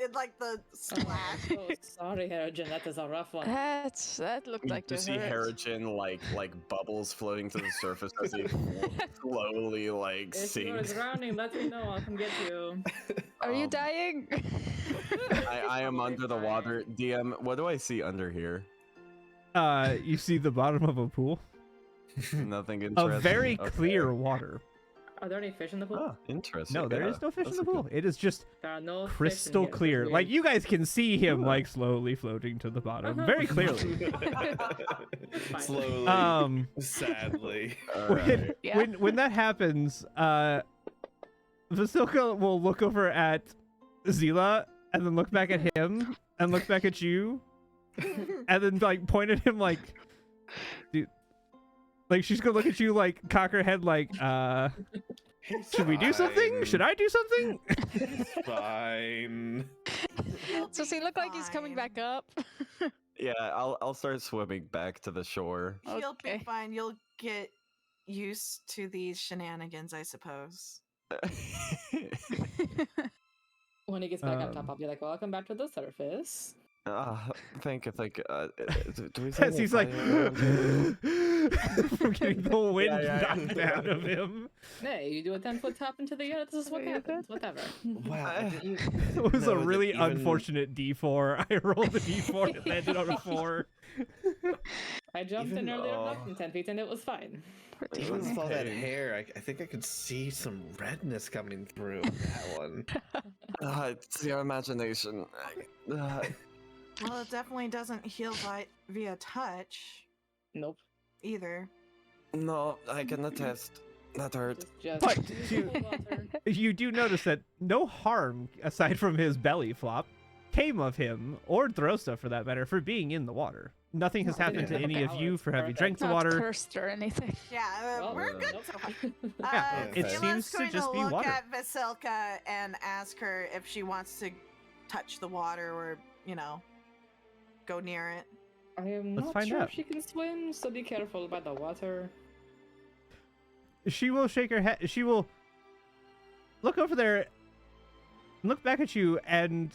in like the Oh, splash. I'm so sorry, Harrigan. That is a rough one. That looked like You it see hurt. Harrigan like bubbles floating to the surface as he slowly like If you are sinks. drowning, let me know. I'll come get you. Are you Um, dying? I am Probably under the fine. water. DM, what do I see under here? You see the bottom of a pool. Nothing interesting. A very Okay. clear water. Are there any fish in the pool? Oh, interesting. No, there yeah, is no fish in that's the a pool. good- It is just There are no fish in crystal here, which is clear. Like weird. you guys can see him Ooh. like slowly floating to the bottom, Uh-huh. very clearly. Fine. Slowly, sadly. Alright. Yeah. When that happens, Vasilka will look over at Zila and then look back at him and look back at you and then like point at him like, dude, like she's gonna look at you like cock her head like, should we do something? Should I do something? It's fine. Does he look like he's coming back up? Yeah, I'll start swimming back to the shore. You'll Okay. be fine. You'll get used to these shenanigans, I suppose. When he gets back up top, Um, I'll be like, "Welcome back to the surface." think, do we see As any he's like fire around here? from getting the wind Yeah. knocked out of him. Hey, you do a 10-foot top into the air. This is what Are you happens. Whatever. Wow. I didn't It was know a that really even- unfortunate D4. I rolled a D4 and it landed on a 4. I jumped in Even- earlier, oh. knocked in 10 feet, and it was fine. Even with all that Okay. hair, I think I could see some redness coming through in that one. It's your imagination. Well, it definitely doesn't heal via touch Nope. either. No, I can attest. That hurt. Just But use to- cold water. You do notice that no harm, aside from his belly flop, came of him, or Drosta for that matter, for being in the water. Nothing has No, happened to yeah. any of Okay. you for having Perfect. drank the Not water. cursed or anything. Yeah, Well, we're good nope. so far. Yeah, it Zila's seems to going just be look water. at Vasilka and ask her if she wants to touch the water or, go near it. I am Let's not find sure out. if she can swim, so be careful by the water. She will shake her head. She will look over there, look back at you, and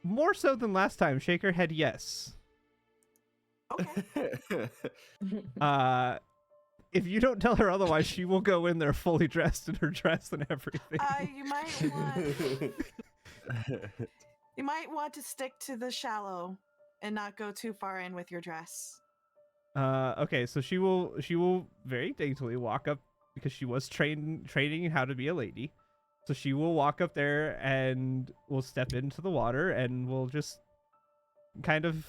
more so than last time, shake her head yes. Okay. If you don't tell her otherwise, she will go in there fully dressed in her dress and everything. You might want to stick to the shallow and not go too far in with your dress. Okay, so she will very daintily walk up because she was training how to be a lady. So she will walk up there and will step into the water and will just kind of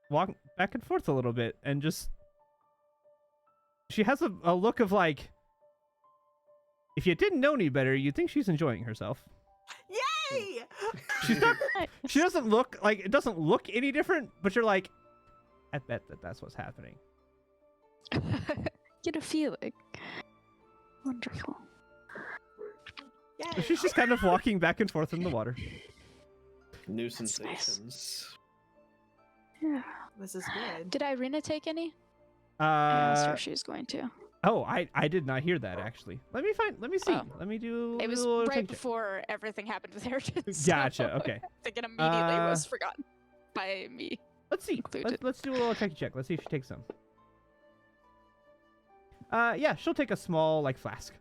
walk back and forth a little bit and just she has a look of like if you didn't know any better, you'd think she's enjoying herself. Yay! She's not she doesn't look like it doesn't look any different, but you're like I bet that's what's happening. Get a feeling. Wonderful. Yay! She's just kind of walking back and forth in the water. New That's nice. sensations. Yeah. This is good. Did Irina take any? I asked her if she was going to. Oh, I did not hear that actually. Let me see. Oh. Let me do. It was a little right check. before everything happened with Harrigan. so Gotcha. Okay. I think it immediately was forgotten by me. Let's see. Included. Let's do a little check. Let's see if she takes some. Yeah, she'll take a small like flask.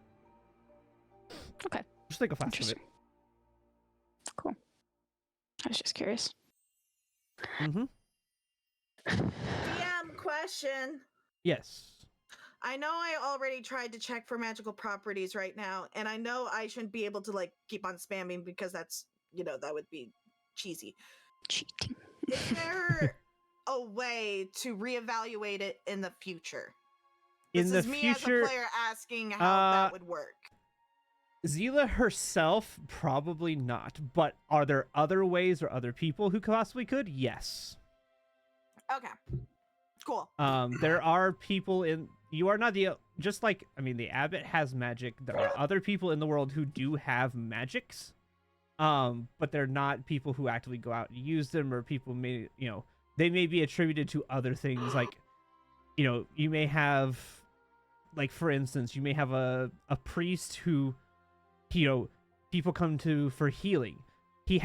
Okay. Just take a flask of it. Interesting. Cool. I was just curious. Mm-hmm. DM question. Yes. I know I already tried to check for magical properties right now, and I know I shouldn't be able to like keep on spamming because that's that would be cheesy. Cheating. Is there a way to reevaluate it in the future? In This the is me future, as a player asking how that would work. Zila herself, probably not. But are there other ways or other people who possibly could? Yes. Okay. Cool. There are people in. You are not the. Just like, I mean, the abbot has magic. There are other people in the world who do have magics. But they're not people who actively go out and use them, or people may, they may be attributed to other things. Like, you may have, like, for instance, you may have a priest who, people come to for healing. He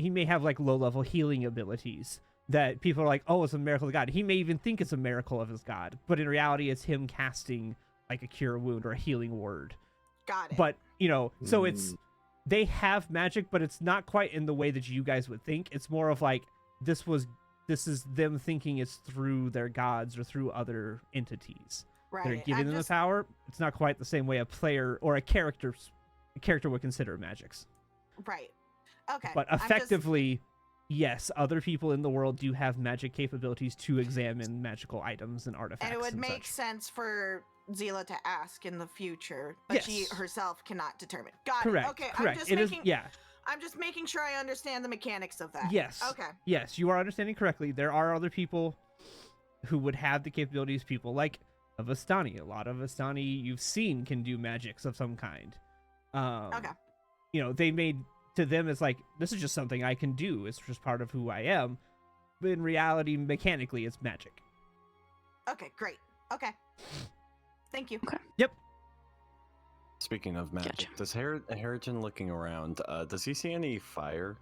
may have like low level healing abilities that people are like, oh, it's a miracle of God. He may even think it's a miracle of his God, but in reality, it's him casting like a cure wound or a healing word. Got it. But so they have magic, but it's not quite in the way that you guys would think. It's more of like this is them thinking it's through their gods or through other entities. Right. They're giving them the power. It's not quite the same way a player or a character would consider magics. Right. Okay. But effectively, yes, other people in the world do have magic capabilities to examine magical items and artifacts. And it would make such. sense for Zila to ask in the future, but she herself cannot determine. Got correct, it. Okay. Correct. I'm just making sure I understand the mechanics of that. Yes. Okay. Yes, you are understanding correctly. There are other people who would have the capabilities. People like Vistani. A lot of Vistani you've seen can do magics of some kind. Okay. They made to them it's like, this is just something I can do. It's just part of who I am. But in reality, mechanically, it's magic. Okay, great. Okay. Thank you. Okay. Yep. Speaking of magic, Gotcha. does Harrigan looking around, does he see any fire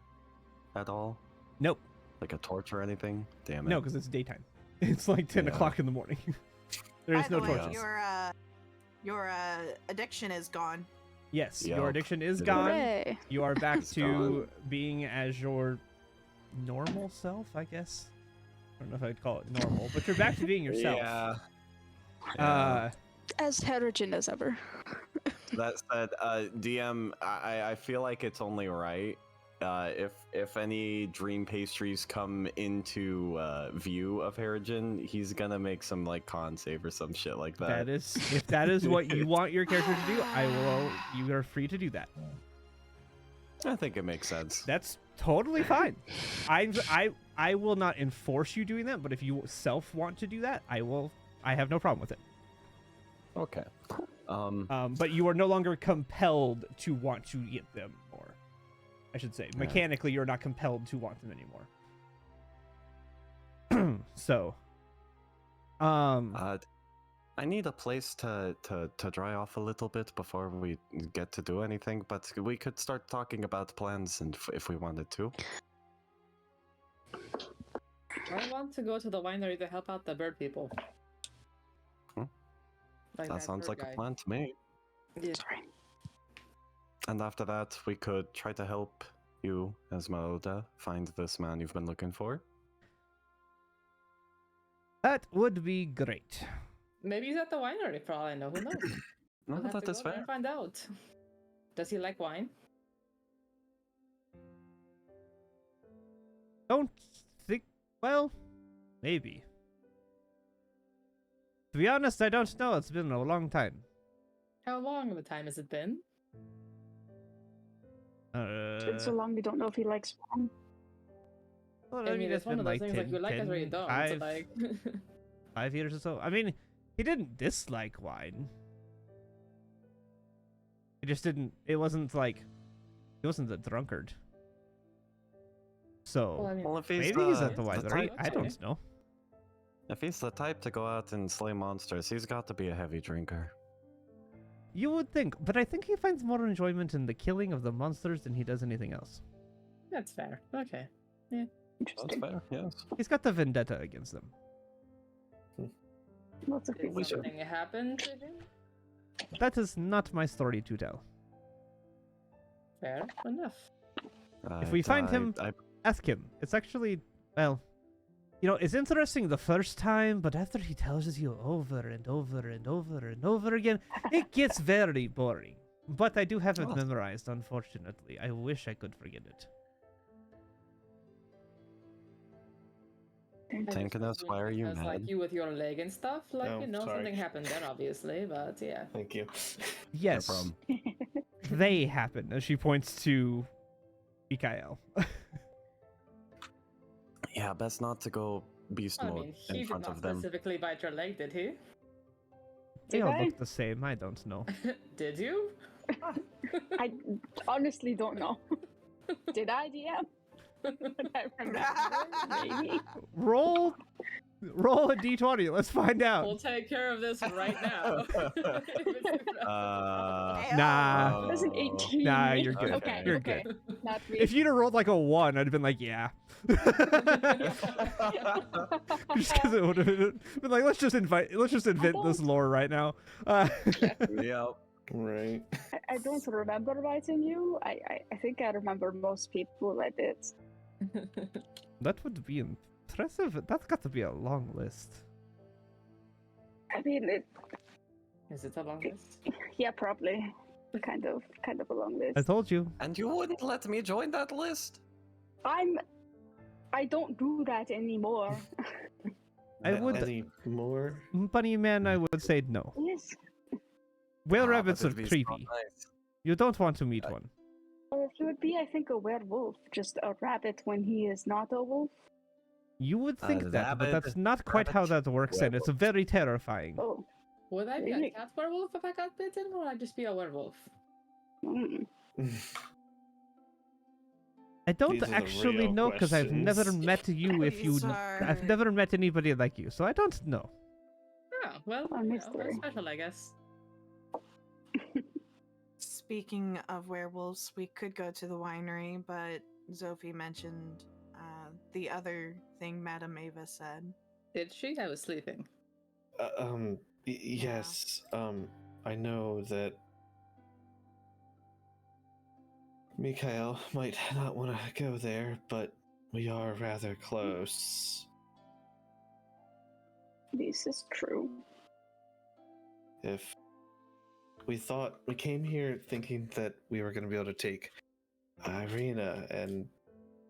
at all? Nope. Like a torch or anything? Damn it. No, because it's daytime. It's like 10 o'clock in the morning. There is By no the way, torches. your addiction is gone. Yes, Yep. your addiction is It gone. Hooray. You are back It's to gone. being as your normal self, I guess. I don't know if I'd call it normal, but you're back to being yourself. Yeah. As heterogen as ever. That said, DM, I feel like it's only right if any dream pastries come into view of Harrigan, he's gonna make some like con save or some shit like that. If that is what you want your character to do, you are free to do that. I think it makes sense. That's totally fine. I will not enforce you doing that, but if you self want to do that, I have no problem with it. Okay. But you are no longer compelled to want to get them more. I should say. Mechanically, you're not compelled to want them anymore. So, I need a place to dry off a little bit before we get to do anything, but we could start talking about plans and if we wanted to. I want to go to the winery to help out the bird people. Like That sounds bird like guy. a plan to me. Yeah. Sorry. And after that, we could try to help you, Esmeralda, find this man you've been looking for. that would be great. Maybe he's at the winery for all I know. Who knows? No, We'll have that to is go there fair. and find out. Does he like wine? Don't think. Well, maybe. To be honest, I don't know. It's been a long time. How long of a time has it been? It's been so long we don't know if he likes wine. Well, I mean, it's one been of those like things like you like it or you 10, don't. 5, Like, 5 years or so. I mean, he didn't dislike wine. He just didn't. It wasn't like he wasn't a drunkard. So well, I mean, Well, if he's maybe he's the, at the the winery. type, I don't know. if he's the type to go out and slay monsters, he's got to be a heavy drinker. You would think, but I think he finds more enjoyment in the killing of the monsters than he does anything else. that's fair. Okay. That's Interesting. fair, yes. He's got the vendetta against them. Lots of Did people. something happen to him? That is not my story to tell. Fair enough. If we find him- Ask him. It's actually, well, it's interesting the first time, but after he tells you over and over and over and over again, it gets very boring. But I do have it memorized, unfortunately. I wish I could forget it. Tankinus, why are you Because, mad? like, you with your leg and stuff, like, Oh, sorry. something happened there, obviously, but yeah. Thank you. Yes, problem. they happen, as she points to Mikael. Yeah, best not to go beast I mode mean, he in did front not of them. specifically bite your leg, did he? They Did all I? look the same. I don't know. Did you? I honestly don't know. Did I, DM? I remember. Maybe. Roll a d20. Let's find out. We'll take care of this right now. Nah. That's an 18. Nah, you're good. Okay, You're okay. good. Not me. If you'd have rolled like a 1, I'd have been like, yeah. Just because it would have been like, let's just invent this lore right now. Yep. Right. I don't remember writing you. I think I remember most people I did. That would be impressive. That's got to be a long list. I mean, Is it a long list? yeah, probably. Kind of a long list. I told you. And you wouldn't let me join that list? I don't do that anymore. I would- Any more? Bunny man, I would say no. Yes. Whale Ah, rabbits but are it'd be so creepy. nice. You don't want to meet one. Or he would be, I think, a werewolf. Just a rabbit when he is not a wolf. You would think that, but rabbit, that's not quite how that works, and it's very terrifying. Oh. Would I be a Really? cat werewolf if I got bitten, or would I just be a werewolf? Mm. I don't These are the actually real know because I've never questions. met you. These I've are- never met anybody like you, so I don't know. Oh, well, A mystery. very special, I guess. Speaking of werewolves, we could go to the winery, but Zophie mentioned the other thing Madame Ava said. Did she? I was sleeping. Yes. I know that Mikael might not want to go there, but we are rather close. This is true. If we came here thinking that we were going to be able to take Irina and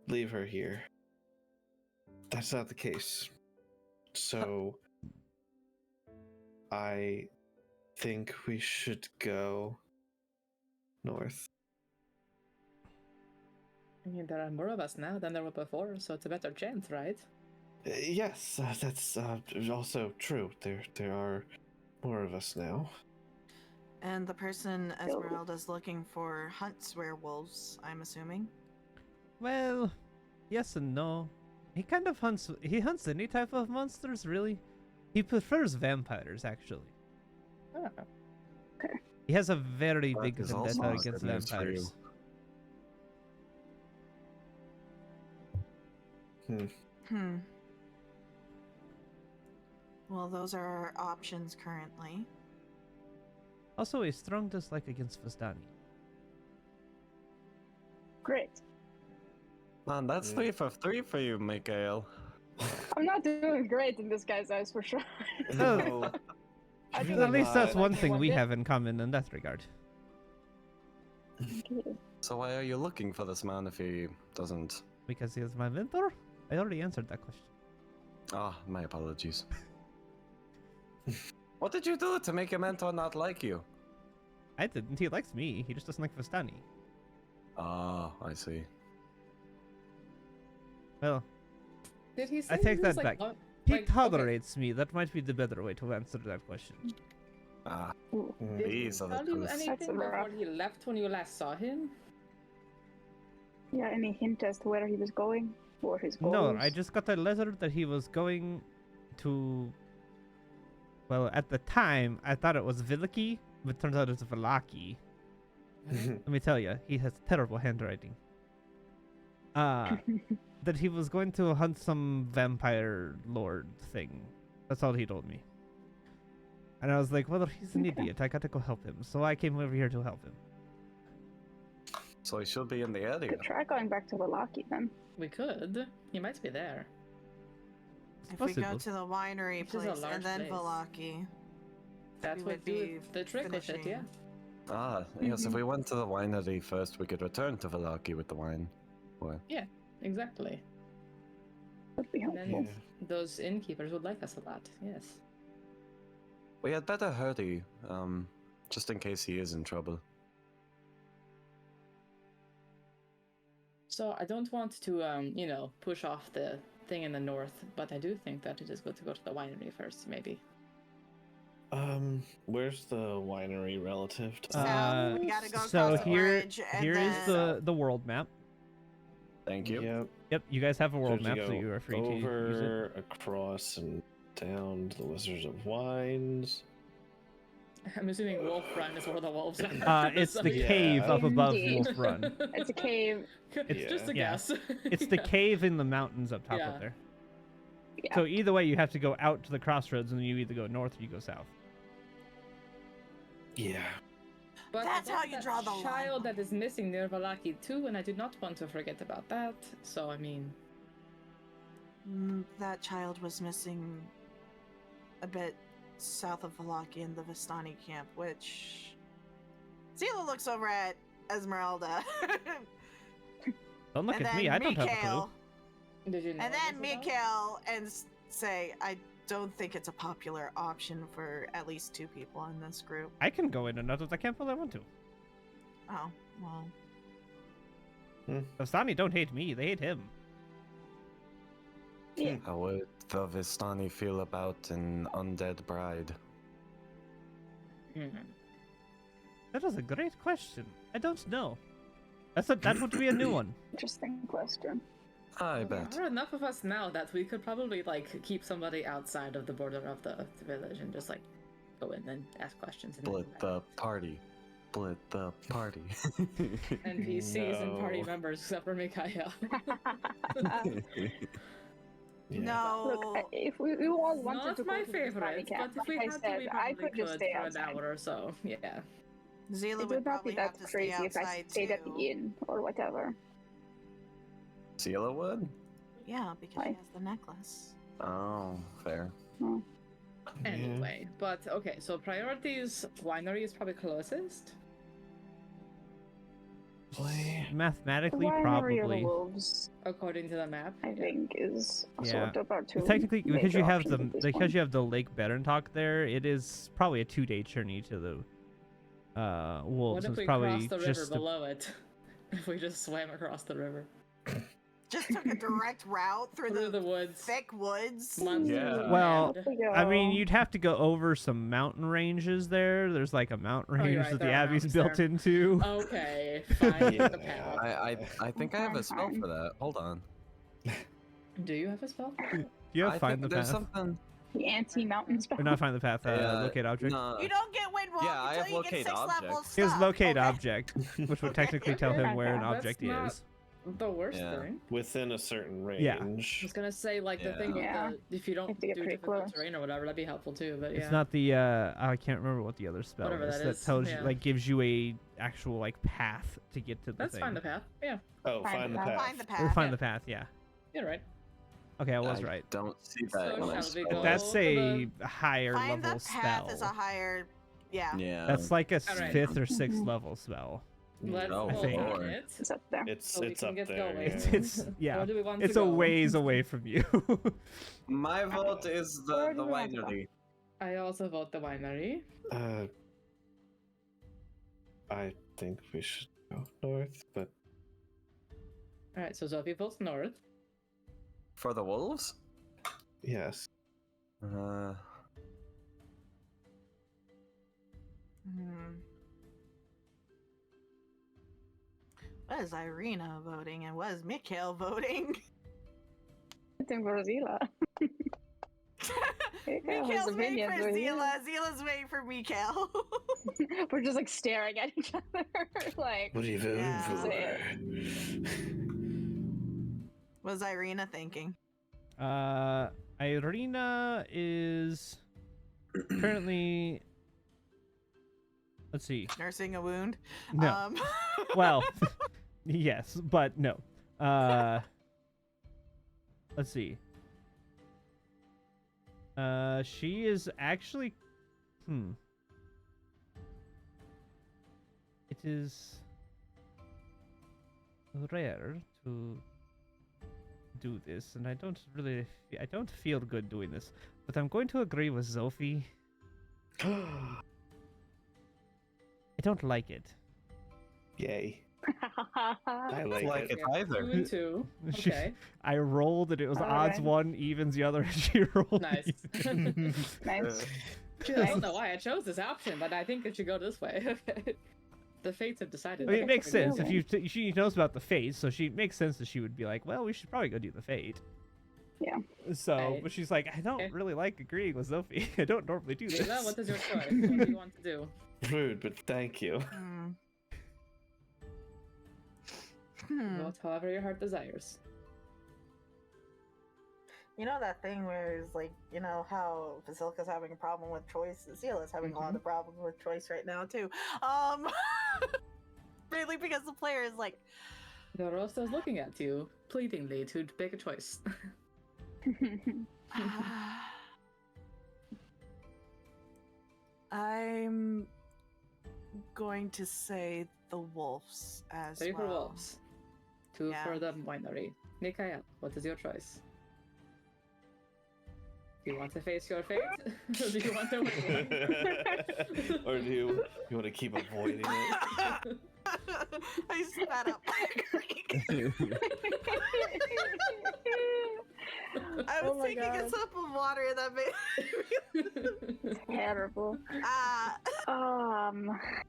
leave her here. That's not the case. So I think we should go north. I mean, there are more of us now than there were before, so it's a better chance, right? Yes, that's also true. There are more of us now. And the person Esmeralda's looking for hunts werewolves, I'm assuming. Well, yes and no. He kind of hunts. He hunts any type of monsters, really. He prefers vampires, actually. Oh. He has a very That big is also vendetta good against news for you. vampires. Well, those are our options currently. Also, a strong dislike against Vistani. Great. Man, that's 3 for 3 for you, Mikael. I'm not doing great in this guy's eyes for sure. No. I think At least that's I one can thing we bit. have in common in that regard. Okay. So why are you looking for this man if he doesn't... Because he is my mentor? I already answered that question. Ah, my apologies. What did you do to make your mentor not like you? I didn't. He likes me. He just doesn't like Vistani. Ah, I see. Well, Did he say I take he was, that like, back. lo- he like, okay. tolerates me. That might be the better way to answer that question. Ah, Ooh. Did he these are the tell you truths. anything That's a before rough. he left when you last saw him? Yeah, any hint as to where he was going? Or his goals? No, I just got a letter that he was going to. Well, at the time, I thought it was Villaki, but turns out it's Villaki. Let me tell you, he has terrible handwriting. That he was going to hunt some vampire lord thing. That's all he told me. And I was like, well, he's an idiot. I gotta go help him. So I came over here to help him. So he should be in the area. Could try going back to Valaki then. We could. He might be there. If we go Possible. to the winery Which is a place large and then place. Valaki, That we would do the trick with it, yeah. finishing- Ah, yes, if we went to the winery first, we could return to Valaki with the wine. Or Exactly. Would be And helpful. then those innkeepers would like us a lot, yes. we had better hurry, just in case he is in trouble. So I don't want to, push off the thing in the north, but I do think that it is good to go to the winery first, maybe. Where's the winery relative to? South, we gotta go so across the here, bridge, and here is then- the world map. Thank you. Yep. Yep, you guys have a world So to map, so go you are free to use it. over, across, and down to the Wizards of Wines. I'm assuming Wolf Run is where the wolves are. It's the Yeah. cave up above Indeed. Wolf Run. It's a cave. It's just a Yeah. guess. It's the cave in the mountains up top Yeah. up there. Yeah. So either way, you have to go out to the crossroads, and then you either go north or you go south. Yeah. But That's there's how you that draw the line. child that is missing near Valaki too, and I do not want to forget about that. So I mean, That child was missing a bit south of Valaki in the Vistani camp, which Zila looks over at Esmeralda. Don't look and at then me, I don't have a clue. Mikael, did you know? and then this about? Mikael and say, I don't think it's a popular option for at least 2 people in this group. I can go in another I can't, but I want to. Oh, well. The Vistani don't hate me, they hate him. Yeah. How would the Vistani feel about an undead bride? That is a great question. I don't know. That would be a new one. Interesting question. I bet. There are enough of us now that we could probably keep somebody outside of the border of the village and just go in and ask questions. And Split the party. Split the party. NPCs and party No. members except for Mikael. Yeah. No. Look, if we all wanted Not to go my to the Vistani favorite, camp, but if we like I had said, to, we I probably could just stay for an outside. hour or so. Yeah. Zila It would would not probably be have that to stay crazy if I outside stayed at too. the inn or whatever. Sela would? Yeah, because Why? she has the necklace. Oh, fair. Anyway, but okay, so priorities, winery is probably closest. Mathematically, Winery or the probably. wolves, According to the map. I think, is Yeah. sort of our two. Technically, because major you have options at this because point. you have the Lake Berentalk there, it is probably a 2-day journey to the wolves. What if It's we probably crossed the river just a- below it? If we just swam across the river. Just took a direct route through Through the the woods. thick woods. Monsters Yeah. of Well, land. I mean, you'd have to go over some mountain ranges there. There's like a mountain Oh, range you're right, that the there are Abbey's mountains built there. into. Okay, fine. Yeah. The path. I think I have a spell for that. Hold on. Do you have a spell? You have I find the think there's path. something. the anti-mountain spell. Or not find the path. Locate object. No, You don't get windwalk Yeah, I until have you locate get 6 object. levels. Here's stuff, locate okay? object, which would technically tell him where an That's object not- is. The worst Yeah. thing. Within a certain range. Yeah. I was gonna say the thing with Yeah. if you don't Have to get do pretty difficult close. terrain or whatever, that'd be helpful too. But yeah. It's not the I can't remember what the other spell Whatever is that that is, tells yeah. you gives you a actual path to get to the That's thing. fine. The path. Yeah, Oh, find the path. Find the We'll path. find Yeah. the path. Yeah. you're right. Okay, I was right. Don't see So that in my shall we spell. go? That's to a higher Find level the path spell. is a higher. Yeah. Yeah. That's like a Alright. 5th or 6th Mhm. level spell. Let's Oh, go think. on Lord. it. It's up there. It's So we it's can up get there. going. yeah. It's yeah. Where do we want It's to a go? ways away from you. My vote is Where the do we want to go? winery. I also vote the winery. I think we should go north, but All right, so Sophie votes north. For the wolves? yes. Uh, Hmm. What is Irina voting and what is Mikhail voting? I think for Zila. Mikhail's waiting opinions for right here. Zila. Zila's waiting for Mikhail. We're just staring at each other, like. What are you voting Yeah. for? What's Irina thinking? Irina is currently Let's see. Nursing a wound. No. Well, yes, but no. Let's see. She is actually. It is rare to do this, and I don't feel good doing this. But I'm going to agree with Zophie. I don't like it. Yay. I like it. Either. 2 and 2. Okay. I rolled and it was odds Alright. 1, evens the other, and she rolled. Nice. evens. Nice. I don't know why I chose this option, but I think it should go this way. Okay. The fates have decided. I mean, it makes Okay. sense. If she knows about the fate, so she makes sense that she would be like, well, we should probably go do the fate. Yeah. So, Right. but she's like, I don't Okay. really like agreeing with Zophie. I don't normally do this. Lisa, what is your choice? What do you want to do? Rude, but thank you. Vote however your heart desires. You know that thing where it's like, you know how Vasilka's having a problem with choice? Zila's having a lot of problems with choice right now too. Really because the player is like, Dorosta's looking at you, pleadingly, to make a choice. I'm going to say the wolves as 3 for well. wolves. 2 Yeah. for the winery. Nikaya, what is your choice? Do you want to face your fate? Or do you want to win? Or do you want to keep avoiding it? I spat out my drink. I was Oh my taking a God. sip of water and that made Terrible.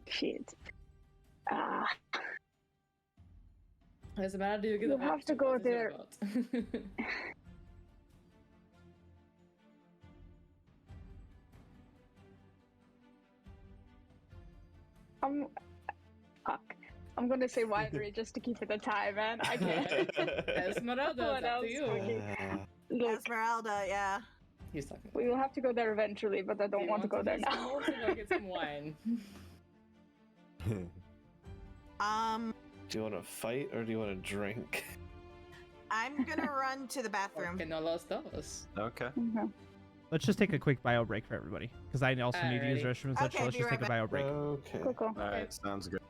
Shit. Doesn't matter, do you get You a have to vote? go What is your there. vote? Fuck. I'm gonna say winery just to keep it a tie, man. I can't. Esmeralda, What it's up else to you. would you- Uh, Look, Esmeralda, yeah. He's talking. we will have to go there eventually, but I Do don't you want to go there get some now. wolves or get some wine? do you want to fight or do you want to drink? I'm gonna run to the bathroom. Que no los dos. Okay. Mhm. Let's just take a quick bio break for everybody, because I also need to use Alrighty. restrooms and such. Okay, So let's be just right take a bio break. Okay. Cool, cool. All right. Sounds good.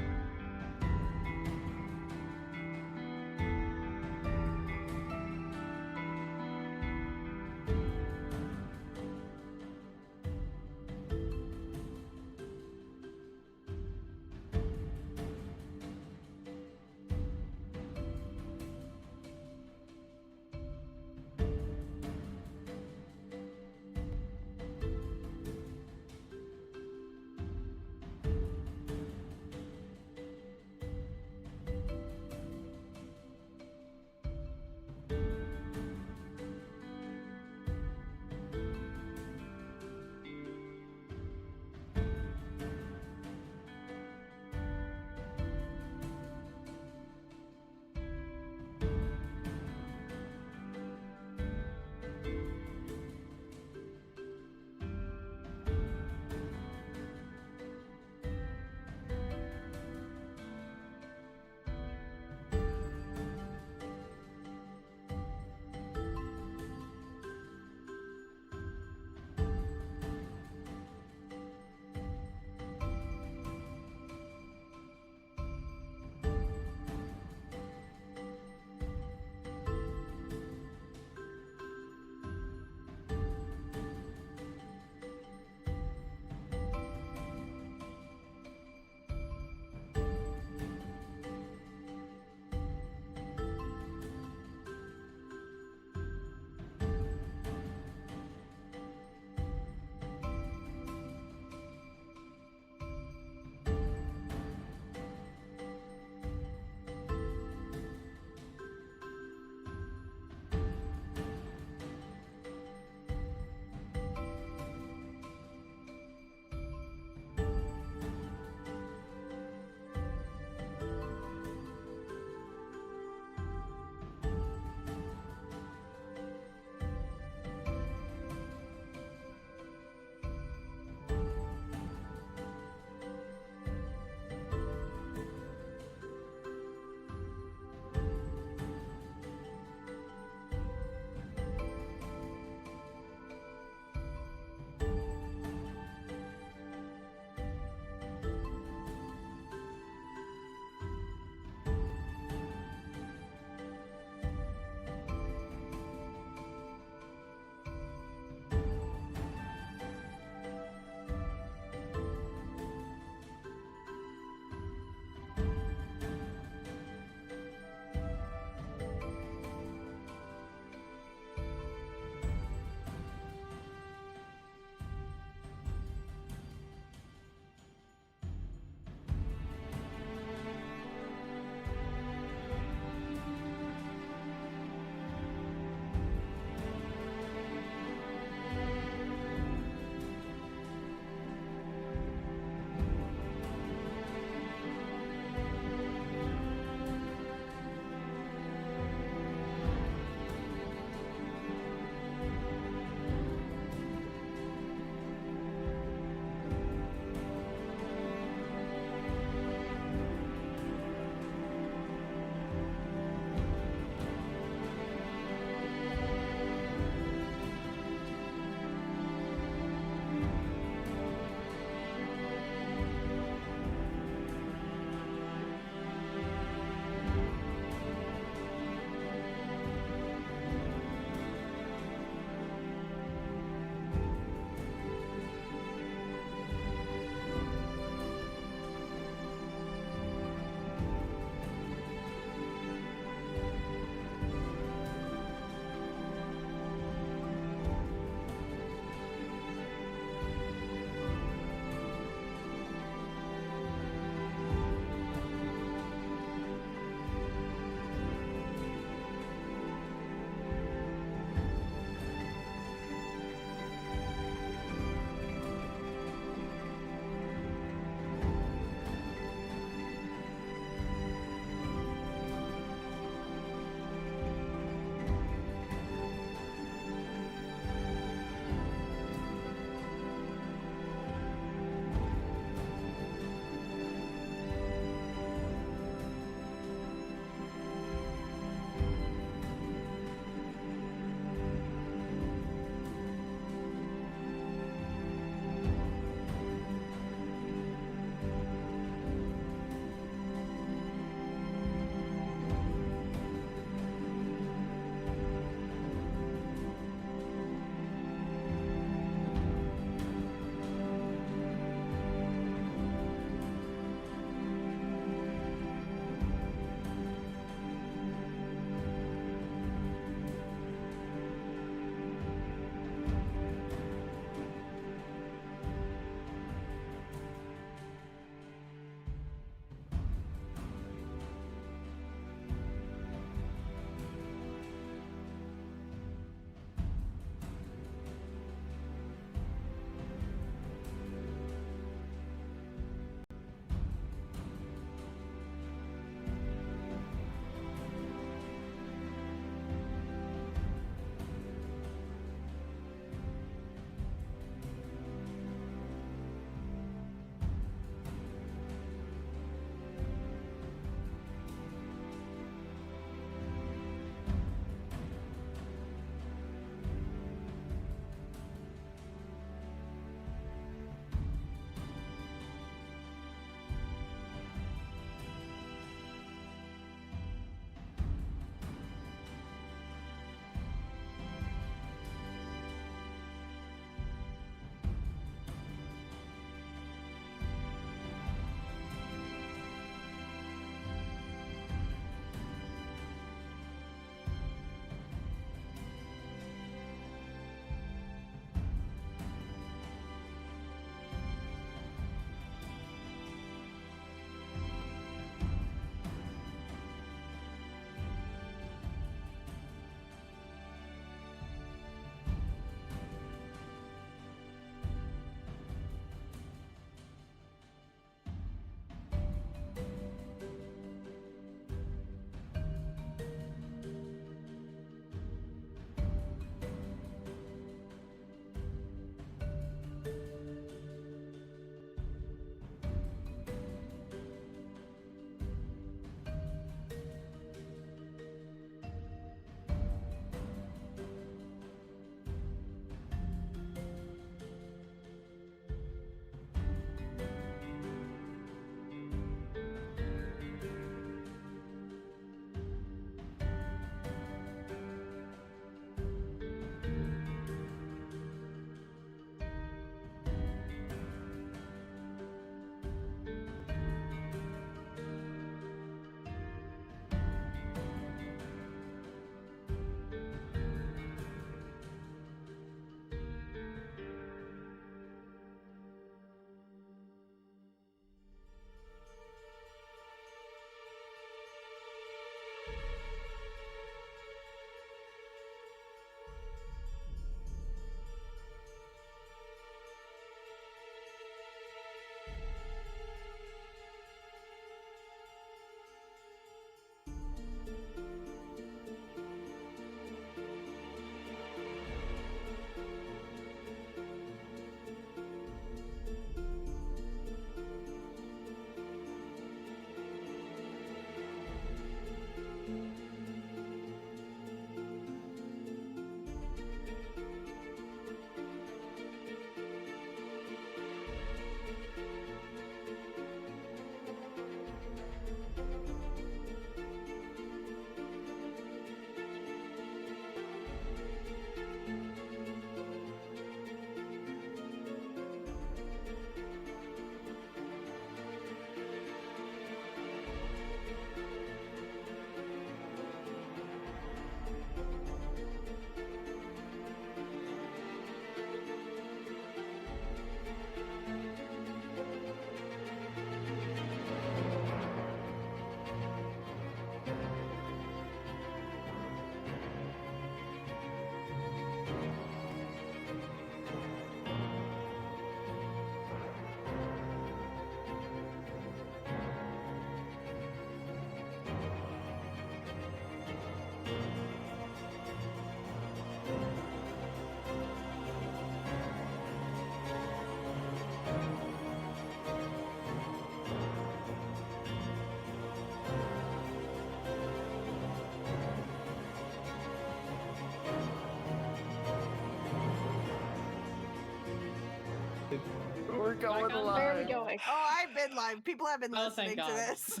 We're going Back on live. Where are we going? Oh, I've been live. People have been Oh, listening thank to God. this.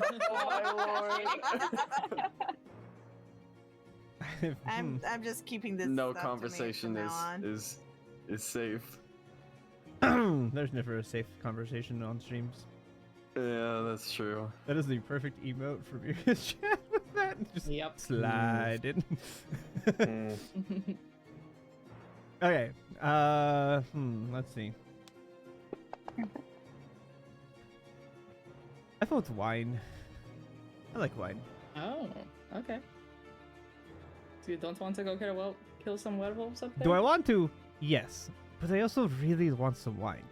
I'm just keeping this. No stuff to me conversation from now on. is safe. There's never a safe conversation on streams. Yeah, that's true. That is the perfect emote for Miria's chat with that. Just Yep. slide in. Mm. Okay. Let's see. I thought wine. I like wine. Oh, okay. So you don't want to go kill some werewolves up there? Do I want to? Yes. But I also really want some wine.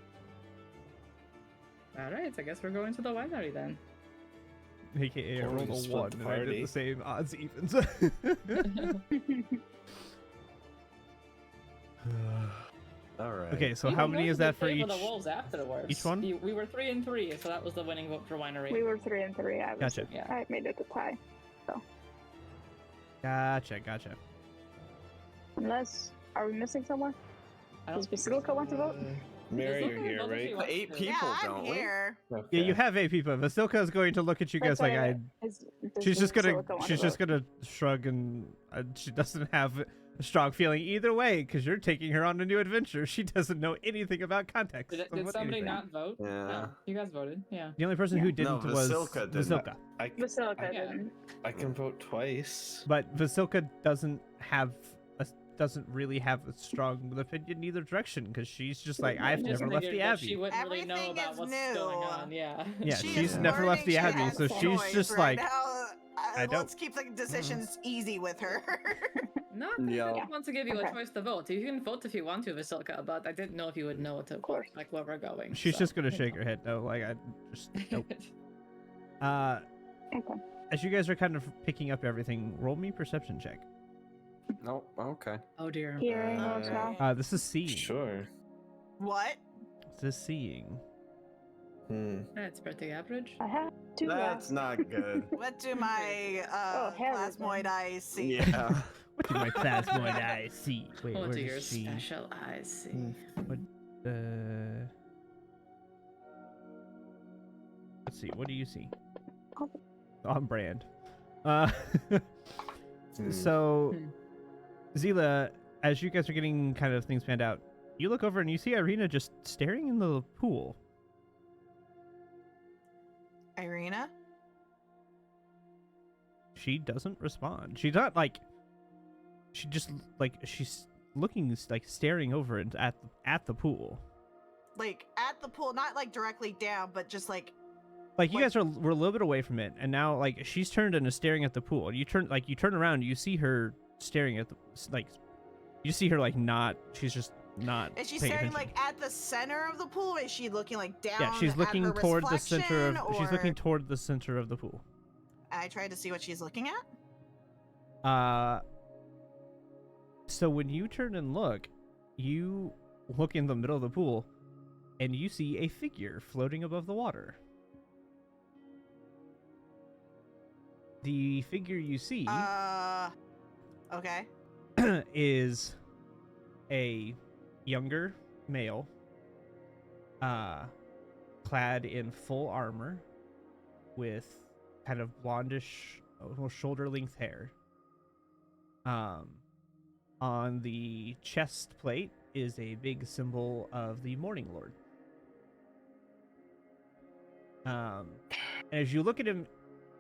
Alright, I guess we're going to the winery then. AKA I Or we rolled a split 1 the and I did party. the same odds evens. All right. Okay, so We how were many going is to that for play each? the wolves afterwards. each one? We were 3 and 3, so that was the winning vote for winery. We were 3 and 3. I was Gotcha. Yeah. I made it a tie. Gotcha. Unless, are we missing someone? I don't Does think Basilica want to vote? Mary, There's you're no here, vote if right? you want 8 to. people, Yeah, I'm don't we? here. Yeah, Okay. you have 8 people. Vasilka is going to look at you guys like I. She's just gonna shrug and she doesn't have a strong feeling either way because you're taking her on a new adventure. She doesn't know anything about context. Did of somebody anything. not vote? Yeah. No, you guys voted. Yeah. The only person Yeah. who No, didn't was Vasilka didn't. Vasilka. Basilica Yeah. didn't. I can vote twice. But Vasilka doesn't really have a strong opinion in either direction because she's just like, I've Just never left figured the that She Abbey. wouldn't really know Everything about is what's new. going on. Yeah. Yeah, She she's is never left learning, the she Abbey, has so she's choice just right like, now. I don't- Let's keep the decisions easy with her. Not that Yeah. I didn't want to give you Okay. a choice to vote. You can vote if you want to, Vasilka, but I didn't know if you would know what to course. like where we're going. she's so, just gonna you shake know. her head. No, like I just nope. Okay. As you guys are kind of picking up everything, roll me perception check. No. Okay. Oh dear. Hearing rolls now. This is seeing. Sure. What? This is seeing. That's pretty average. I have 2 That's not good. What do my Harold plasmoid then. eyes see? Yeah. What do my plasmoid eyes see? Wait, What where do your does she? special eyes see? Let's see. What do you see? Oh. On brand. So, Zila, as you guys are getting kind of things planned out, you look over and you see Irina just staring in the pool. Irina? She doesn't respond. She's not like. She just like she's looking like staring over and at the pool. Like at the pool, not like directly down, but just like Like you guys were a little bit away from it, and now like she's turned and is staring at the pool. You turn around, and you see her staring at the you see her like not. She's just not. Is she paying staring attention. like at the center of the pool? Or is she looking like down? Yeah, she's at looking her toward the center of. reflection, She's looking or- toward the center of the pool. I tried to see what she's looking at. So when you turn and look, you look in the middle of the pool, and you see a figure floating above the water. The figure you see Okay. is a younger male, clad in full armor, with kind of blondish, shoulder-length hair. On the chest plate is a big symbol of the Morning Lord. As you look at him,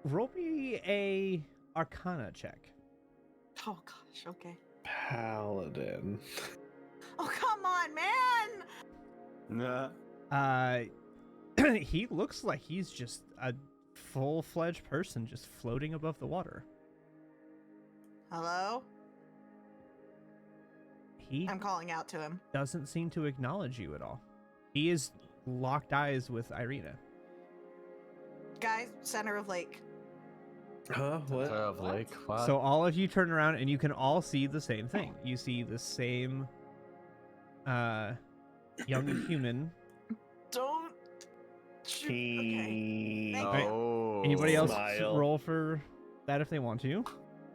roll me a Arcana check. Oh gosh. Okay. Paladin. Oh come on, man! Nah. He looks like he's just a full-fledged person just floating above the water. Hello? He I'm calling out to him. doesn't seem to acknowledge you at all. He is locked eyes with Irina. Guys, center of lake. Huh? What? Of Lake. What? So all of you turn around and you can all see the same thing. You see the same young human. Don't. Okay. Thank Right. you. Oh. Anybody else Smile. roll for that if they want to?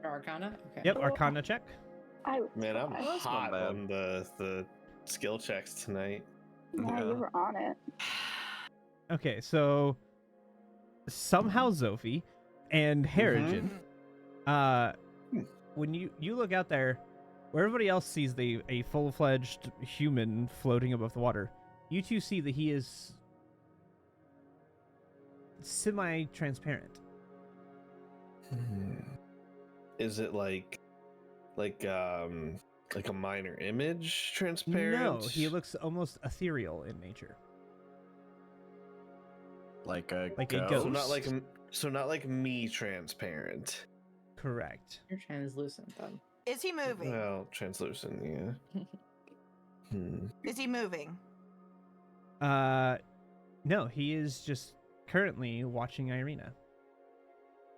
For Arcana? Okay. Yep, Arcana check. I would Man, I'm try. That's not hot bad. on the skill checks tonight. Yeah, you were on it. Okay, so somehow Zophie and Harrigan, when you look out there, where everybody else sees a full-fledged human floating above the water, you two see that he is semi-transparent. Is it like a minor image transparent? No, he looks almost ethereal in nature. Like a ghost. So not like me transparent. Correct. You're translucent, then. Is he moving? Well, translucent, yeah. Is he moving? No, he is just currently watching Irina.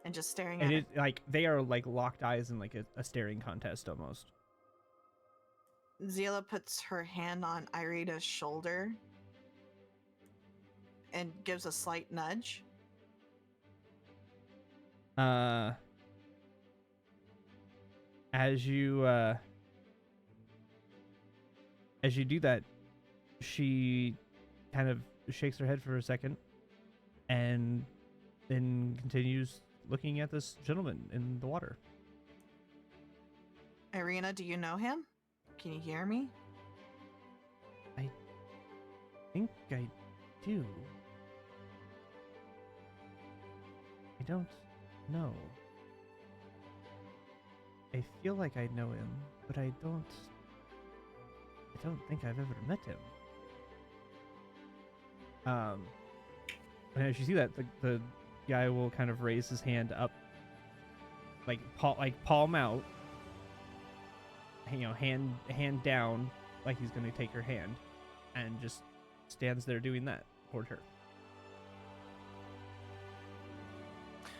And just staring And at it like they are like locked eyes in like a staring contest almost. Zila puts her hand on Irina's shoulder and gives a slight nudge. As you do that, she kind of shakes her head for a second and then continues looking at this gentleman in the water. Irina, do you know him? Can you hear me? I think I do. I don't know. I feel like I know him, but I don't think I've ever met him. And as you see that, the guy will kind of raise his hand up, like palm out, hand down, like he's going to take her hand, and just stands there doing that toward her.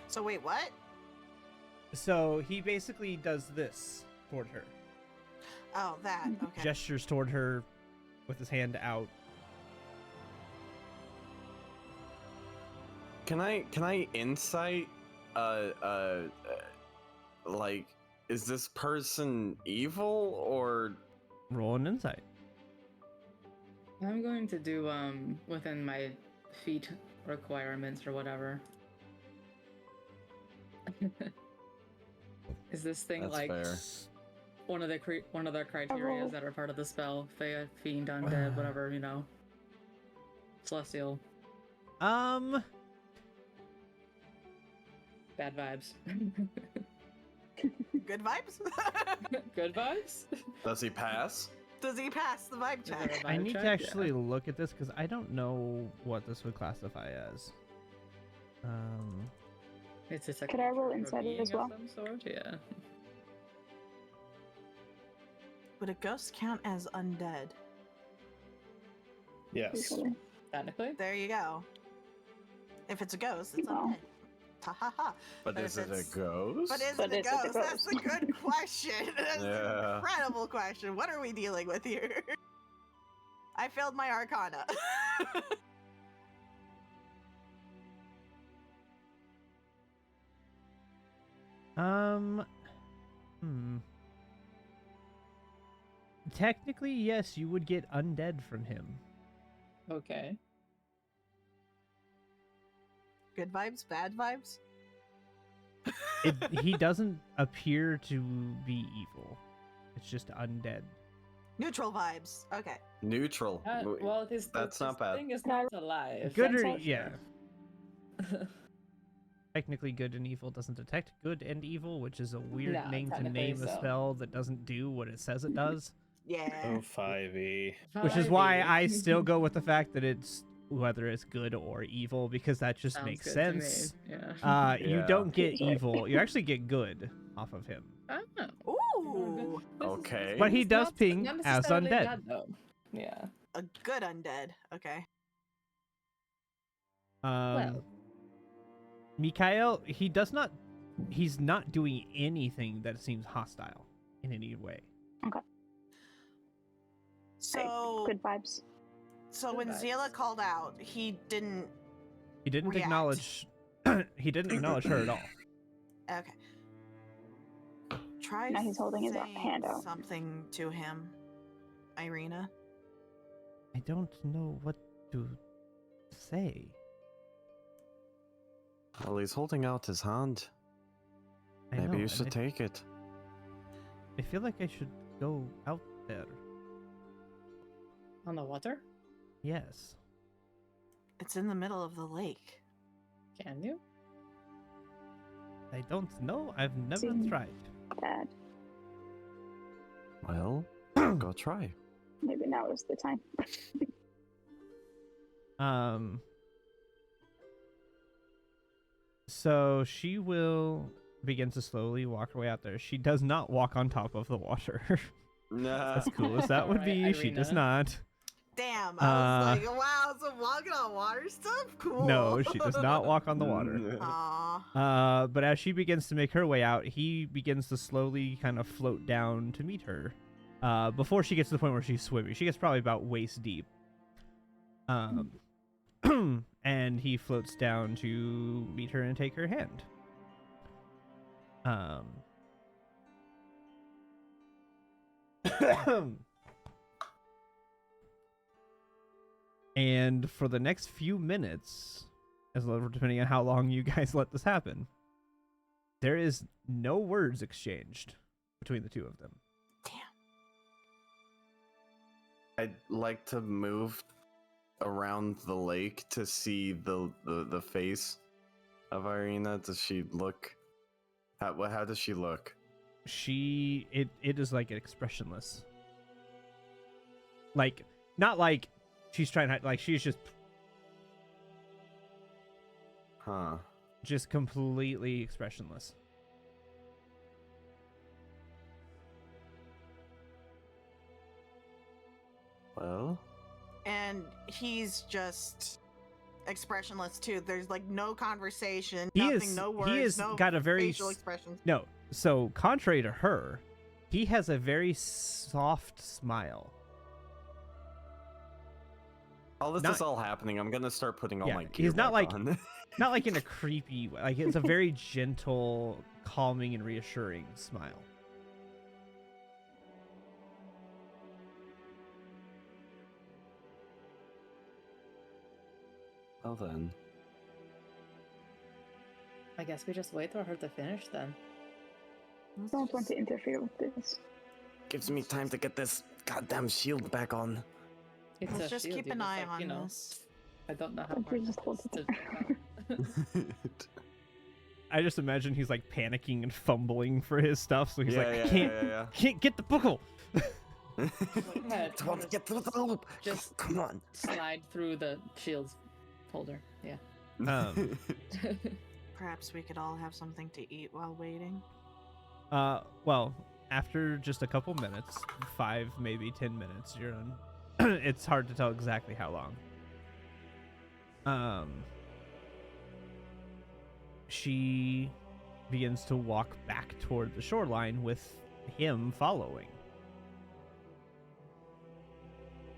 So wait, what? So he basically does this toward her. Oh, that. Okay. Gestures toward her with his hand out. Can I insight? Like, is this person evil or? Roll an insight. I'm going to do within my feat requirements or whatever. Is this thing That's like fair. one of the criteria that are part of the spell? Fey, fiend, undead, whatever, celestial. Bad vibes. Good vibes? Good vibes? Does he pass? Does he pass the vibe check? I need to actually look at this because I don't know what this would classify as. It's a Could I roll insight as well? Some sort? Yeah. Would a ghost count as undead? Yes. Usually. Technically. There you go. If it's a ghost, it's No. undead. Ha ha ha. But is if it a it's- ghost? But is But it a is it a ghost? That's a ghost? good question. That's an Yeah. incredible question. What are we dealing with here? I failed my arcana. Technically, yes, you would get undead from him. Okay. Good vibes, bad vibes? He doesn't appear to be evil. It's just undead. Neutral vibes. Okay. Neutral. Well, That's not bad. thing is not alive. Good that's or for yeah. sure. Technically, good and evil doesn't detect good and evil, which is a weird No, name to technically name a so. spell that doesn't do what it says it does. Yeah. Oh, 5e. Which is why I still go with the fact that it's whether it's good or evil, because that just Sounds makes good to me, sense. Yeah. You Yeah. don't get evil. You actually get good off of him. Oh. Ooh. Okay. But he It's does not- ping not as necessarily undead. bad, though. Yeah. A good undead. Okay. Well. Mikhail, he's not doing anything that seems hostile in any way. So, Good vibes. so Good when vibes. Zila called out, he didn't. He didn't React. acknowledge he didn't acknowledge her at all. Okay. Try Now he's holding his saying hand out. something to him, Irina. I don't know what to say. Well, he's holding out his hand. I Maybe know, you and should take it. I feel like I should go out there. On the water? Yes. It's in the middle of the lake. Can you? I don't know. I've never Seems tried. bad. Well, go try. Maybe now is the time. So she will begin to slowly walk her way out there. She does not walk on top of the water. Nah. As cool as that would Alright, be, she does Irina. not. Damn, I was like, wow, so walking on water stuff? Cool. No, she does not walk on the water. Aw. But as she begins to make her way out, he begins to slowly kind of float down to meet her. Before she gets to the point where she's swimming, she gets probably about waist deep. And he floats down to meet her and take her hand. And for the next few minutes, depending on how long you guys let this happen, there is no words exchanged between the two of them. I'd like to move around the lake to see the face of Irina. Does she look? How does she look? It is like expressionless. Like, not like she's trying to, like, she's just completely expressionless. Well, And he's just expressionless too. There's like no conversation, He nothing, is no words, he has no got a very facial expressions. no. So contrary to her, he has a very soft smile. while this Not- is all happening, I'm gonna start putting all Yeah, my gear he's not back like- on. Not like in a creepy way. Like, it's a very gentle, calming, and reassuring smile. Well then, I guess we just wait for her to finish then. Don't want to interfere with this. gives me time to get this goddamn shield back on. It's Let's a just shield, keep you an just, eye like, on you know, this. I don't know how Don't hard you just it hold is it to- I just imagine he's like panicking and fumbling for his stuff, so he's like, I yeah. can't get the buckle. Yeah, Don't get through the loop. Just Come on. slide through the shield holder. Yeah. Perhaps we could all have something to eat while waiting. Well, after just a couple minutes, 5, maybe 10 minutes, you're on. It's hard to tell exactly how long. She begins to walk back toward the shoreline with him following.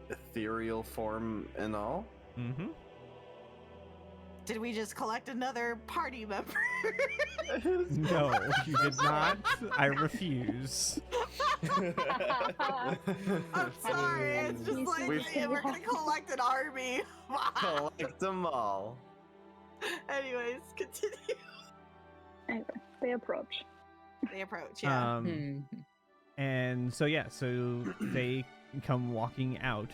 Ethereal form and all. Mm-hmm. Did we just collect another party member? No, you did not. I refuse. I'm sorry, it's just like We- yeah, we're gonna collect an army. Collect them all. Anyways, continue. Anyway, they approach. The approach, yeah. Hmm. And so yeah, so they come walking out.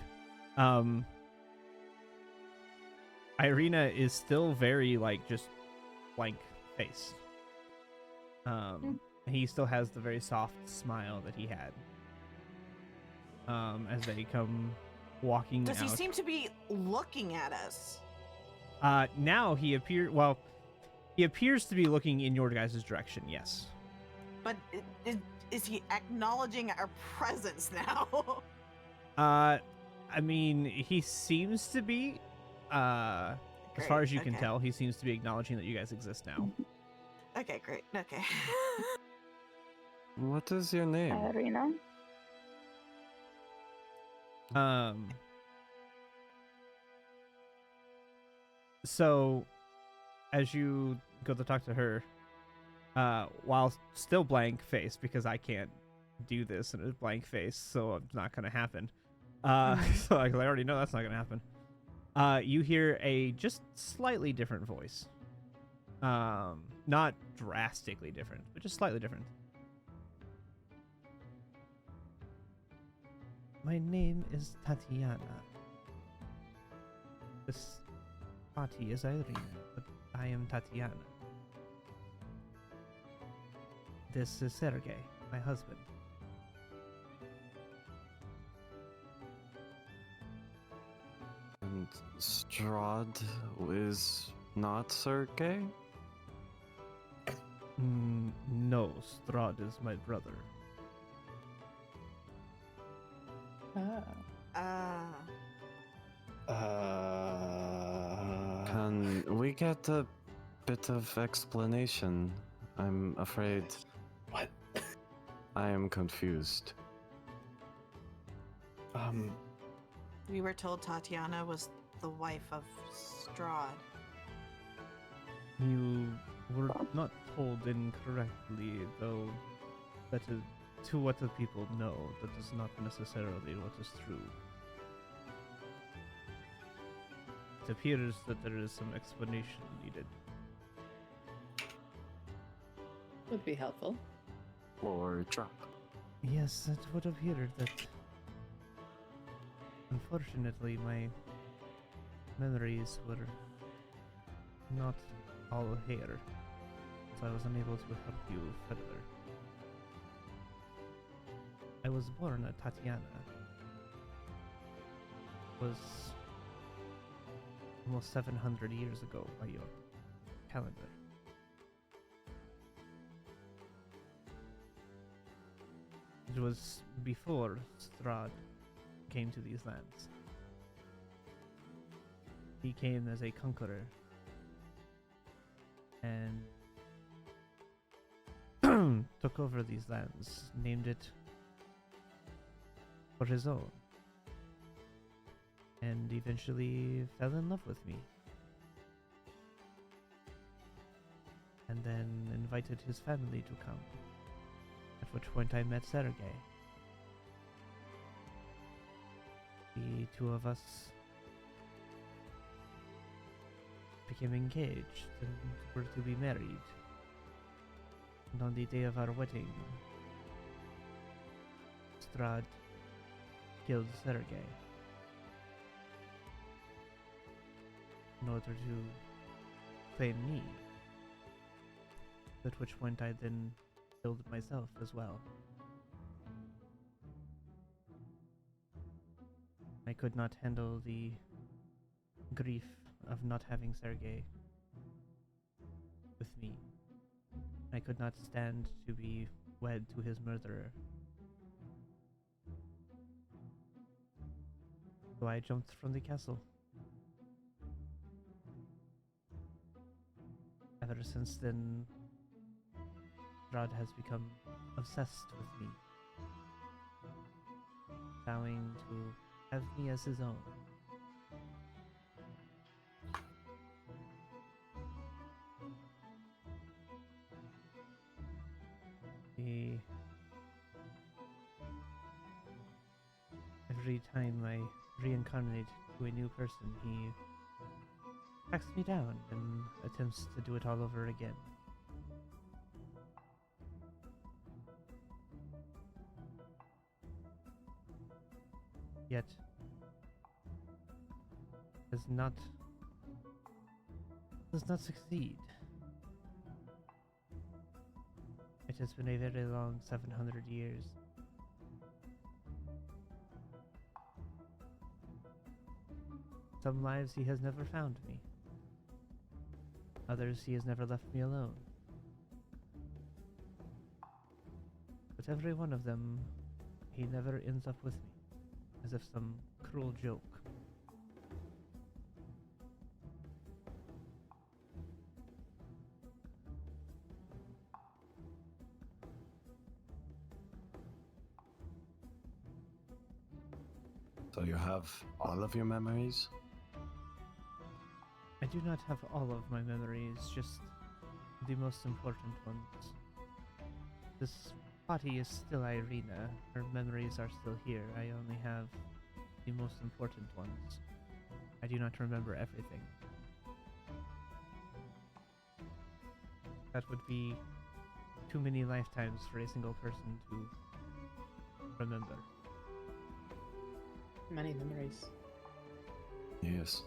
Irina is still very like just blank face. He still has the very soft smile that he had. As they come walking Does out. he seem to be looking at us? Now he appears to be looking in your guys' direction, yes. But is he acknowledging our presence now? I mean, he seems to be, as far Great, as you can okay. tell, he seems to be acknowledging that you guys exist now. Okay, great. Okay. What is your name? Irina. So, as you go to talk to her, while still blank face, because I can't do this in a blank face, so it's not going to happen. So I already know that's not gonna happen. You hear a just slightly different voice. Not drastically different, but just slightly different. My name is Tatiana. This party is Irene, but I am Tatiana. This is Sergei, my husband. And Strahd is not Sergei? No, Strahd is my brother. Can we get a bit of explanation? I'm afraid What? I am confused. We were told Tatiana was the wife of Strahd. You were not told incorrectly, though that is to what the people know, that is not necessarily what is true. It appears that there is some explanation needed. Would be helpful. Or drop. Yes, it would appear that unfortunately my memories were not all here, so I was unable to help you further. I was born at Tatiana. Was almost 700 years ago by your calendar. It was before Strahd came to these lands. He came as a conqueror and took over these lands, named it for his own, and eventually fell in love with me. And then invited his family to come, at which point I met Sergei. The two of us became engaged and were to be married. And on the day of our wedding, Strahd killed Sergei in order to claim me. At which point I then killed myself as well. I could not handle the grief of not having Sergei with me. I could not stand to be wed to his murderer. So I jumped from the castle. Ever since then, Strahd has become obsessed with me, vowing to have me as his own. Every time I reincarnate to a new person, he tracks me down and attempts to do it all over again. Yet does not succeed. It has been a very long 700 years. Some lives he has never found me. Others he has never left me alone. But every one of them, he never ends up with me, as if some cruel joke. So you have all of your memories? I do not have all of my memories, just the most important ones. This body is still Irina. Her memories are still here. I only have the most important ones. I do not remember everything. That would be too many lifetimes for a single person to remember. Many memories. Yes.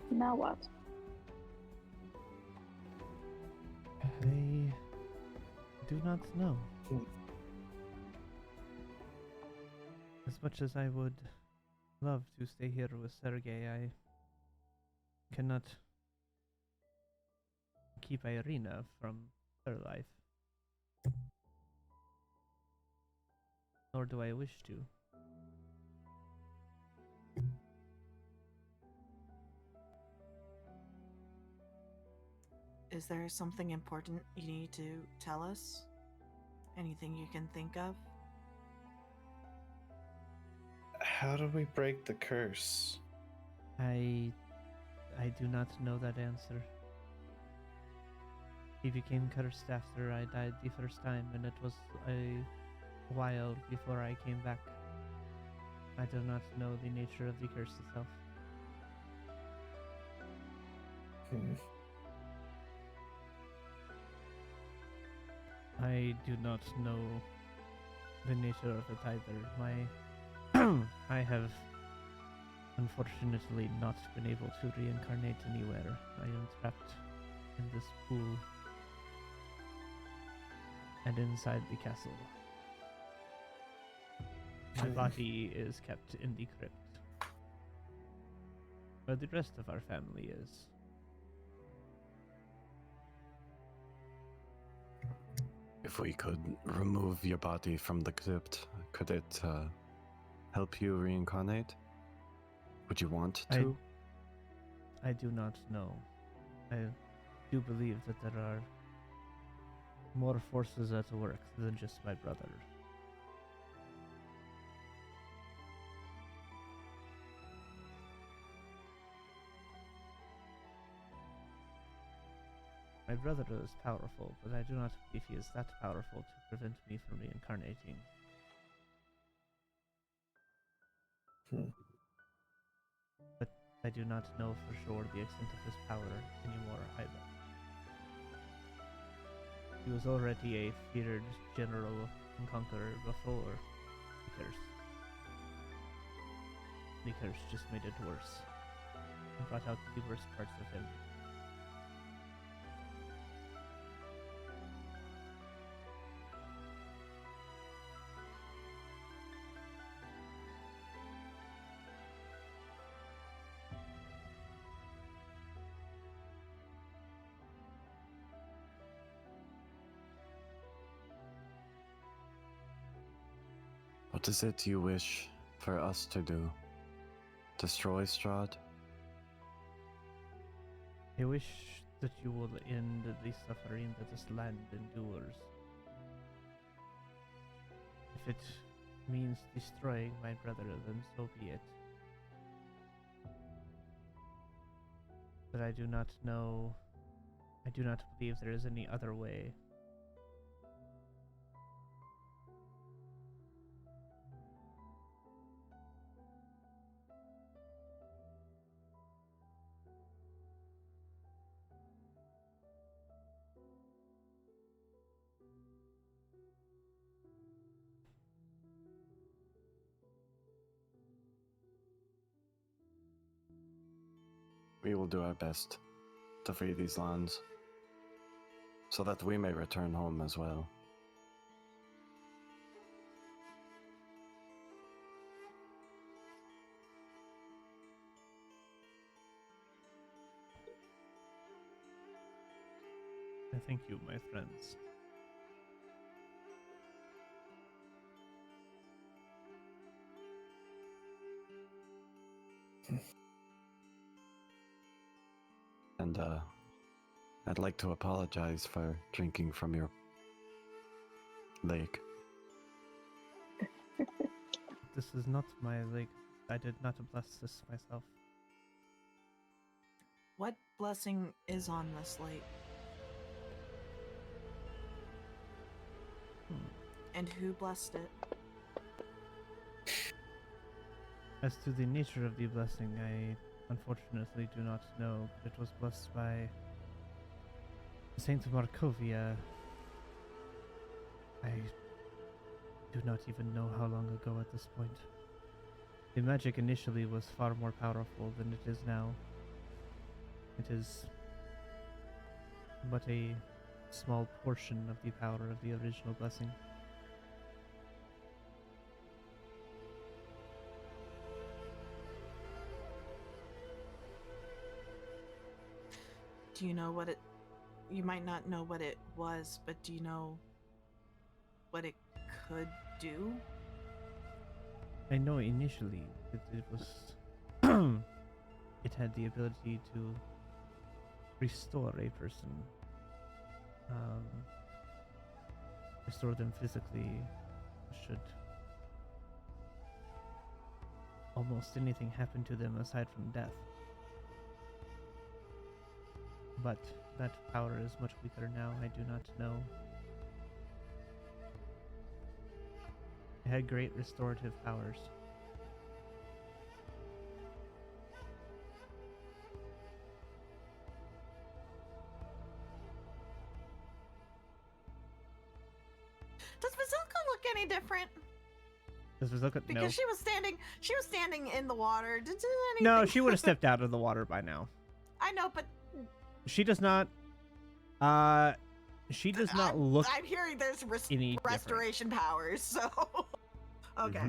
Now what? I do not know. As much as I would love to stay here with Sergei, I cannot keep Irina from her life. Nor do I wish to. Is there something important you need to tell us? Anything you can think of? How do we break the curse? I do not know that answer. He became cursed after I died the first time, and it was a while before I came back. I do not know the nature of the curse itself. I do not know the nature of it either. I have unfortunately not been able to reincarnate anywhere. I am trapped in this pool and inside the castle. My body is kept in the crypt, where the rest of our family is. If we could remove your body from the crypt, could it help you reincarnate? Would you want to? I do not know. I do believe that there are more forces at work than just my brother. My brother is powerful, but I do not believe he is that powerful to prevent me from reincarnating. But I do not know for sure the extent of his power anymore either. He was already a feared general and conqueror before the curse. The curse just made it worse and brought out the worst parts of him. What is it you wish for us to do? Destroy Strahd? I wish that you will end the suffering that this land endures. If it means destroying my brother, then so be it. But I do not know. I do not believe there is any other way. We will do our best to free these lands, so that we may return home as well. I thank you, my friends. And I'd like to apologize for drinking from your lake. This is not my lake. I did not bless this myself. what blessing is on this light? And who blessed it? As to the nature of the blessing, I unfortunately do not know, but it was blessed by Saint Barovia. I do not even know how long ago at this point. The magic initially was far more powerful than it is now. It is but a small portion of the power of the original blessing. Do you know what it... You might not know what it was, but do you know what it could do? I know initially that it was it had the ability to restore a person, restore them physically, should almost anything happen to them aside from death. But that power is much weaker now. I do not know. It had great restorative powers. Does Vasilka look any different? Does this look at Because no? she was standing in the water. Did anything... No, she would have stepped out of the water by now. I know, but She does not. She does not look I'm hearing there's any different. restoration powers, so okay.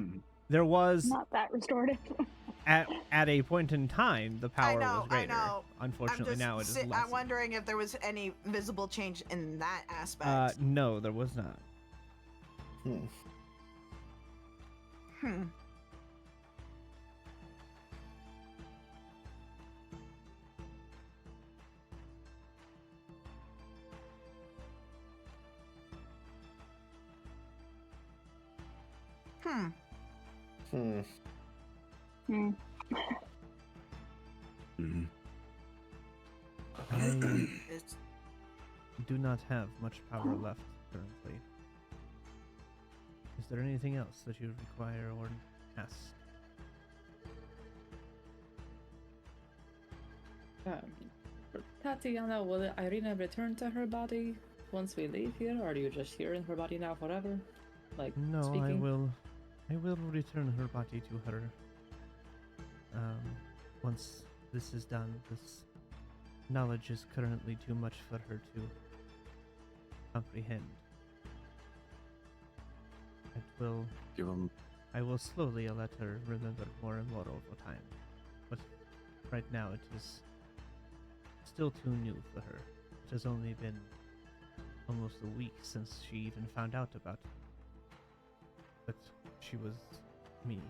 There was Not that restorative. at a point in time the power was I greater. know. Unfortunately, now it is less. I'm wondering if there was any visible change in that aspect. No, there was not. Hmm. Hmm. Hmm. I It's, do not have much power left currently. Is there anything else that you require or ask? Tatiana, will Irina return to her body once we leave here, or are you just here in her body now forever? Like, No, speaking? I will return her body to her. Once this is done, this knowledge is currently too much for her to comprehend. I will slowly let her remember more and more over time. But right now it is still too new for her. It has only been almost a week since she even found out about that she was me.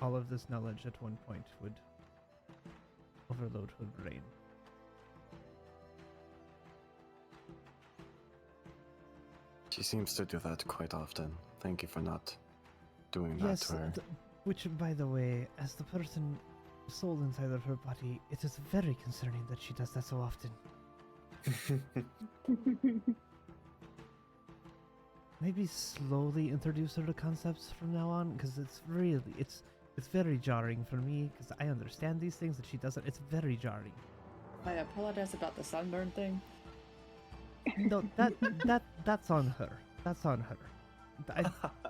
All of this knowledge at one point would overload her brain. She seems to do that quite often. Thank you for not doing that Yes, to her. which, by the way, as the person, soul inside of her body, it is very concerning that she does that so often. Maybe slowly introduce her to concepts from now on, because it's very jarring for me, because I understand these things that she doesn't. It's very jarring. I apologize about the sunburn thing. No, that's on her. That's on her. I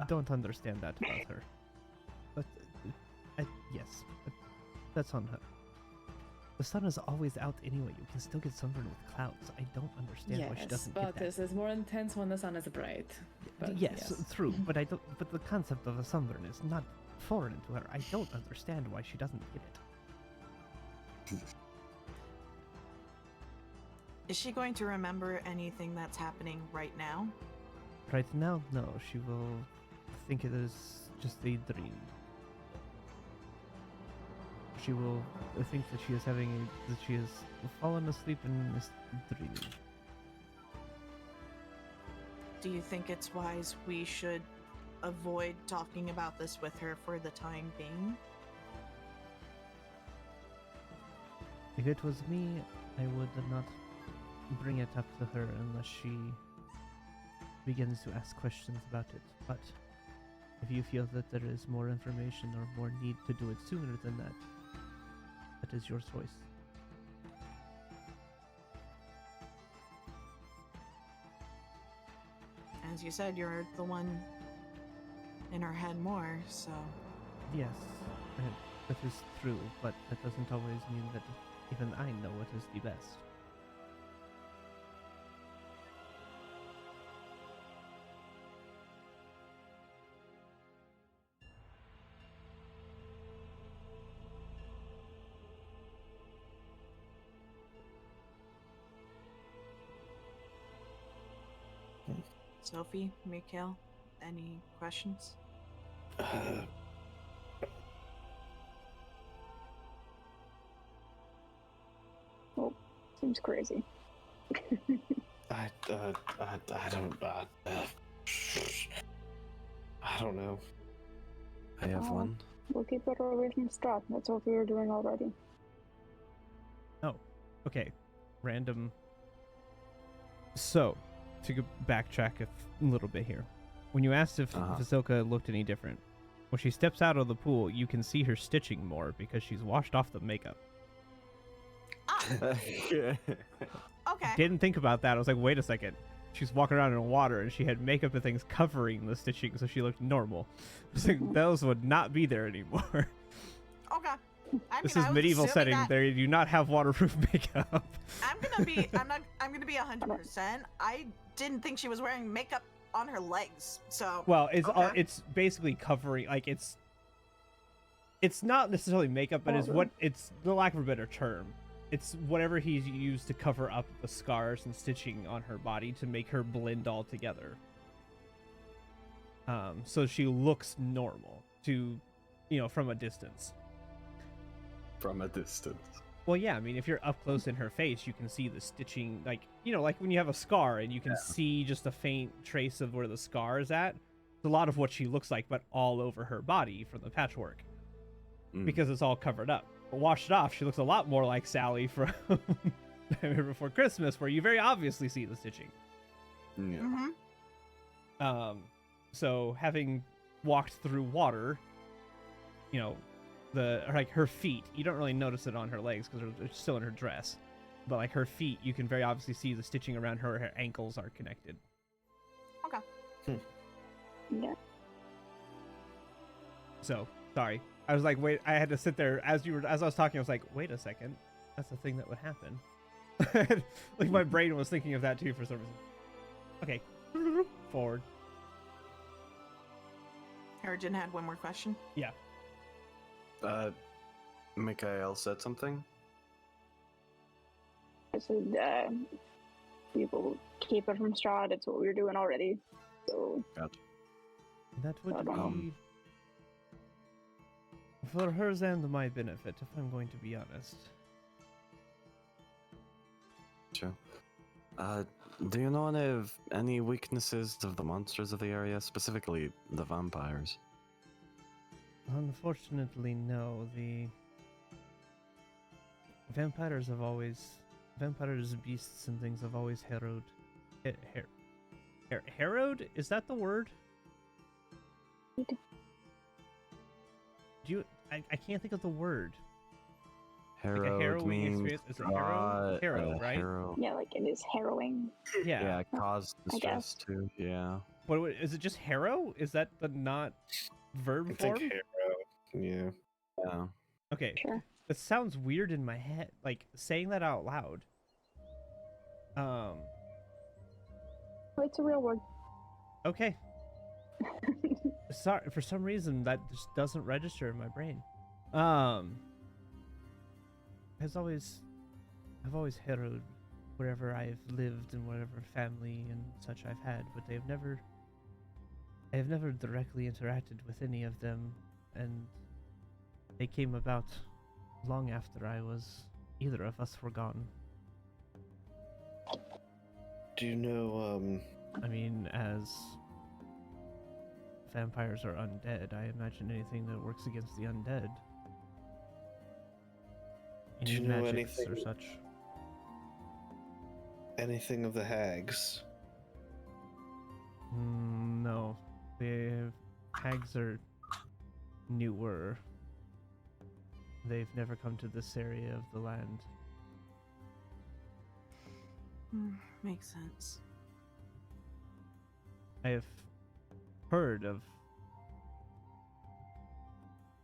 don't understand that about her. But yes, that's on her. The sun is always out anyway. You can still get sunburned with clouds. I don't understand why she doesn't get but that. this is more intense when the sun is bright. But Yes, true. But I don't. But the concept of a sunburn is not foreign to her. I don't understand why she doesn't get it. is she going to remember anything that's happening right now? Right now, no. She will think it is just a dream. She will think that she is that she has fallen asleep and is dreaming. Do you think it's wise we should avoid talking about this with her for the time being? If it was me, I would not bring it up to her unless she begins to ask questions about it. But if you feel that there is more information or more need to do it sooner than that, that is your choice. As you said, you're the one in her head more, so. Yes, that is true, but that doesn't always mean that even I know what is the best. Sophie, Mikhail, any questions? Well, seems crazy. I don't know. I have one. We'll keep her away from Strahd. That's what we were doing already. Oh, okay. Random. So, to backtrack a little bit here. When you asked if Vasilka looked any different, when she steps out of the pool, you can see her stitching more because she's washed off the makeup. Okay. Didn't think about that. I was like, wait a second. She's walking around in water and she had makeup and things covering the stitching, so she looked normal. I was like, those would not be there anymore. Okay. This is medieval setting. They do not have waterproof makeup. I'm gonna be 100%. I didn't think she was wearing makeup on her legs. So. Well, it's basically covering, like it's not necessarily makeup, but it's the lack of a better term. It's whatever he's used to cover up the scars and stitching on her body to make her blend all together. So she looks normal from a distance. From a distance. Well, yeah, I mean, if you're up close in her face, you can see the stitching, like when you have a scar and you can see just a faint trace of where the scar is at. It's a lot of what she looks like, but all over her body from the patchwork. Because it's all covered up. But washed off, she looks a lot more like Sally from Nightmare Before Christmas, where you very obviously see the stitching. Yeah. Mm-hmm. So having walked through water, her feet, you don't really notice it on her legs because it's still in her dress, but like her feet, you can very obviously see the stitching around her ankles are connected. Okay. Yeah. So sorry, I was like, wait, I had to sit there as I was talking. I was like, wait a second, that's the thing that would happen. Like my brain was thinking of that too for some reason. Okay, forward. Harrigan had one more question. Yeah. Mikhail said something? I said, we will keep her from Strahd. It's what we were doing already. So. Gotcha. That would be for hers and my benefit, if I'm going to be honest. Sure. Do you know any weaknesses of the monsters of the area, specifically the vampires? Unfortunately, no. The vampires, beasts, and things have always harrowed. Harrowed? Is that the word? I can't think of the word. Harrowed like a harrowing means experience. Is it harrow? Harrow, right? Yeah, like it is harrowing. Yeah. Yeah, cause distress too. Yeah. What is it? Just harrow? Is that the not verb I form? think harrow. Yeah. Okay. Sure. That sounds weird in my head. Like saying that out loud. It's a real word. Okay. Sorry, for some reason that just doesn't register in my brain. I've always harrowed wherever I've lived and whatever family and such I've had, but I have never directly interacted with any of them, and they came about long after either of us were gone. Do you know, I mean, as vampires are undead, I imagine anything that works against the undead. Do Any you know magics anything? or such? Anything of the hags? No. The hags are newer. They've never come to this area of the land. Makes sense. I have heard of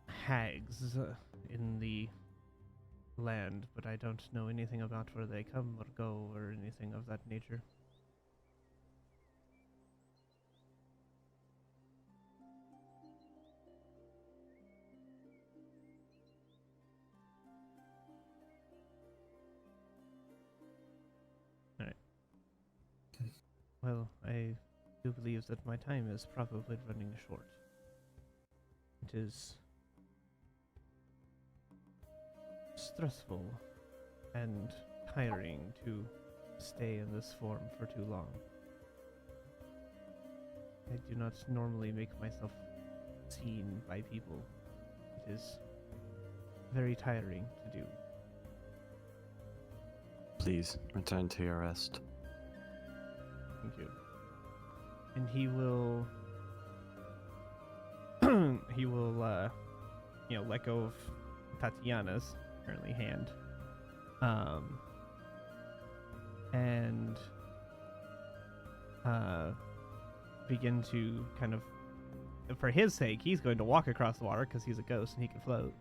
hags in the land, but I don't know anything about where they come or go or anything of that nature. Alright. Well, I do believe that my time is probably running short. It is stressful and tiring to stay in this form for too long. I do not normally make myself seen by people. It is very tiring to do. Please return to your rest. Thank you. And he will let go of Tatiana's currently hand. And begin to kind of, for his sake, he's going to walk across the water because he's a ghost and he can float.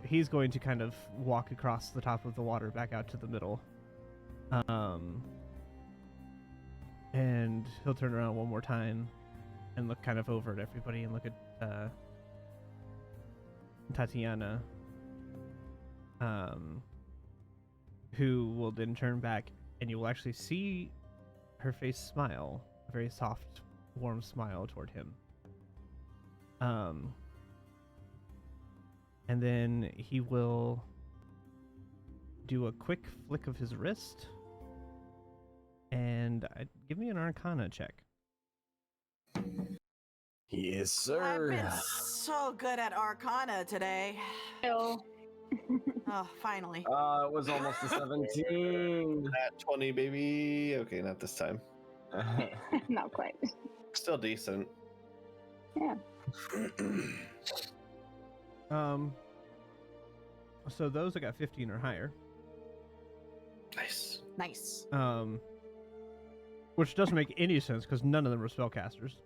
He's going to kind of walk across the top of the water back out to the middle. And he'll turn around one more time and look kind of over at everybody and look at Tatiana, who will then turn back, and you will actually see her face smile, a very soft, warm smile toward him. And then he will do a quick flick of his wrist, and give me an Arcana check. Yes, sir. I've been so good at Arcana today. Oh, Oh, finally. It was almost a 17. At 20, baby. Okay, not this time. not quite. Still decent. Yeah. So those that got 15 or higher, Nice. Nice. which doesn't make any sense because none of them are spellcasters.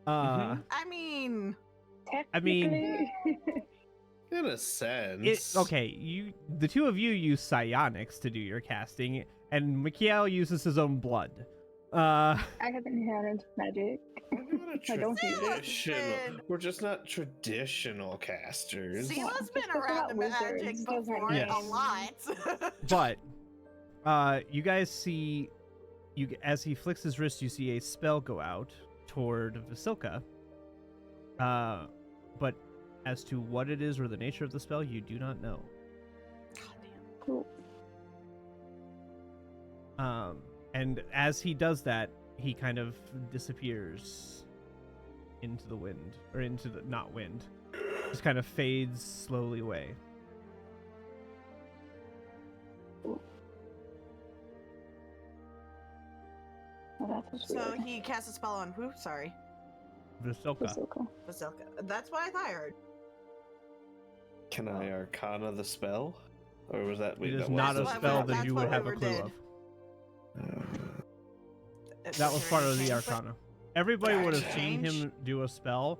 I mean, Technically. In a sense. Okay, the two of you use psionics to do your casting, and Mikhail uses his own blood. I have inherent magic. I don't use it. Traditional. We're just not traditional casters. Sila's been Just 'cause we're around the not magic wizards doesn't before mean- a lot. But you guys see, as he flicks his wrist, you see a spell go out toward Vasilka. But as to what it is or the nature of the spell, you do not know. Cool. And as he does that, he kind of disappears into the wind, or into the not wind, just kind of fades slowly away. Oh, that was So weird. he cast a spell on who? Sorry. Vasilka. Vasilka. Vasilka. That's what I thought I heard. Can I Arcana the spell? Or was that... It is that not a wasn't- spell that that's you what would have a Weaver clue did. of. Uh, That was part of the Arcana. Everybody would have seen Change? him do a spell.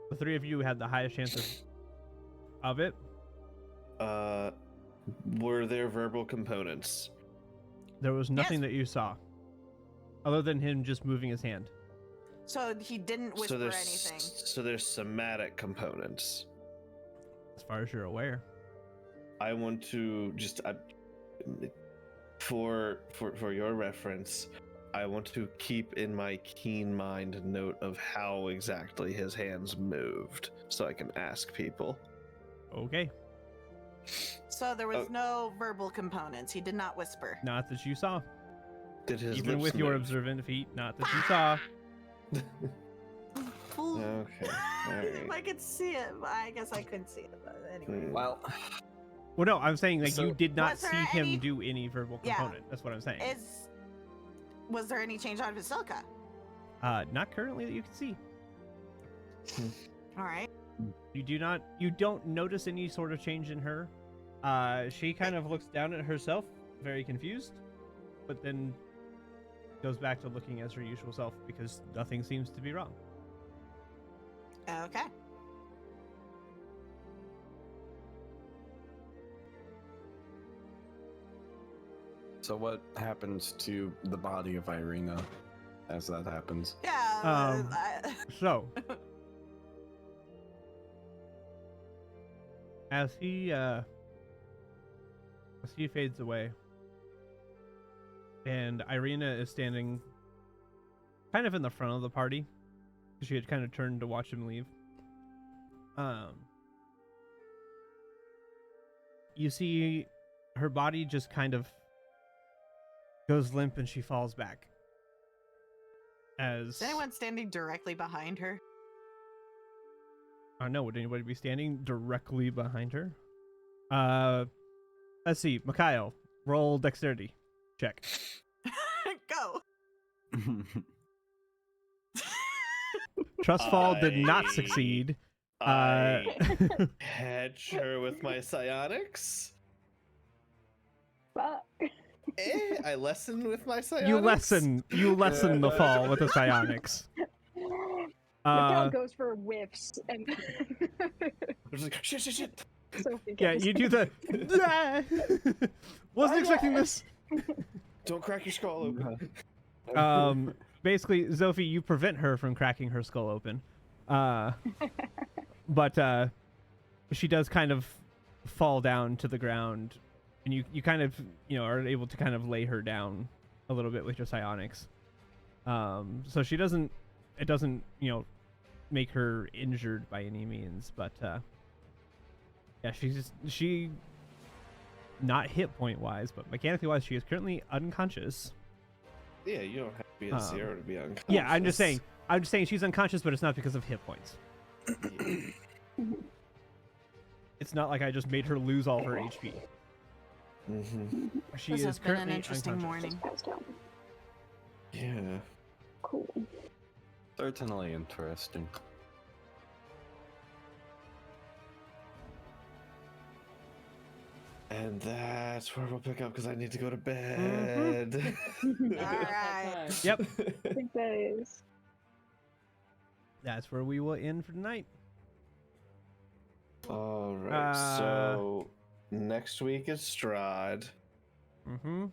The three of you had the highest chance of it. were there verbal components? There was nothing Yes. that you saw, other than him just moving his hand. So he didn't whisper anything. So there's somatic components. As far as you're aware. I want to just for your reference, I want to keep in my keen mind note of how exactly his hands moved, so I can ask people. Okay. So there was no verbal components. He did not whisper. Not that you saw. Did his Even lips with your move? observant feet, not that you saw. Okay, If alright. I could see it, but I guess I couldn't see it. But anyway. Hmm. Well, Well, no, I'm saying like you So- did not Was there see him any- do any verbal Yeah. component. That's what I'm saying. Was there any change on Vasilka? Not currently that you can see. All right. You don't notice any sort of change in her. She kind of looks down at herself, very confused, but then goes back to looking as her usual self because nothing seems to be wrong. Okay. So what happens to the body of Irina as that happens? Yeah. So, as he fades away, and Irina is standing kind of in the front of the party, she had kind of turned to watch him leave. You see her body just kind of goes limp and she falls back. As Is anyone standing directly behind her? I don't know, would anybody be standing directly behind her? Let's see, Mikhail, roll dexterity check. Go. Trustfall did not succeed. I hedge her with my psionics. Fuck. I lessen with my psionics. You lessen the fall with the psionics. Mikhail goes for whiffs and I was like, shit. Sophie Yeah, goes. you do the. Wasn't expecting this. Don't crack your skull open. Basically, Zophie, you prevent her from cracking her skull open. But she does kind of fall down to the ground, and you kind of are able to kind of lay her down a little bit with your psionics. So she doesn't. It doesn't make her injured by any means, but yeah, she not hit point wise, but mechanically wise, she is currently unconscious. Yeah, you don't have to be a zero to be unconscious. Yeah, I'm just saying she's unconscious, but it's not because of hit points. It's not like I just made her lose all her HP. Mm-hmm. She This is has been an currently interesting unconscious. morning. Passed out. Yeah. Cool. Certainly interesting. And that's where we'll pick up because I need to go to bed. All right. Yep, I think that is. that's where we will end for tonight. All right. So next week is Strahd. Mm-hmm.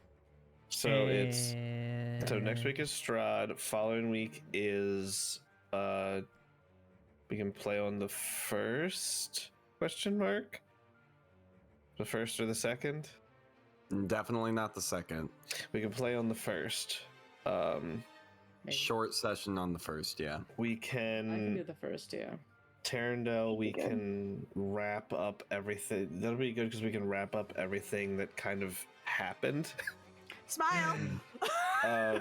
So it's next week is Strahd. Following week is we can play on the first question mark. The first or the second? Definitely not the second. We can play on the first. Short session on the first, yeah. We I can do can the first, yeah. Tarandel, we Good. can wrap up everything. That'll be good because we can wrap up everything that kind of happened. Smile.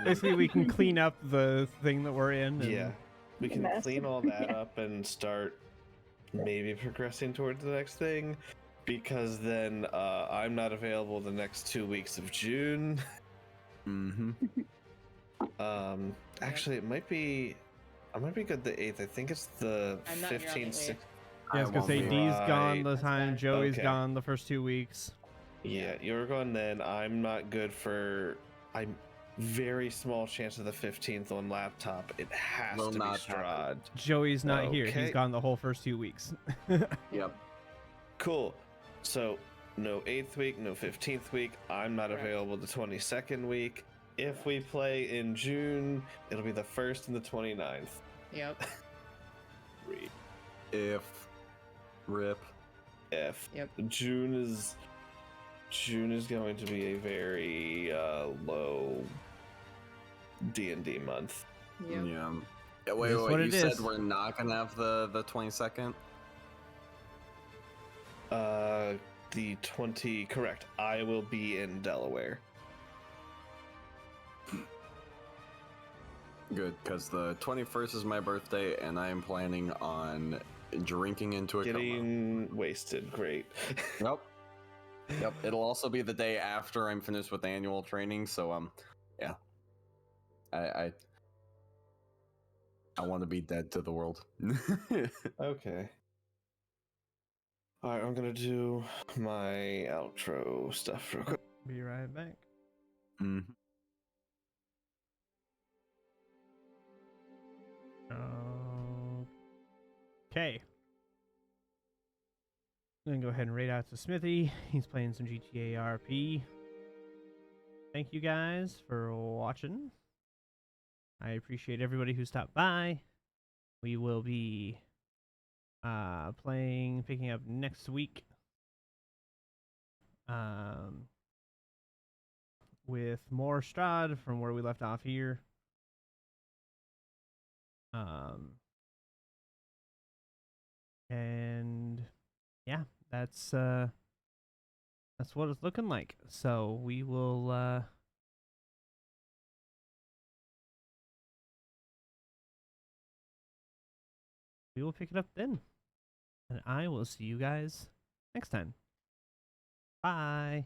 Basically, we can clean up the thing that we're in. And Yeah. We can Mess. clean all that up and start maybe progressing towards the next thing. Because then I'm not available the next 2 weeks of June. Mm-hmm. Actually, I might be good the 8th. I think it's the I'm not here on the 15th. 8th. Yeah, I was gonna won't say be. Dee's gone Right. the That's time, fine. Joey's Okay. gone the first 2 weeks. Yeah, you're going then. I'm not good for. I'm very small chance of the 15th on laptop. It has Will to be not Strahd. happen. Joey's not here. He's Okay. gone the whole first 2 weeks. Yep. Cool. So no 8th week, no 15th week. I'm not Correct. available the 22nd week. If we play in June, it'll be the 1st and the 29th. Yep. If rip. If Yep. June is going to be a very low D&D month. Yep. Yeah. It Wait, is what you it said is. we're not gonna have the 22nd? The 20 correct. I will be in Delaware. Good, because the 21st is my birthday, and I am planning on drinking into a coma. Getting wasted. Great. Nope. Yep, it'll also be the day after I'm finished with annual training, so yeah. I want to be dead to the world. Okay. All right, I'm gonna do my outro stuff real quick. Be right back. Mhm. Okay. I'm gonna go ahead and raid out to Smithy. He's playing some GTA RP. Thank you guys for watching. I appreciate everybody who stopped by. We will be picking up next week with more Strahd from where we left off here. And yeah, that's what it's looking like. So we will pick it up then. And I will see you guys next time. Bye.